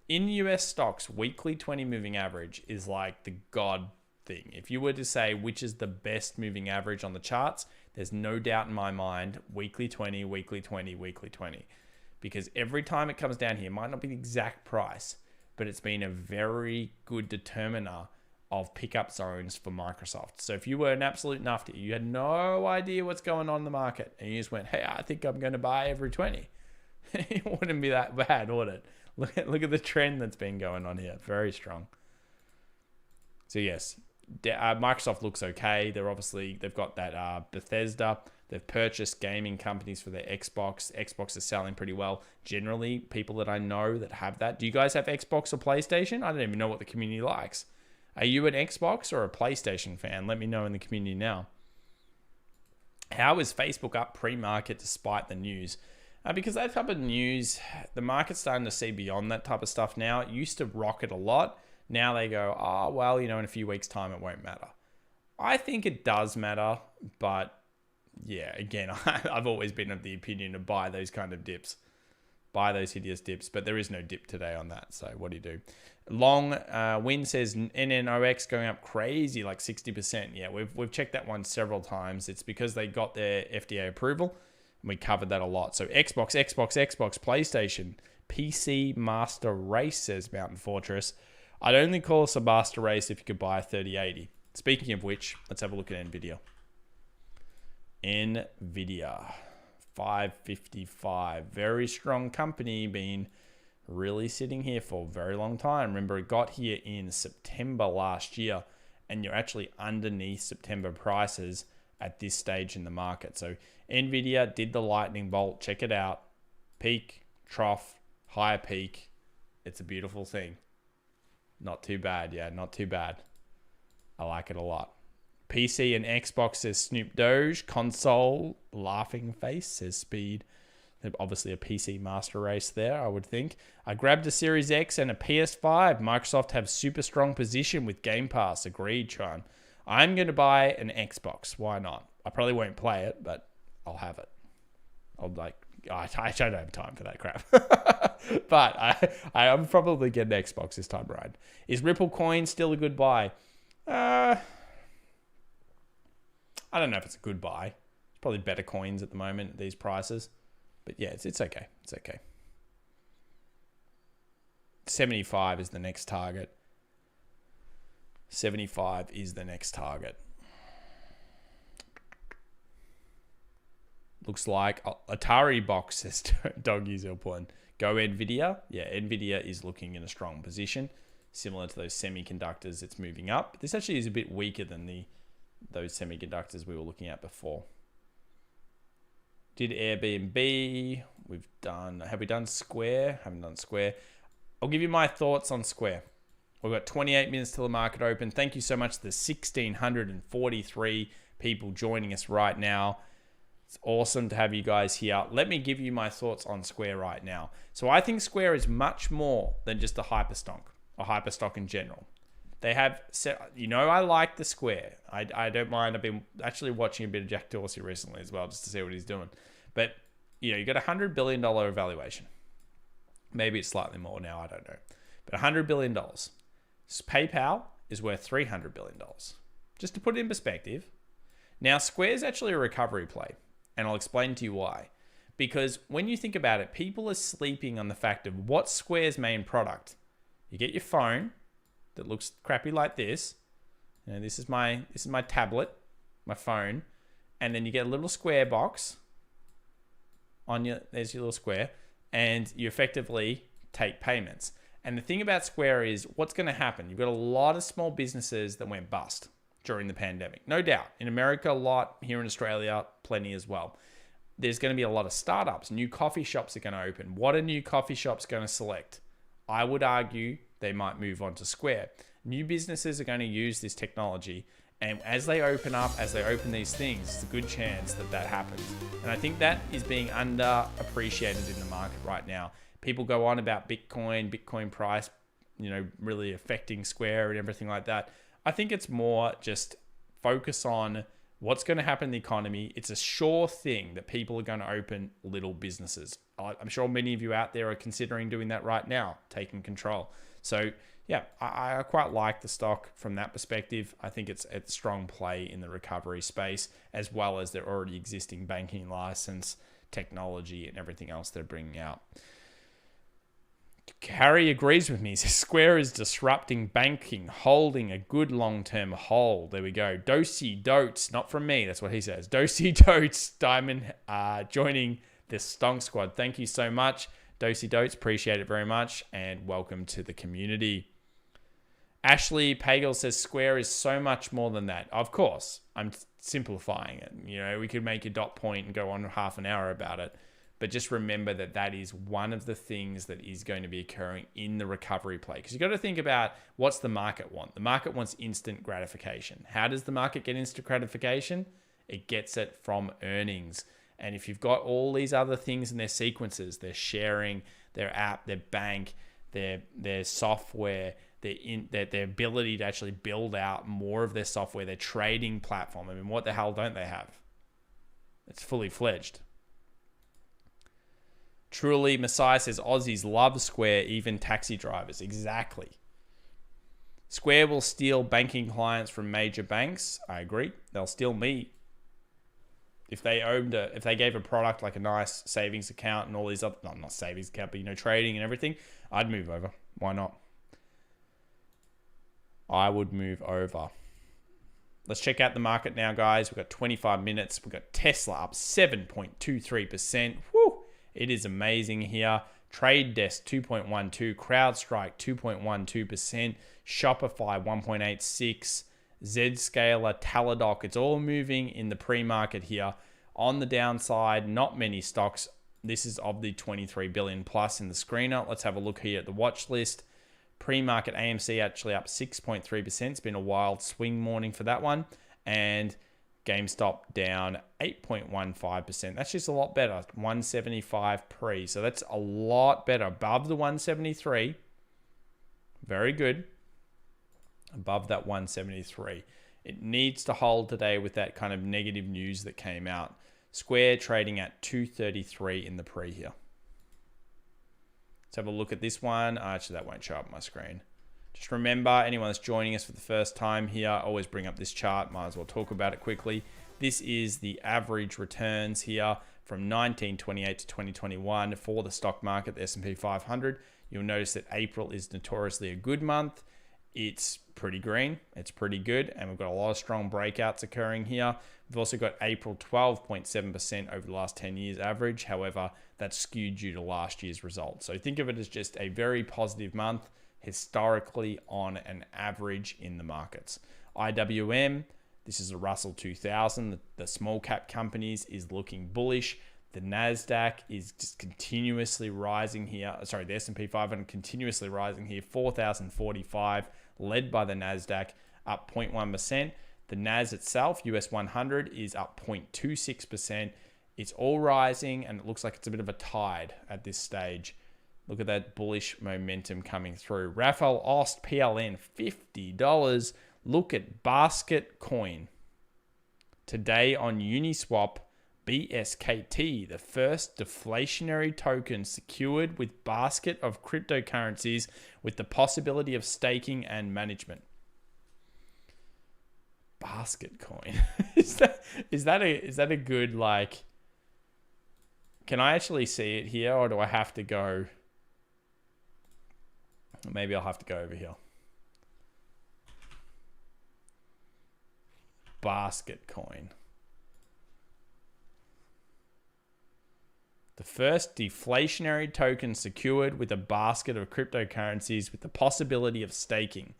in US stocks, weekly 20 moving average is like the god thing. If you were to say which is the best moving average on the charts, there's no doubt in my mind, weekly 20, weekly 20, weekly 20. Because every time it comes down here, it might not be the exact price, but it's been a very good determiner of pickup zones for Microsoft. So if you were an absolute nufty, you had no idea what's going on in the market, and you just went, hey, I think I'm going to buy every 20. It wouldn't be that bad, would it? Look at the trend that's been going on here. Very strong. So yes, Microsoft looks okay. They've got that Bethesda. They've purchased gaming companies for their Xbox. Xbox is selling pretty well. Generally, people that I know that have that. Do you guys have Xbox or PlayStation? I don't even know what the community likes. Are you an Xbox or a PlayStation fan? Let me know in the community now. How is Facebook up pre-market despite the news? Because that type of news, the market's starting to see beyond that type of stuff now. It used to rocket a lot. Now they go, oh, well, in a few weeks' time, it won't matter. I think it does matter, but yeah, again, I've always been of the opinion to buy those kind of dips. Buy those hideous dips, but there is no dip today on that, so what do you do? Long Win says NNOX going up crazy, like 60%. Yeah, we've checked that one several times. It's because they got their FDA approval, and we covered that a lot. So Xbox, PlayStation, PC Master Race, says Mountain Fortress. I'd only call us a Master Race if you could buy a 3080. Speaking of which, let's have a look at NVIDIA. NVIDIA, 555. Very strong company, been really sitting here for a very long time. Remember, it got here in September last year, and you're actually underneath September prices at this stage in the market. So NVIDIA did the lightning bolt. Check it out. Peak, trough, higher peak. It's a beautiful thing. Not too bad. Yeah, not too bad. I like it a lot. PC and Xbox, says Snoop Doge. Console, laughing face, says Speed Obviously a PC master race there, I would think. I grabbed a Series X and a PS5. Microsoft have super strong position with Game Pass. Agreed, Sean. I'm going to buy an Xbox. Why not? I probably won't play it, but I'll have it. I don't have time for that crap. But I'm probably getting an Xbox this time around. Is Ripple Coin still a good buy? I don't know if it's a good buy. It's probably better coins at the moment at these prices. But yeah, it's okay. It's okay. 75 is the next target. 75 is the next target. Looks like Atari box, says Doggy Zilpun. Go Nvidia. Yeah, Nvidia is looking in a strong position. Similar to those semiconductors, it's moving up. This actually is a bit weaker than those semiconductors we were looking at before. Did Airbnb. Have we done Square? Haven't done Square. I'll give you my thoughts on Square. We've got 28 minutes till the market open. Thank you so much to the 1,643 people joining us right now. It's awesome to have you guys here. Let me give you my thoughts on Square right now. So I think Square is much more than just a hyperstock, in general. They have, I like the Square. I don't mind. I've been actually watching a bit of Jack Dorsey recently as well, just to see what he's doing. But, you got $100 billion valuation. Maybe it's slightly more now, I don't know. But $100 billion. PayPal is worth $300 billion. Just to put it in perspective. Now, Square is actually a recovery play. And I'll explain to you why. Because when you think about it, people are sleeping on the fact of what's Square's main product. You get your phone that looks crappy like this. This is my tablet, my phone. And then you get a little Square box. There's your little Square. And you effectively take payments. And the thing about Square is what's going to happen. You've got a lot of small businesses that went bust during the pandemic. No doubt. In America, a lot. Here in Australia, plenty as well. There's going to be a lot of startups. New coffee shops are going to open. What are new coffee shops going to select? I would argue they might move on to Square. New businesses are going to use this technology. And as they open up, as they open these things, it's a good chance that happens. And I think that is being underappreciated in the market right now. People go on about Bitcoin price, really affecting Square and everything like that. I think it's more just focus on what's going to happen in the economy. It's a sure thing that people are going to open little businesses. I'm sure many of you out there are considering doing that right now, taking control. So yeah, I quite like the stock from that perspective. I think it's a strong play in the recovery space, as well as their already existing banking license, technology, and everything else they're bringing out. Harry agrees with me. He says Square is disrupting banking, holding a good long-term hold. There we go. Dosey Dotes, not from me. That's what he says. Dosey Dotes, Diamond, joining the Stonk Squad. Thank you so much. Dosey Dotes, appreciate it very much. And welcome to the community. Ashley Pagel says Square is so much more than that. Of course, I'm simplifying it. We could make a dot point and go on half an hour about it. But just remember that is one of the things that is going to be occurring in the recovery play. Because you've got to think about what's the market want. The market wants instant gratification. How does the market get instant gratification? It gets it from earnings. And if you've got all these other things in their sequences, their sharing, their app, their bank, their software, their ability to actually build out more of their software, their trading platform. I mean, what the hell don't they have? It's fully fledged. Truly, Messiah says Aussies love Square, even taxi drivers. Exactly. Square will steal banking clients from major banks. I agree. They'll steal me. If they gave a product like a nice savings account and all these other, not savings account, but trading and everything, I'd move over. Why not? I would move over. Let's check out the market now, guys. We've got 25 minutes. We've got Tesla up 7.23%. Woo! It is amazing here. Trade Desk 2.12, CrowdStrike 2.12%, Shopify 1.86, Zscaler, Teladoc. It's all moving in the pre-market here. On the downside, not many stocks. This is of the 23 billion plus in the screener. Let's have a look here at the watch list. Pre-market AMC actually up 6.3%. It's been a wild swing morning for that one. And GameStop down 8.15%. That's just a lot better. 175 pre. So that's a lot better. Above the 173. Very good. Above that 173. It needs to hold today with that kind of negative news that came out. Square trading at 233 in the pre here. Let's have a look at this one. Actually, that won't show up on my screen. Just remember, anyone that's joining us for the first time here, always bring up this chart. Might as well talk about it quickly. This is the average returns here from 1928 to 2021 for the stock market, the S&P 500. You'll notice that April is notoriously a good month. It's pretty green. It's pretty good. And we've got a lot of strong breakouts occurring here. We've also got April 12.7% over the last 10 years average. However, that's skewed due to last year's results. So think of it as just a very positive month historically on an average in the markets. IWM, this is a Russell 2000. The small cap companies is looking bullish. The Nasdaq is just continuously rising here. Sorry, the S&P 500 continuously rising here. 4,045, led by the Nasdaq, up 0.1%. The Nas itself, US 100, is up 0.26%. It's all rising, and it looks like it's a bit of a tide at this stage. Look at that bullish momentum coming through. Rafael Ost, PLN, $50. Look at Basket Coin. Today on Uniswap, BSKT, the first deflationary token secured with basket of cryptocurrencies with the possibility of staking and management. Basket Coin. is that a good, like, can I actually see it here, or do I have to go? Maybe I'll have to go over here. Basket Coin. The first deflationary token secured with a basket of cryptocurrencies with the possibility of staking.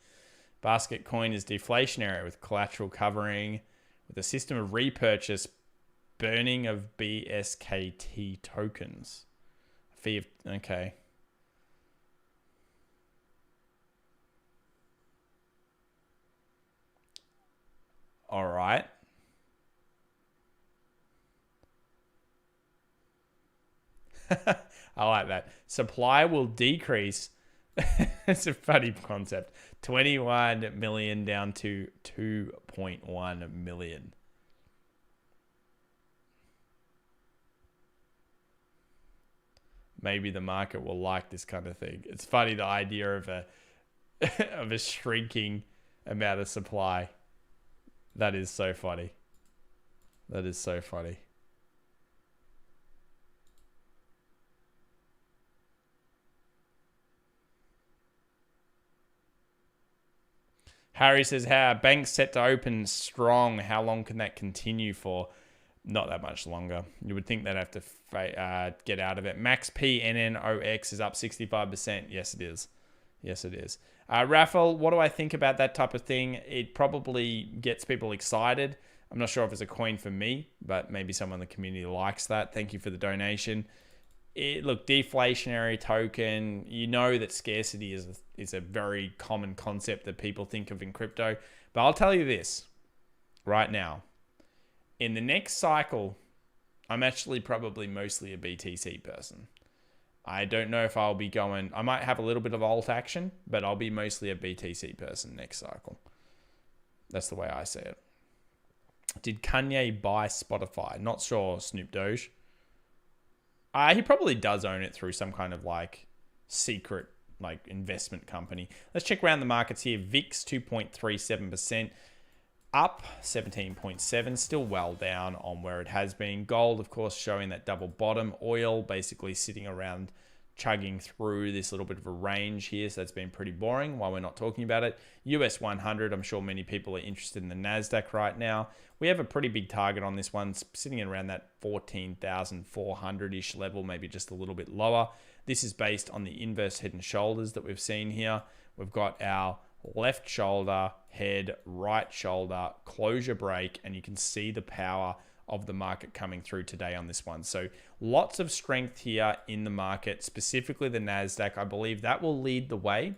Basket Coin is deflationary with collateral covering, with a system of repurchase, burning of BSKT tokens. Fee of, okay. All right. I like that. Supply will decrease. It's a funny concept. 21 million down to 2.1 million. Maybe the market will like this kind of thing. It's funny, the idea of a shrinking amount of supply. That is so funny. That is so funny. Harry says, how banks set to open strong. How long can that continue for? Not that much longer. You would think they'd have to get out of it. Max P NNOX is up 65%. Yes, it is. Yes, it is. Raffle, what do I think about that type of thing? It probably gets people excited. I'm not sure if it's a coin for me, but maybe someone in the community likes that. Thank you for the donation. Look, deflationary token, you know that scarcity is a very common concept that people think of in crypto. But I'll tell you this right now. In the next cycle, I'm actually probably mostly a BTC person. I don't know if I'll be going, I might have a little bit of alt action, but I'll be mostly a BTC person next cycle. That's the way I see it. Did Kanye buy Spotify? Not sure, Snoop Doge. He probably does own it through some kind of like secret like investment company. Let's check around the markets here. VIX 2.37%, up 17.7, still well down on where it has been. Gold, of course, showing that double bottom. Oil basically sitting around chugging through this little bit of a range here. So that's been pretty boring while we're not talking about it. US 100, I'm sure many people are interested in the Nasdaq right now. We have a pretty big target on this one, sitting at around that 14,400-ish level, maybe just a little bit lower. This is based on the inverse head and shoulders that we've seen here. We've got our left shoulder, head, right shoulder, closure break, and you can see the power of the market coming through today on this one. So lots of strength here in the market, specifically the Nasdaq. I believe that will lead the way,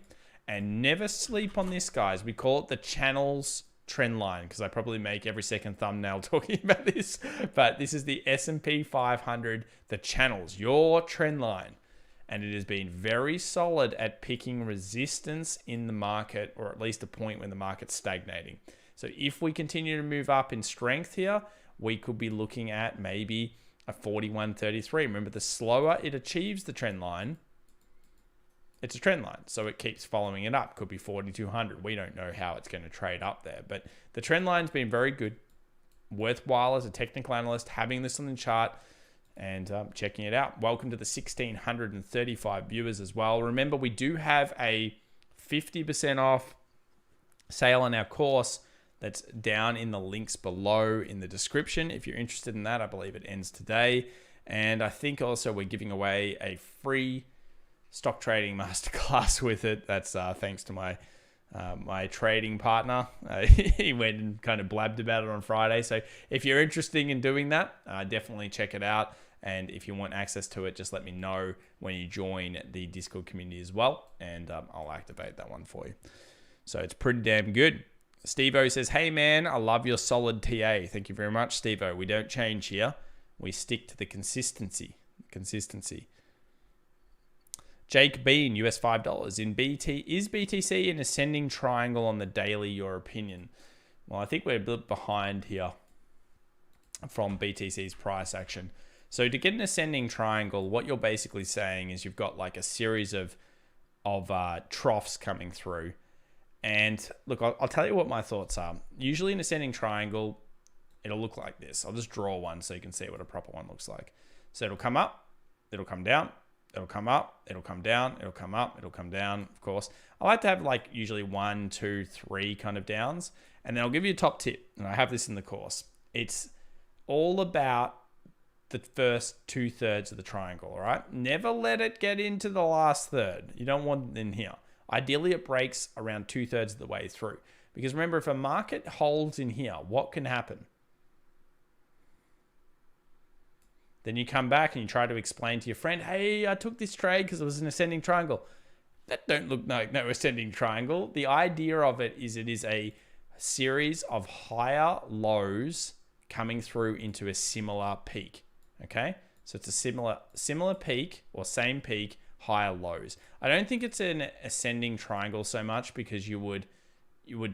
and never sleep on this, guys. We call it the channels trend line, because I probably make every second thumbnail talking about this, but this is the S&P 500, the channels, your trend line. And it has been very solid at picking resistance in the market, or at least a point when the market's stagnating. So if we continue to move up in strength here, we could be looking at maybe a 41.33. Remember, the slower it achieves the trend line, it's a trend line. So it keeps following it up. Could be 4,200. We don't know how it's going to trade up there, but the trend line's been very good. Worthwhile as a technical analyst having this on the chart and checking it out. Welcome to the 1,635 viewers as well. Remember, we do have a 50% off sale on our course that's down in the links below in the description. If you're interested in that, I believe it ends today. And I think also we're giving away a free stock trading masterclass with it. That's thanks to my my trading partner. He went and kind of blabbed about it on Friday. So if you're interested in doing that, definitely check it out. And if you want access to it, just let me know when you join the Discord community as well, and I'll activate that one for you. So it's pretty damn good. Steve-O says, hey man, I love your solid TA. Thank you very much, Steve-O. We don't change here. We stick to the consistency. Jake Bean, US $5. Is BTC an ascending triangle on the daily, your opinion? Well, I think we're a bit behind here from BTC's price action. So to get an ascending triangle, what you're basically saying is you've got like a series of troughs coming through. And look, I'll tell you what my thoughts are. Usually an ascending triangle, it'll look like this. I'll just draw one so you can see what a proper one looks like. So it'll come up, it'll come down, it'll come up, it'll come down, it'll come up, it'll come down, of course. I like to have like usually 1, 2, 3 kind of downs. And then I'll give you a top tip. And I have this in the course. It's all about the first 2/3 of the triangle, all right? Never let it get into the last third. You don't want it in here. Ideally, it breaks around 2/3 of the way through. Because remember, if a market holds in here, what can happen? Then you come back and you try to explain to your friend, hey, I took this trade because it was an ascending triangle. That don't look like no ascending triangle. The idea of it is a series of higher lows coming through into a similar peak. Okay, so it's a similar peak or same peak, higher lows. I don't think it's an ascending triangle so much because you would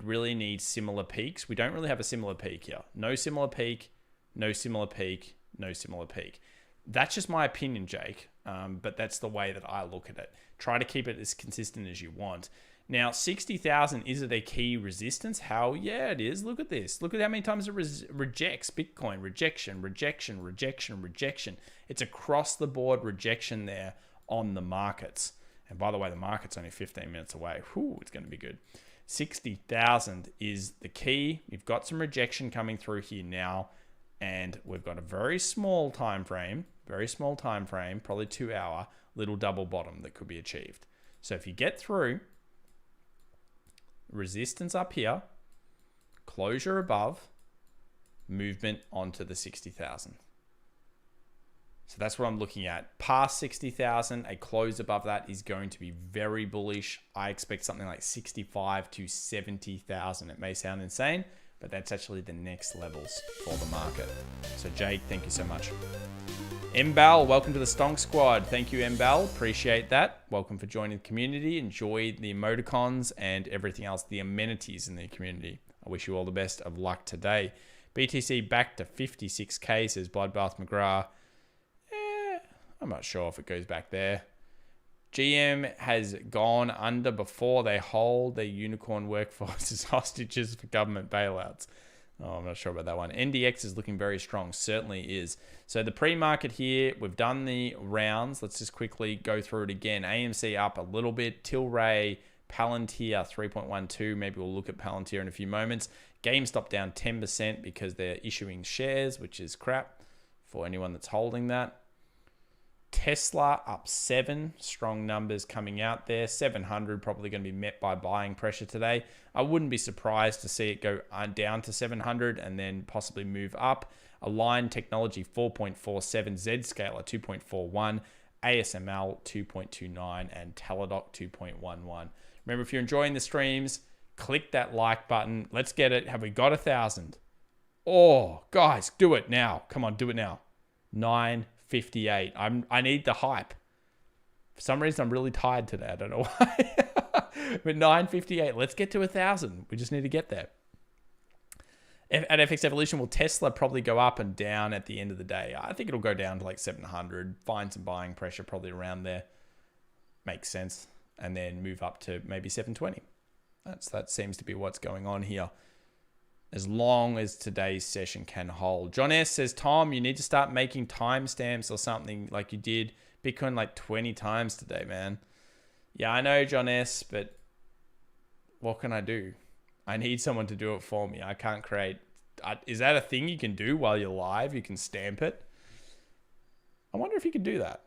really need similar peaks. We don't really have a similar peak here. No similar peak, no similar peak, no similar peak. That's just my opinion, Jake. But that's the way that I look at it. Try to keep it as consistent as you want. Now, 60,000, is it a key resistance? Hell yeah, it is. Look at this. Look at how many times it rejects Bitcoin. Rejection, rejection, rejection, rejection. It's across the board rejection there on the markets. And by the way, the market's only 15 minutes away. Whew, it's going to be good. 60,000 is the key. You've got some rejection coming through here now. And we've got a very small time frame, probably 2 hour, little double bottom that could be achieved. So if you get through, resistance up here, closure above, movement onto the 60,000. So that's what I'm looking at. Past 60,000, a close above that is going to be very bullish. I expect something like 65 to 70,000. It may sound insane, but that's actually the next levels for the market. So Jake, thank you so much. Mbal, welcome to the Stonk Squad. Thank you, Mbal. Appreciate that. Welcome for joining the community. Enjoy the emoticons and everything else, the amenities in the community. I wish you all the best of luck today. BTC back to 56K, says Bloodbath McGrath. I'm not sure if it goes back there. GM has gone under before. They hold their unicorn workforce as hostages for government bailouts. Oh, I'm not sure about that one. NDX is looking very strong. Certainly is. So the pre-market here, we've done the rounds. Let's just quickly go through it again. AMC up a little bit. Tilray, Palantir 3.12. Maybe we'll look at Palantir in a few moments. GameStop down 10% because they're issuing shares, which is crap for anyone that's holding that. Tesla up 7, strong numbers coming out there. 700 probably going to be met by buying pressure today. I wouldn't be surprised to see it go down to 700 and then possibly move up. Align Technology 4.47, Zscaler 2.41, ASML 2.29, and Teladoc 2.11. Remember, if you're enjoying the streams, Click that like button. Let's get it. Have we got 1,000? Oh, guys, do it now. Come on, do it now. 9:58. I need the hype. For some reason, I'm really tired today. I don't know why. But 9:58. Let's get to 1,000. We just need to get there. At FX Evolution, will Tesla probably go up and down at the end of the day? I think it'll go down to like 700. Find some buying pressure probably around there. Makes sense. And then move up to maybe 720. That seems to be what's going on here. As long as today's session can hold. John S says, Tom, you need to start making timestamps or something like you did Bitcoin like 20 times today, man. Yeah, I know, John S, but what can I do? I need someone to do it for me. I can't create. Is that a thing you can do while you're live? You can stamp it. I wonder if you could do that.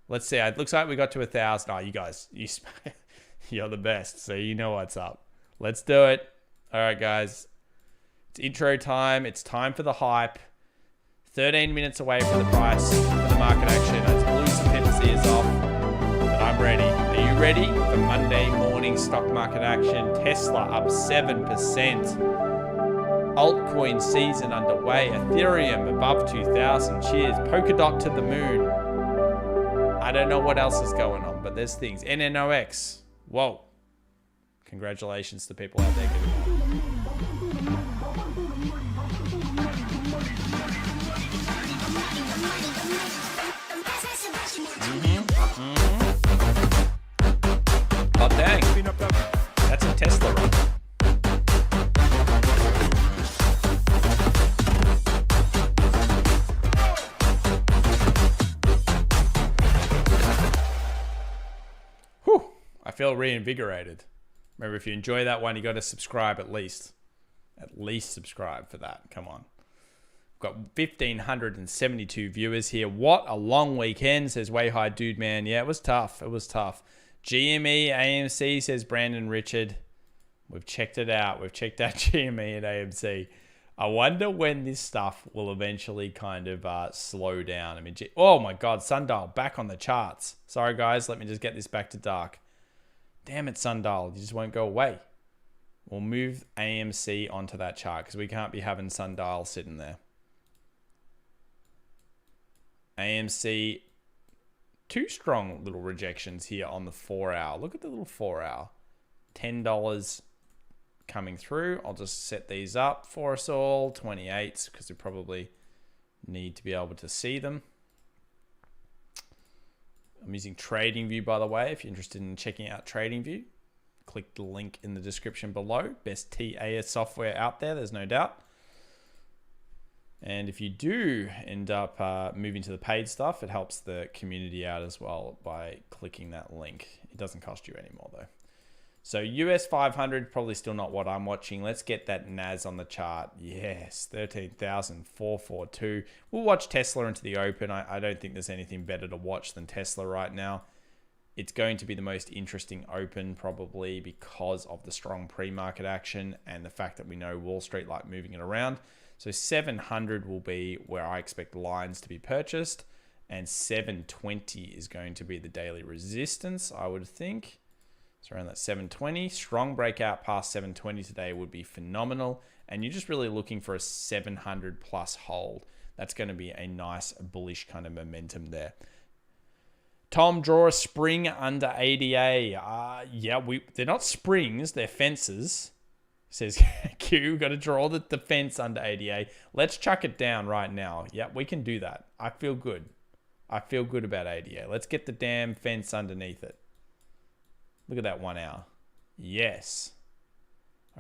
Let's see. It looks like we got to 1,000. Oh, you guys, you're the best. So you know what's up. Let's do it. All right, guys. It's intro time. It's time for the hype. 13 minutes away from the price for the market action. Let's blew some people's ears off. But I'm ready. Are you ready for Monday morning stock market action? Tesla up 7%. Altcoin season underway. Ethereum above 2,000. Cheers. Polkadot to the moon. I don't know what else is going on, but there's things. NNOX. Whoa. Congratulations to people out there. Oh, dang. That's a Tesla run. Whew. I feel reinvigorated. Remember, if you enjoy that one, you got to subscribe at least. At least subscribe for that. Come on. Got 1,572 viewers here. What a long weekend, says Way High Dude Man. Yeah, it was tough. It was tough. GME, AMC, says Brandon Richard. We've checked it out. We've checked out GME and AMC. I wonder when this stuff will eventually kind of slow down. I mean, oh my God, Sundial back on the charts. Sorry, guys. Let me just get this back to dark. Damn it, Sundial. You just won't go away. We'll move AMC onto that chart because we can't be having Sundial sitting there. AMC, two strong little rejections here on the 4 hour. Look at the little 4 hour. $10 coming through. I'll just set these up for us all. 28s because we probably need to be able to see them. I'm using TradingView, by the way. If you're interested in checking out TradingView, click the link in the description below. Best TAS software out there, there's no doubt. And if you do end up moving to the paid stuff, it helps the community out as well by clicking that link. It doesn't cost you anymore though. So US 500, probably still not what I'm watching. Let's get that NAS on the chart. Yes, 13,442. We'll watch Tesla into the open. I don't think there's anything better to watch than Tesla right now. It's going to be the most interesting open probably because of the strong pre-market action and the fact that we know Wall Street like moving it around. So 700 will be where I expect lines to be purchased, and 720 is going to be the daily resistance, I would think. So around that 720, strong breakout past 720 today would be phenomenal. And you're just really looking for a 700 plus hold. That's going to be a nice bullish kind of momentum there. Tom, draw a spring under ADA. Yeah, they're not springs, they're fences. Says Q, got to draw the fence under ADA. Let's chuck it down right now. Yeah, we can do that. I feel good. I feel good about ADA. Let's get the damn fence underneath it. Look at that 1 hour. Yes.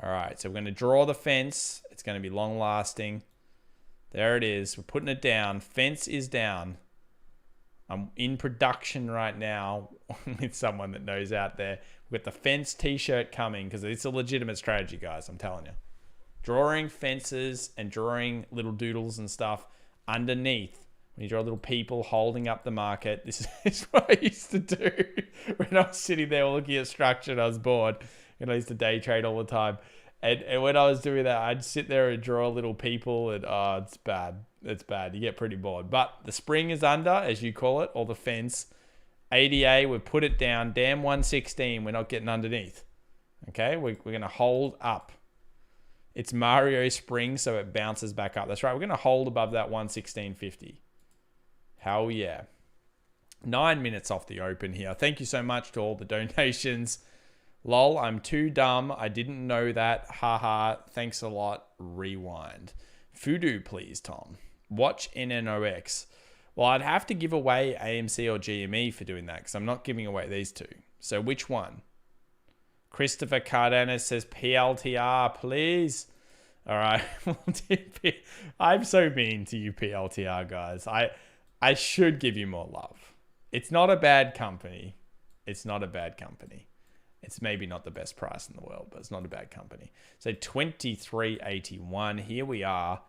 All right, so we're going to draw the fence. It's going to be long lasting. There it is. We're putting it down. Fence is down. I'm in production right now with someone that knows out there. We've got the fence t-shirt coming because it's a legitimate strategy, guys. I'm telling you. Drawing fences and drawing little doodles and stuff underneath. When you draw little people holding up the market. This is what I used to do when I was sitting there looking at structure and I was bored. And I used to day trade all the time. And when I was doing that, I'd sit there and draw little people and it's bad. It's bad. You get pretty bored. But the spring is under, as you call it, or the fence. ADA, we've put it down. Damn 116, we're not getting underneath. Okay, we're going to hold up. It's Mario Spring, so it bounces back up. That's right. We're going to hold above that 116.50. Hell yeah. 9 minutes off the open here. Thank you so much to all the donations. Lol, I'm too dumb. I didn't know that. Haha. Thanks a lot. Rewind. Fudu, please, Tom. Watch NNOX. Well, I'd have to give away AMC or GME for doing that because I'm not giving away these two. So which one? Christopher Cardano says PLTR, please. All right. I'm so mean to you PLTR guys. I should give you more love. It's not a bad company. It's not a bad company. It's maybe not the best price in the world, but it's not a bad company. So 23.81. Here we are.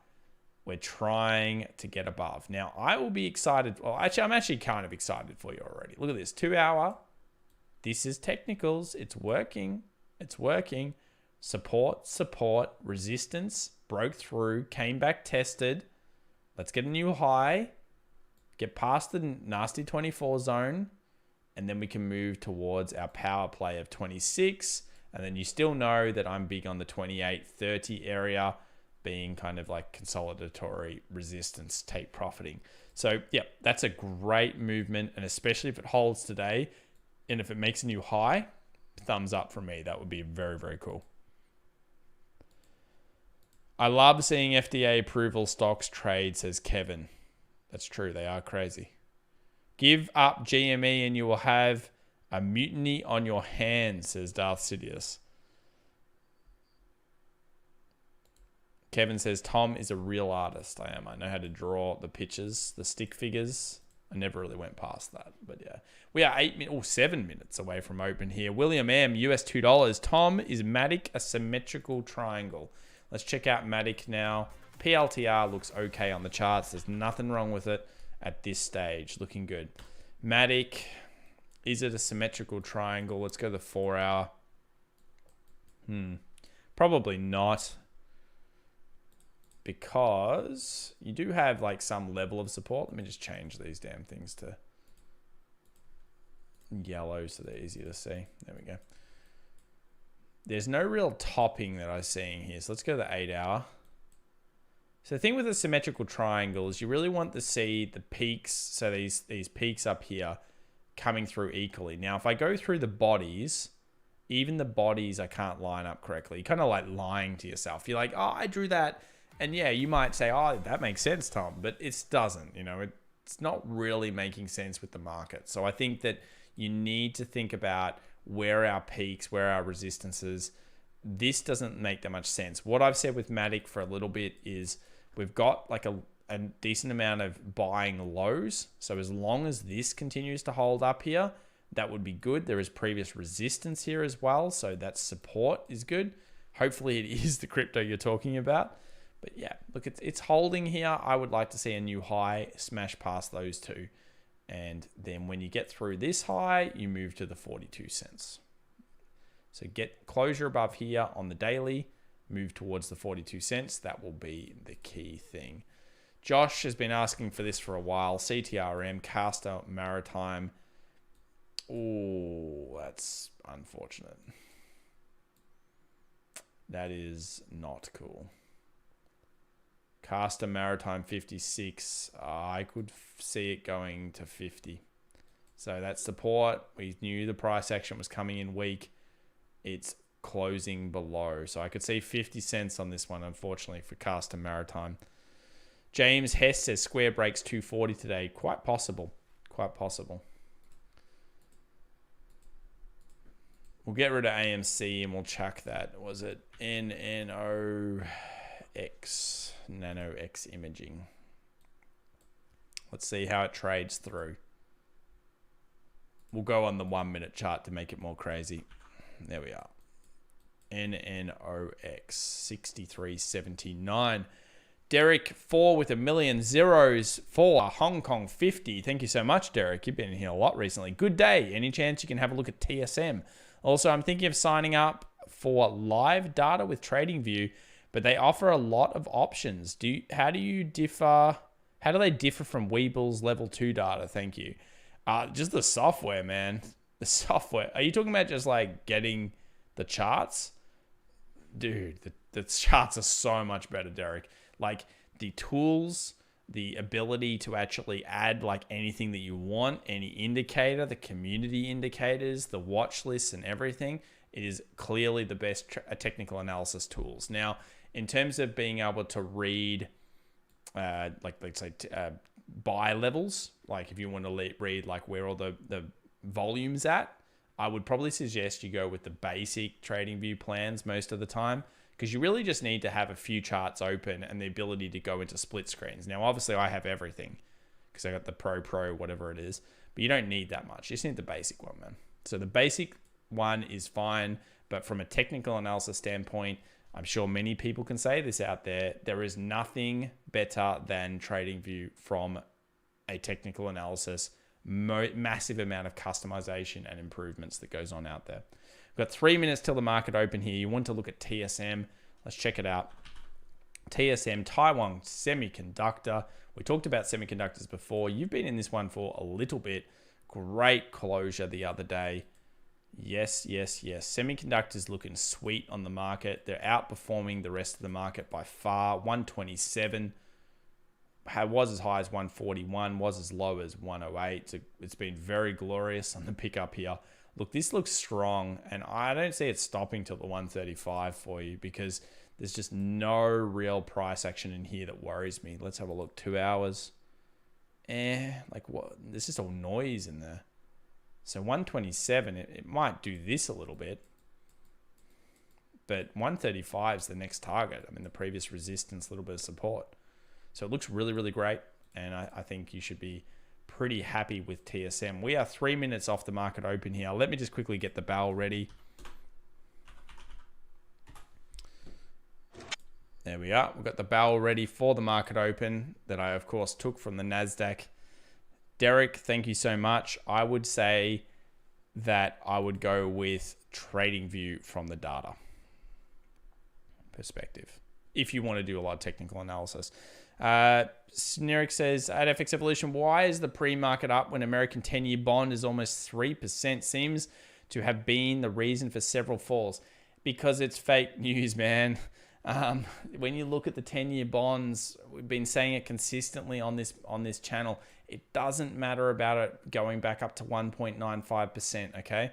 We're trying to get above. Now, I will be excited. Well, actually, I'm actually kind of excited for you already. Look at this. 2 hour. This is technicals. It's working. It's working. Support, support, resistance, broke through, came back, tested. Let's get a new high. Get past the nasty 24 zone. And then we can move towards our power play of 26. And then you still know that I'm big on the 28-30 area being kind of like consolidatory resistance, take profiting. So yeah, that's a great movement. And especially if it holds today and if it makes a new high, thumbs up from me. That would be very, very cool. I love seeing FDA approval stocks trade, says Kevin. That's true. They are crazy. Give up GME and you will have a mutiny on your hands, says Darth Sidious. Kevin says, Tom is a real artist. I am. I know how to draw the pictures, the stick figures. I never really went past that. But yeah, we are 7 minutes away from open here. William M, US $2. Tom, is Matic a symmetrical triangle? Let's check out Matic now. PLTR looks okay on the charts. There's nothing wrong with it at this stage. Looking good. Matic, is it a symmetrical triangle? Let's go the 4 hour. Probably not. Because you do have like some level of support. Let me just change these damn things to yellow so they're easier to see. There we go. There's no real topping that I'm seeing here. So let's go to the 8 hour. So the thing with a symmetrical triangle is you really want to see the peaks. So these peaks up here coming through equally. Now, if I go through the bodies, even the bodies I can't line up correctly. You're kind of like lying to yourself. You're like, oh, I drew that. And yeah, you might say, oh, that makes sense, Tom. But it doesn't. You know, it's not really making sense with the market. So I think that you need to think about where our peaks, where our resistances. This doesn't make that much sense. What I've said with Matic for a little bit is we've got like a decent amount of buying lows. So as long as this continues to hold up here, that would be good. There is previous resistance here as well. So that support is good. Hopefully it is the crypto you're talking about. But yeah, look, it's holding here. I would like to see a new high, smash past those two. And then when you get through this high, you move to the 42 cents. So get closure above here on the daily, move towards the 42 cents. That will be the key thing. Josh has been asking for this for a while. CTRM, Castor, Maritime. Oh, that's unfortunate. That is not cool. Castor Maritime 56. I could see it going to 50. So that's support. We knew the price action was coming in weak. It's closing below. So I could see 50 cents on this one, unfortunately, for Castor Maritime. James Hess says Square breaks 240 today. Quite possible. Quite possible. We'll get rid of AMC and we'll chuck that. Was it NNOX? Nano X Imaging. Let's see how it trades through. We'll go on the 1 minute chart to make it more crazy. There we are. NNOX 63.79. Derek 4 with 1 million zeros for Hong Kong 50. Thank you so much, Derek. You've been in here a lot recently. Good day. Any chance you can have a look at TSM? Also, I'm thinking of signing up for live data with TradingView, but they offer a lot of options. How do they differ from Weebill's level 2 data? Thank you. Just the software, man. The software. Are you talking about just like getting the charts, dude, the charts are so much better, Derek. Like the tools, the ability to actually add like anything that you want, any indicator, the community indicators, the watch lists and everything, it is clearly the best technical analysis tools. Now, in terms of being able to read, like let's say buy levels, like if you want to read like where all the volume's at, I would probably suggest you go with the basic trading view plans most of the time, because you really just need to have a few charts open and the ability to go into split screens. Now, obviously I have everything because I got the Pro, whatever it is, but you don't need that much. You just need the basic one, man. So the basic one is fine, but from a technical analysis standpoint, I'm sure many people can say this out there, there is nothing better than TradingView from a technical analysis, massive amount of customization and improvements that goes on out there. We've got 3 minutes till the market open here. You want to look at TSM. Let's check it out. TSM, Taiwan Semiconductor. We talked about semiconductors before. You've been in this one for a little bit. Great closure the other day. Yes. Semiconductors looking sweet on the market. They're outperforming the rest of the market by far. 127 was as high as 141, was as low as 108. So it's been very glorious on the pickup here. Look, this looks strong, and I don't see it stopping till the 135 for you because there's just no real price action in here that worries me. Let's have a look. 2 hours. Like what? There's just all noise in there. So 127, it might do this a little bit, but 135 is the next target. I mean, the previous resistance, a little bit of support. So it looks really, really great, and I think you should be pretty happy with TSM. We are 3 minutes off the market open here. Let me just quickly get the bell ready. There we are. We've got the bell ready for the market open that I, of course, took from the Nasdaq. Derek, thank you so much. I would say that I would go with TradingView from the data perspective, if you want to do a lot of technical analysis. Sneric says, at FX Evolution, why is the pre-market up when American 10-year bond is almost 3%? Seems to have been the reason for several falls. Because it's fake news, man. When you look at the 10-year bonds, we've been saying it consistently on this channel. It doesn't matter about it going back up to 1.95%, okay?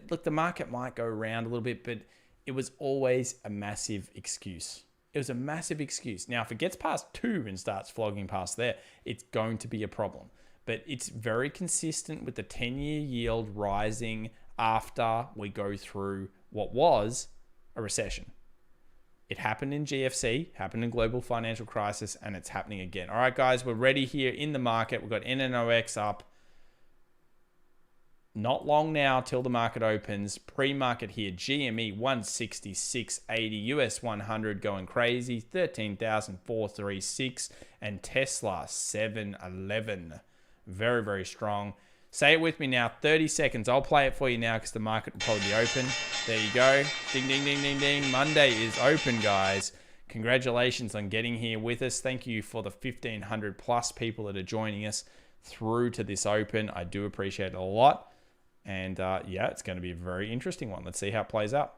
Look, the market might go around a little bit, but it was always a massive excuse. It was a massive excuse. Now, if it gets past 2 and starts flogging past there, it's going to be a problem. But it's very consistent with the 10-year yield rising after we go through what was a recession. It happened in GFC, happened in global financial crisis, and it's happening again. All right, guys, we're ready here in the market. We've got NNOX up. Not long now till the market opens. Pre-market here, GME 166.80, US 100 going crazy, 13,436, and Tesla 711. Very, very strong. Say it with me now, 30 seconds. I'll play it for you now because the market will probably be open. There you go. Ding, ding, ding, ding, ding. Monday is open, guys. Congratulations on getting here with us. Thank you for the 1,500 plus people that are joining us through to this open. I do appreciate it a lot. And yeah, it's going to be a very interesting one. Let's see how it plays out.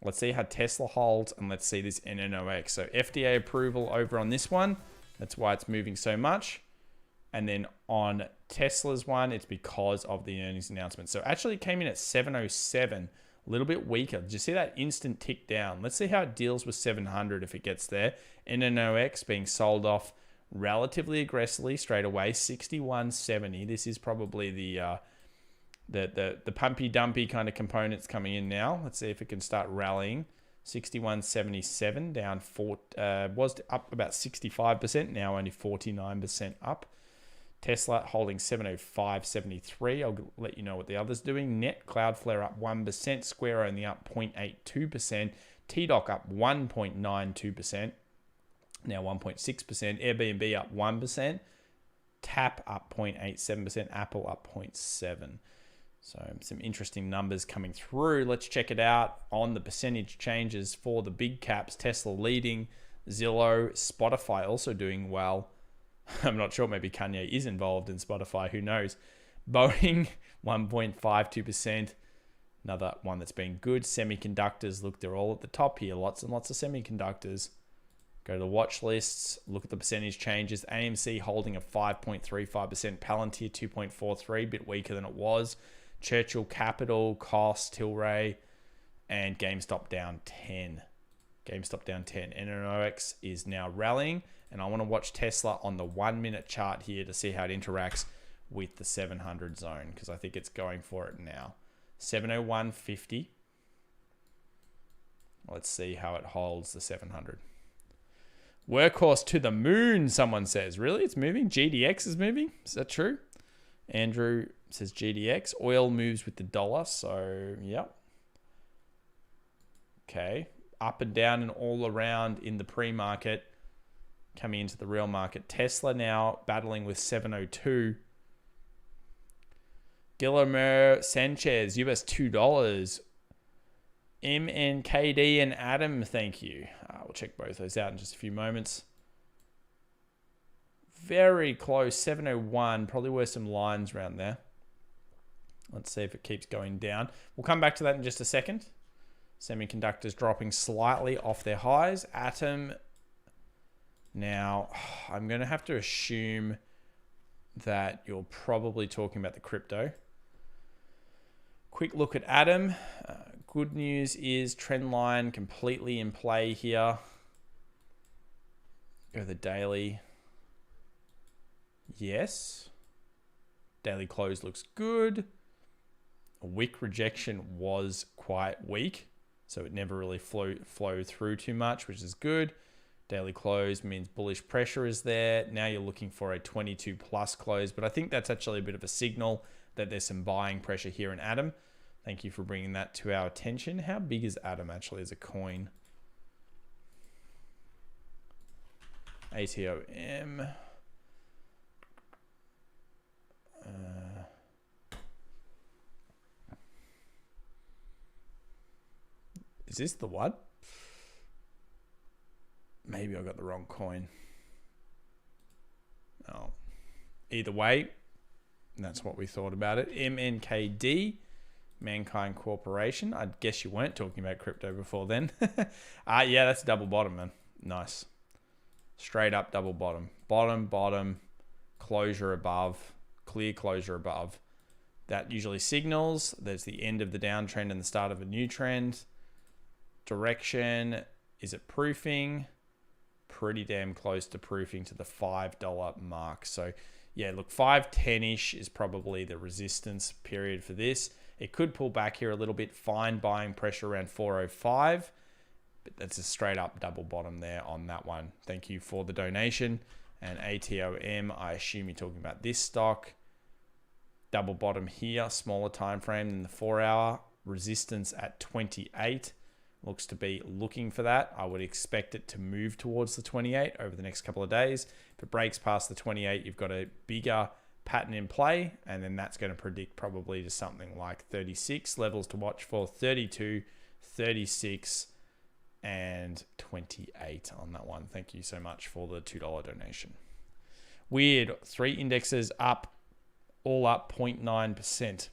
Let's see how Tesla holds, and let's see this NNOX. So FDA approval over on this one. That's why it's moving so much. And then on Tesla's one, it's because of the earnings announcement. So actually it came in at 707, a little bit weaker. Did you see that instant tick down? Let's see how it deals with 700 if it gets there. NNOX being sold off relatively aggressively straight away, 61.70. This is probably the pumpy dumpy kind of components coming in now. Let's see if it can start rallying. 61.77 down was up about 65%, now only 49% up. Tesla holding 705.73. I'll let you know what the others doing. Net, Cloudflare up 1%. Square only up 0.82%. TDOC up 1.92%. Now 1.6%. Airbnb up 1%. TAP up 0.87%. Apple up 0.7%. So some interesting numbers coming through. Let's check it out on the percentage changes for the big caps. Tesla leading. Zillow, Spotify also doing well. I'm not sure, maybe Kanye is involved in Spotify, who knows. Boeing, 1.52%. Another one that's been good. Semiconductors. Look, they're all at the top here. Lots and lots of semiconductors. Go to the watch lists. Look at the percentage changes. AMC holding a 5.35%. Palantir 2.43%. Bit weaker than it was. Churchill Capital, Cost, Tilray, and GameStop down 10. GameStop down 10. NNOX is now rallying. And I want to watch Tesla on the 1 minute chart here to see how it interacts with the 700 zone, because I think it's going for it now. 701.50. Let's see how it holds the 700. Workhorse to the moon, someone says. Really? It's moving? GDX is moving? Is that true? Andrew says GDX. Oil moves with the dollar, so yep. Okay. Up and down and all around in the pre-market. Coming into the real market. Tesla now battling with 702. Guillermo Sanchez, US $2. MNKD and Adam, thank you. We'll check both those out in just a few moments. Very close, 701. Probably worth some lines around there. Let's see if it keeps going down. We'll come back to that in just a second. Semiconductors dropping slightly off their highs. Atom. Now, I'm going to have to assume that you're probably talking about the crypto. Quick look at Atom. Good news is trend line completely in play here. Go to the daily. Yes. Daily close looks good. A wick rejection was quite weak, so it never really flowed through too much, which is good. Daily close means bullish pressure is there. Now you're looking for a 22 plus close, but I think that's actually a bit of a signal that there's some buying pressure here in Atom. Thank you for bringing that to our attention. How big is Atom actually as a coin? ATOM. Is this the one? Maybe I got the wrong coin. Oh. Either way, that's what we thought about it. MNKD, Mankind Corporation. I guess you weren't talking about crypto before then. Yeah, that's double bottom, man. Nice. Straight up double bottom. Bottom, bottom, closure above, clear closure above. That usually signals there's the end of the downtrend and the start of a new trend. Direction, is it proofing? Pretty damn close to proofing to the $5 mark. So yeah, look, 510-ish is probably the resistance period for this. It could pull back here a little bit. Fine buying pressure around 405. But that's a straight up double bottom there on that one. Thank you for the donation. And ATOM, I assume you're talking about this stock. Double bottom here, smaller time frame than the 4 hour. Resistance at 28. Looks to be looking for that. I would expect it to move towards the 28 over the next couple of days. If it breaks past the 28, you've got a bigger pattern in play, and then that's going to predict probably to something like 36. Levels to watch for 32, 36, and 28 on that one. Thank you so much for the $2 donation. Weird. 3 indexes up, all up 0.9%.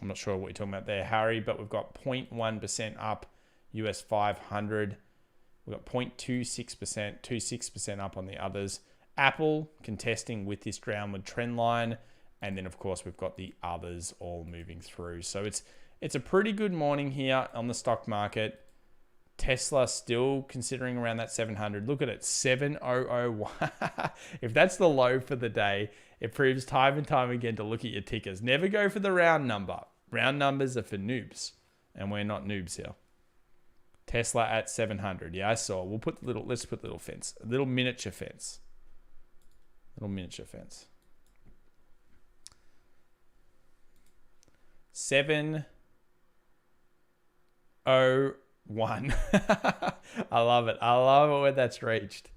I'm not sure what you're talking about there, Harry, but we've got 0.1% up. US 500. We've got 0.26%, 26% up on the others. Apple contesting with this downward trend line. And then, of course, we've got the others all moving through. So it's a pretty good morning here on the stock market. Tesla still considering around that 700. Look at it, 7001. If that's the low for the day, it proves time and time again to look at your tickers. Never go for the round number. Round numbers are for noobs. And we're not noobs here. Tesla at 700. Yeah, I saw. Let's put little fence. A little miniature fence. Little miniature fence. 701. I love it. I love it when that's reached.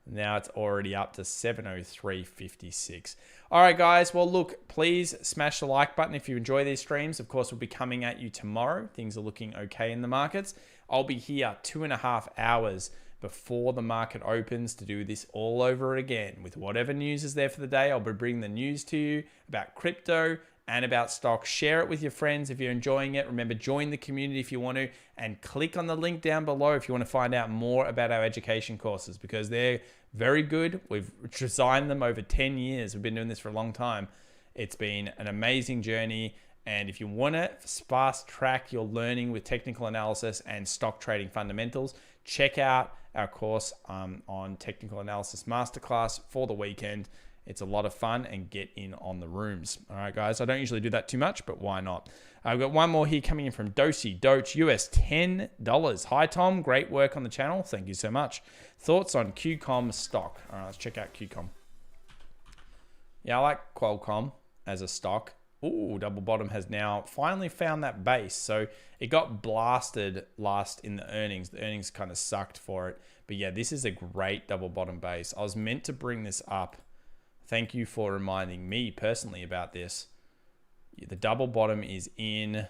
Now it's already up to 703.56. All right, guys. Well, look, please smash the like button if you enjoy these streams. Of course, we'll be coming at you tomorrow. Things are looking okay in the markets. I'll be here 2.5 hours before the market opens to do this all over again with whatever news is there for the day. I'll be bringing the news to you about crypto and about stocks. Share it with your friends if you're enjoying it. Remember, join the community if you want to, and click on the link down below if you want to find out more about our education courses, because they're very good. We've designed them over 10 years. We've been doing this for a long time. It's been an amazing journey. And if you want to fast track your learning with technical analysis and stock trading fundamentals, check out our course on Technical Analysis Masterclass for the weekend. It's a lot of fun, and get in on the rooms. All right, guys. I don't usually do that too much, but why not? I've got one more here coming in from Doce Doch, US $10. Hi, Tom. Great work on the channel. Thank you so much. Thoughts on QCOM stock? All right, let's check out QCOM. Yeah, I like Qualcomm as a stock. Ooh, double bottom has now finally found that base. So it got blasted last in the earnings. The earnings kind of sucked for it. But yeah, this is a great double bottom base. I was meant to bring this up. Thank you for reminding me personally about this. The double bottom is in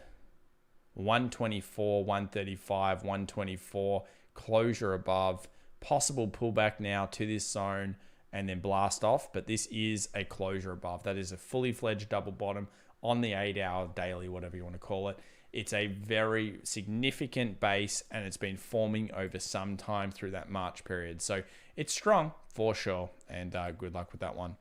124, 135, 124, closure above, possible pullback now to this zone and then blast off. But this is a closure above. That is a fully fledged double bottom on the 8-hour daily, whatever you want to call it. It's a very significant base, and it's been forming over some time through that March period. So it's strong for sure, and good luck with that one.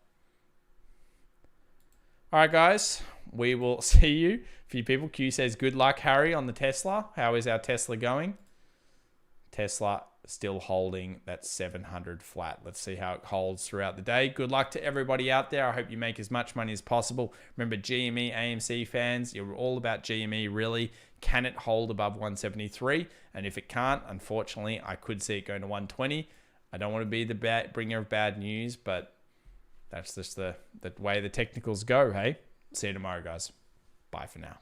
All right, guys, we will see you. A few people, Q says, good luck, Harry, on the Tesla. How is our Tesla going? Tesla still holding that 700 flat. Let's see how it holds throughout the day. Good luck to everybody out there. I hope you make as much money as possible. Remember, GME, AMC fans, you're all about GME, really. Can it hold above 173? And if it can't, unfortunately, I could see it going to 120. I don't want to be the bringer of bad news, but that's just the way the technicals go, hey? See you tomorrow, guys. Bye for now.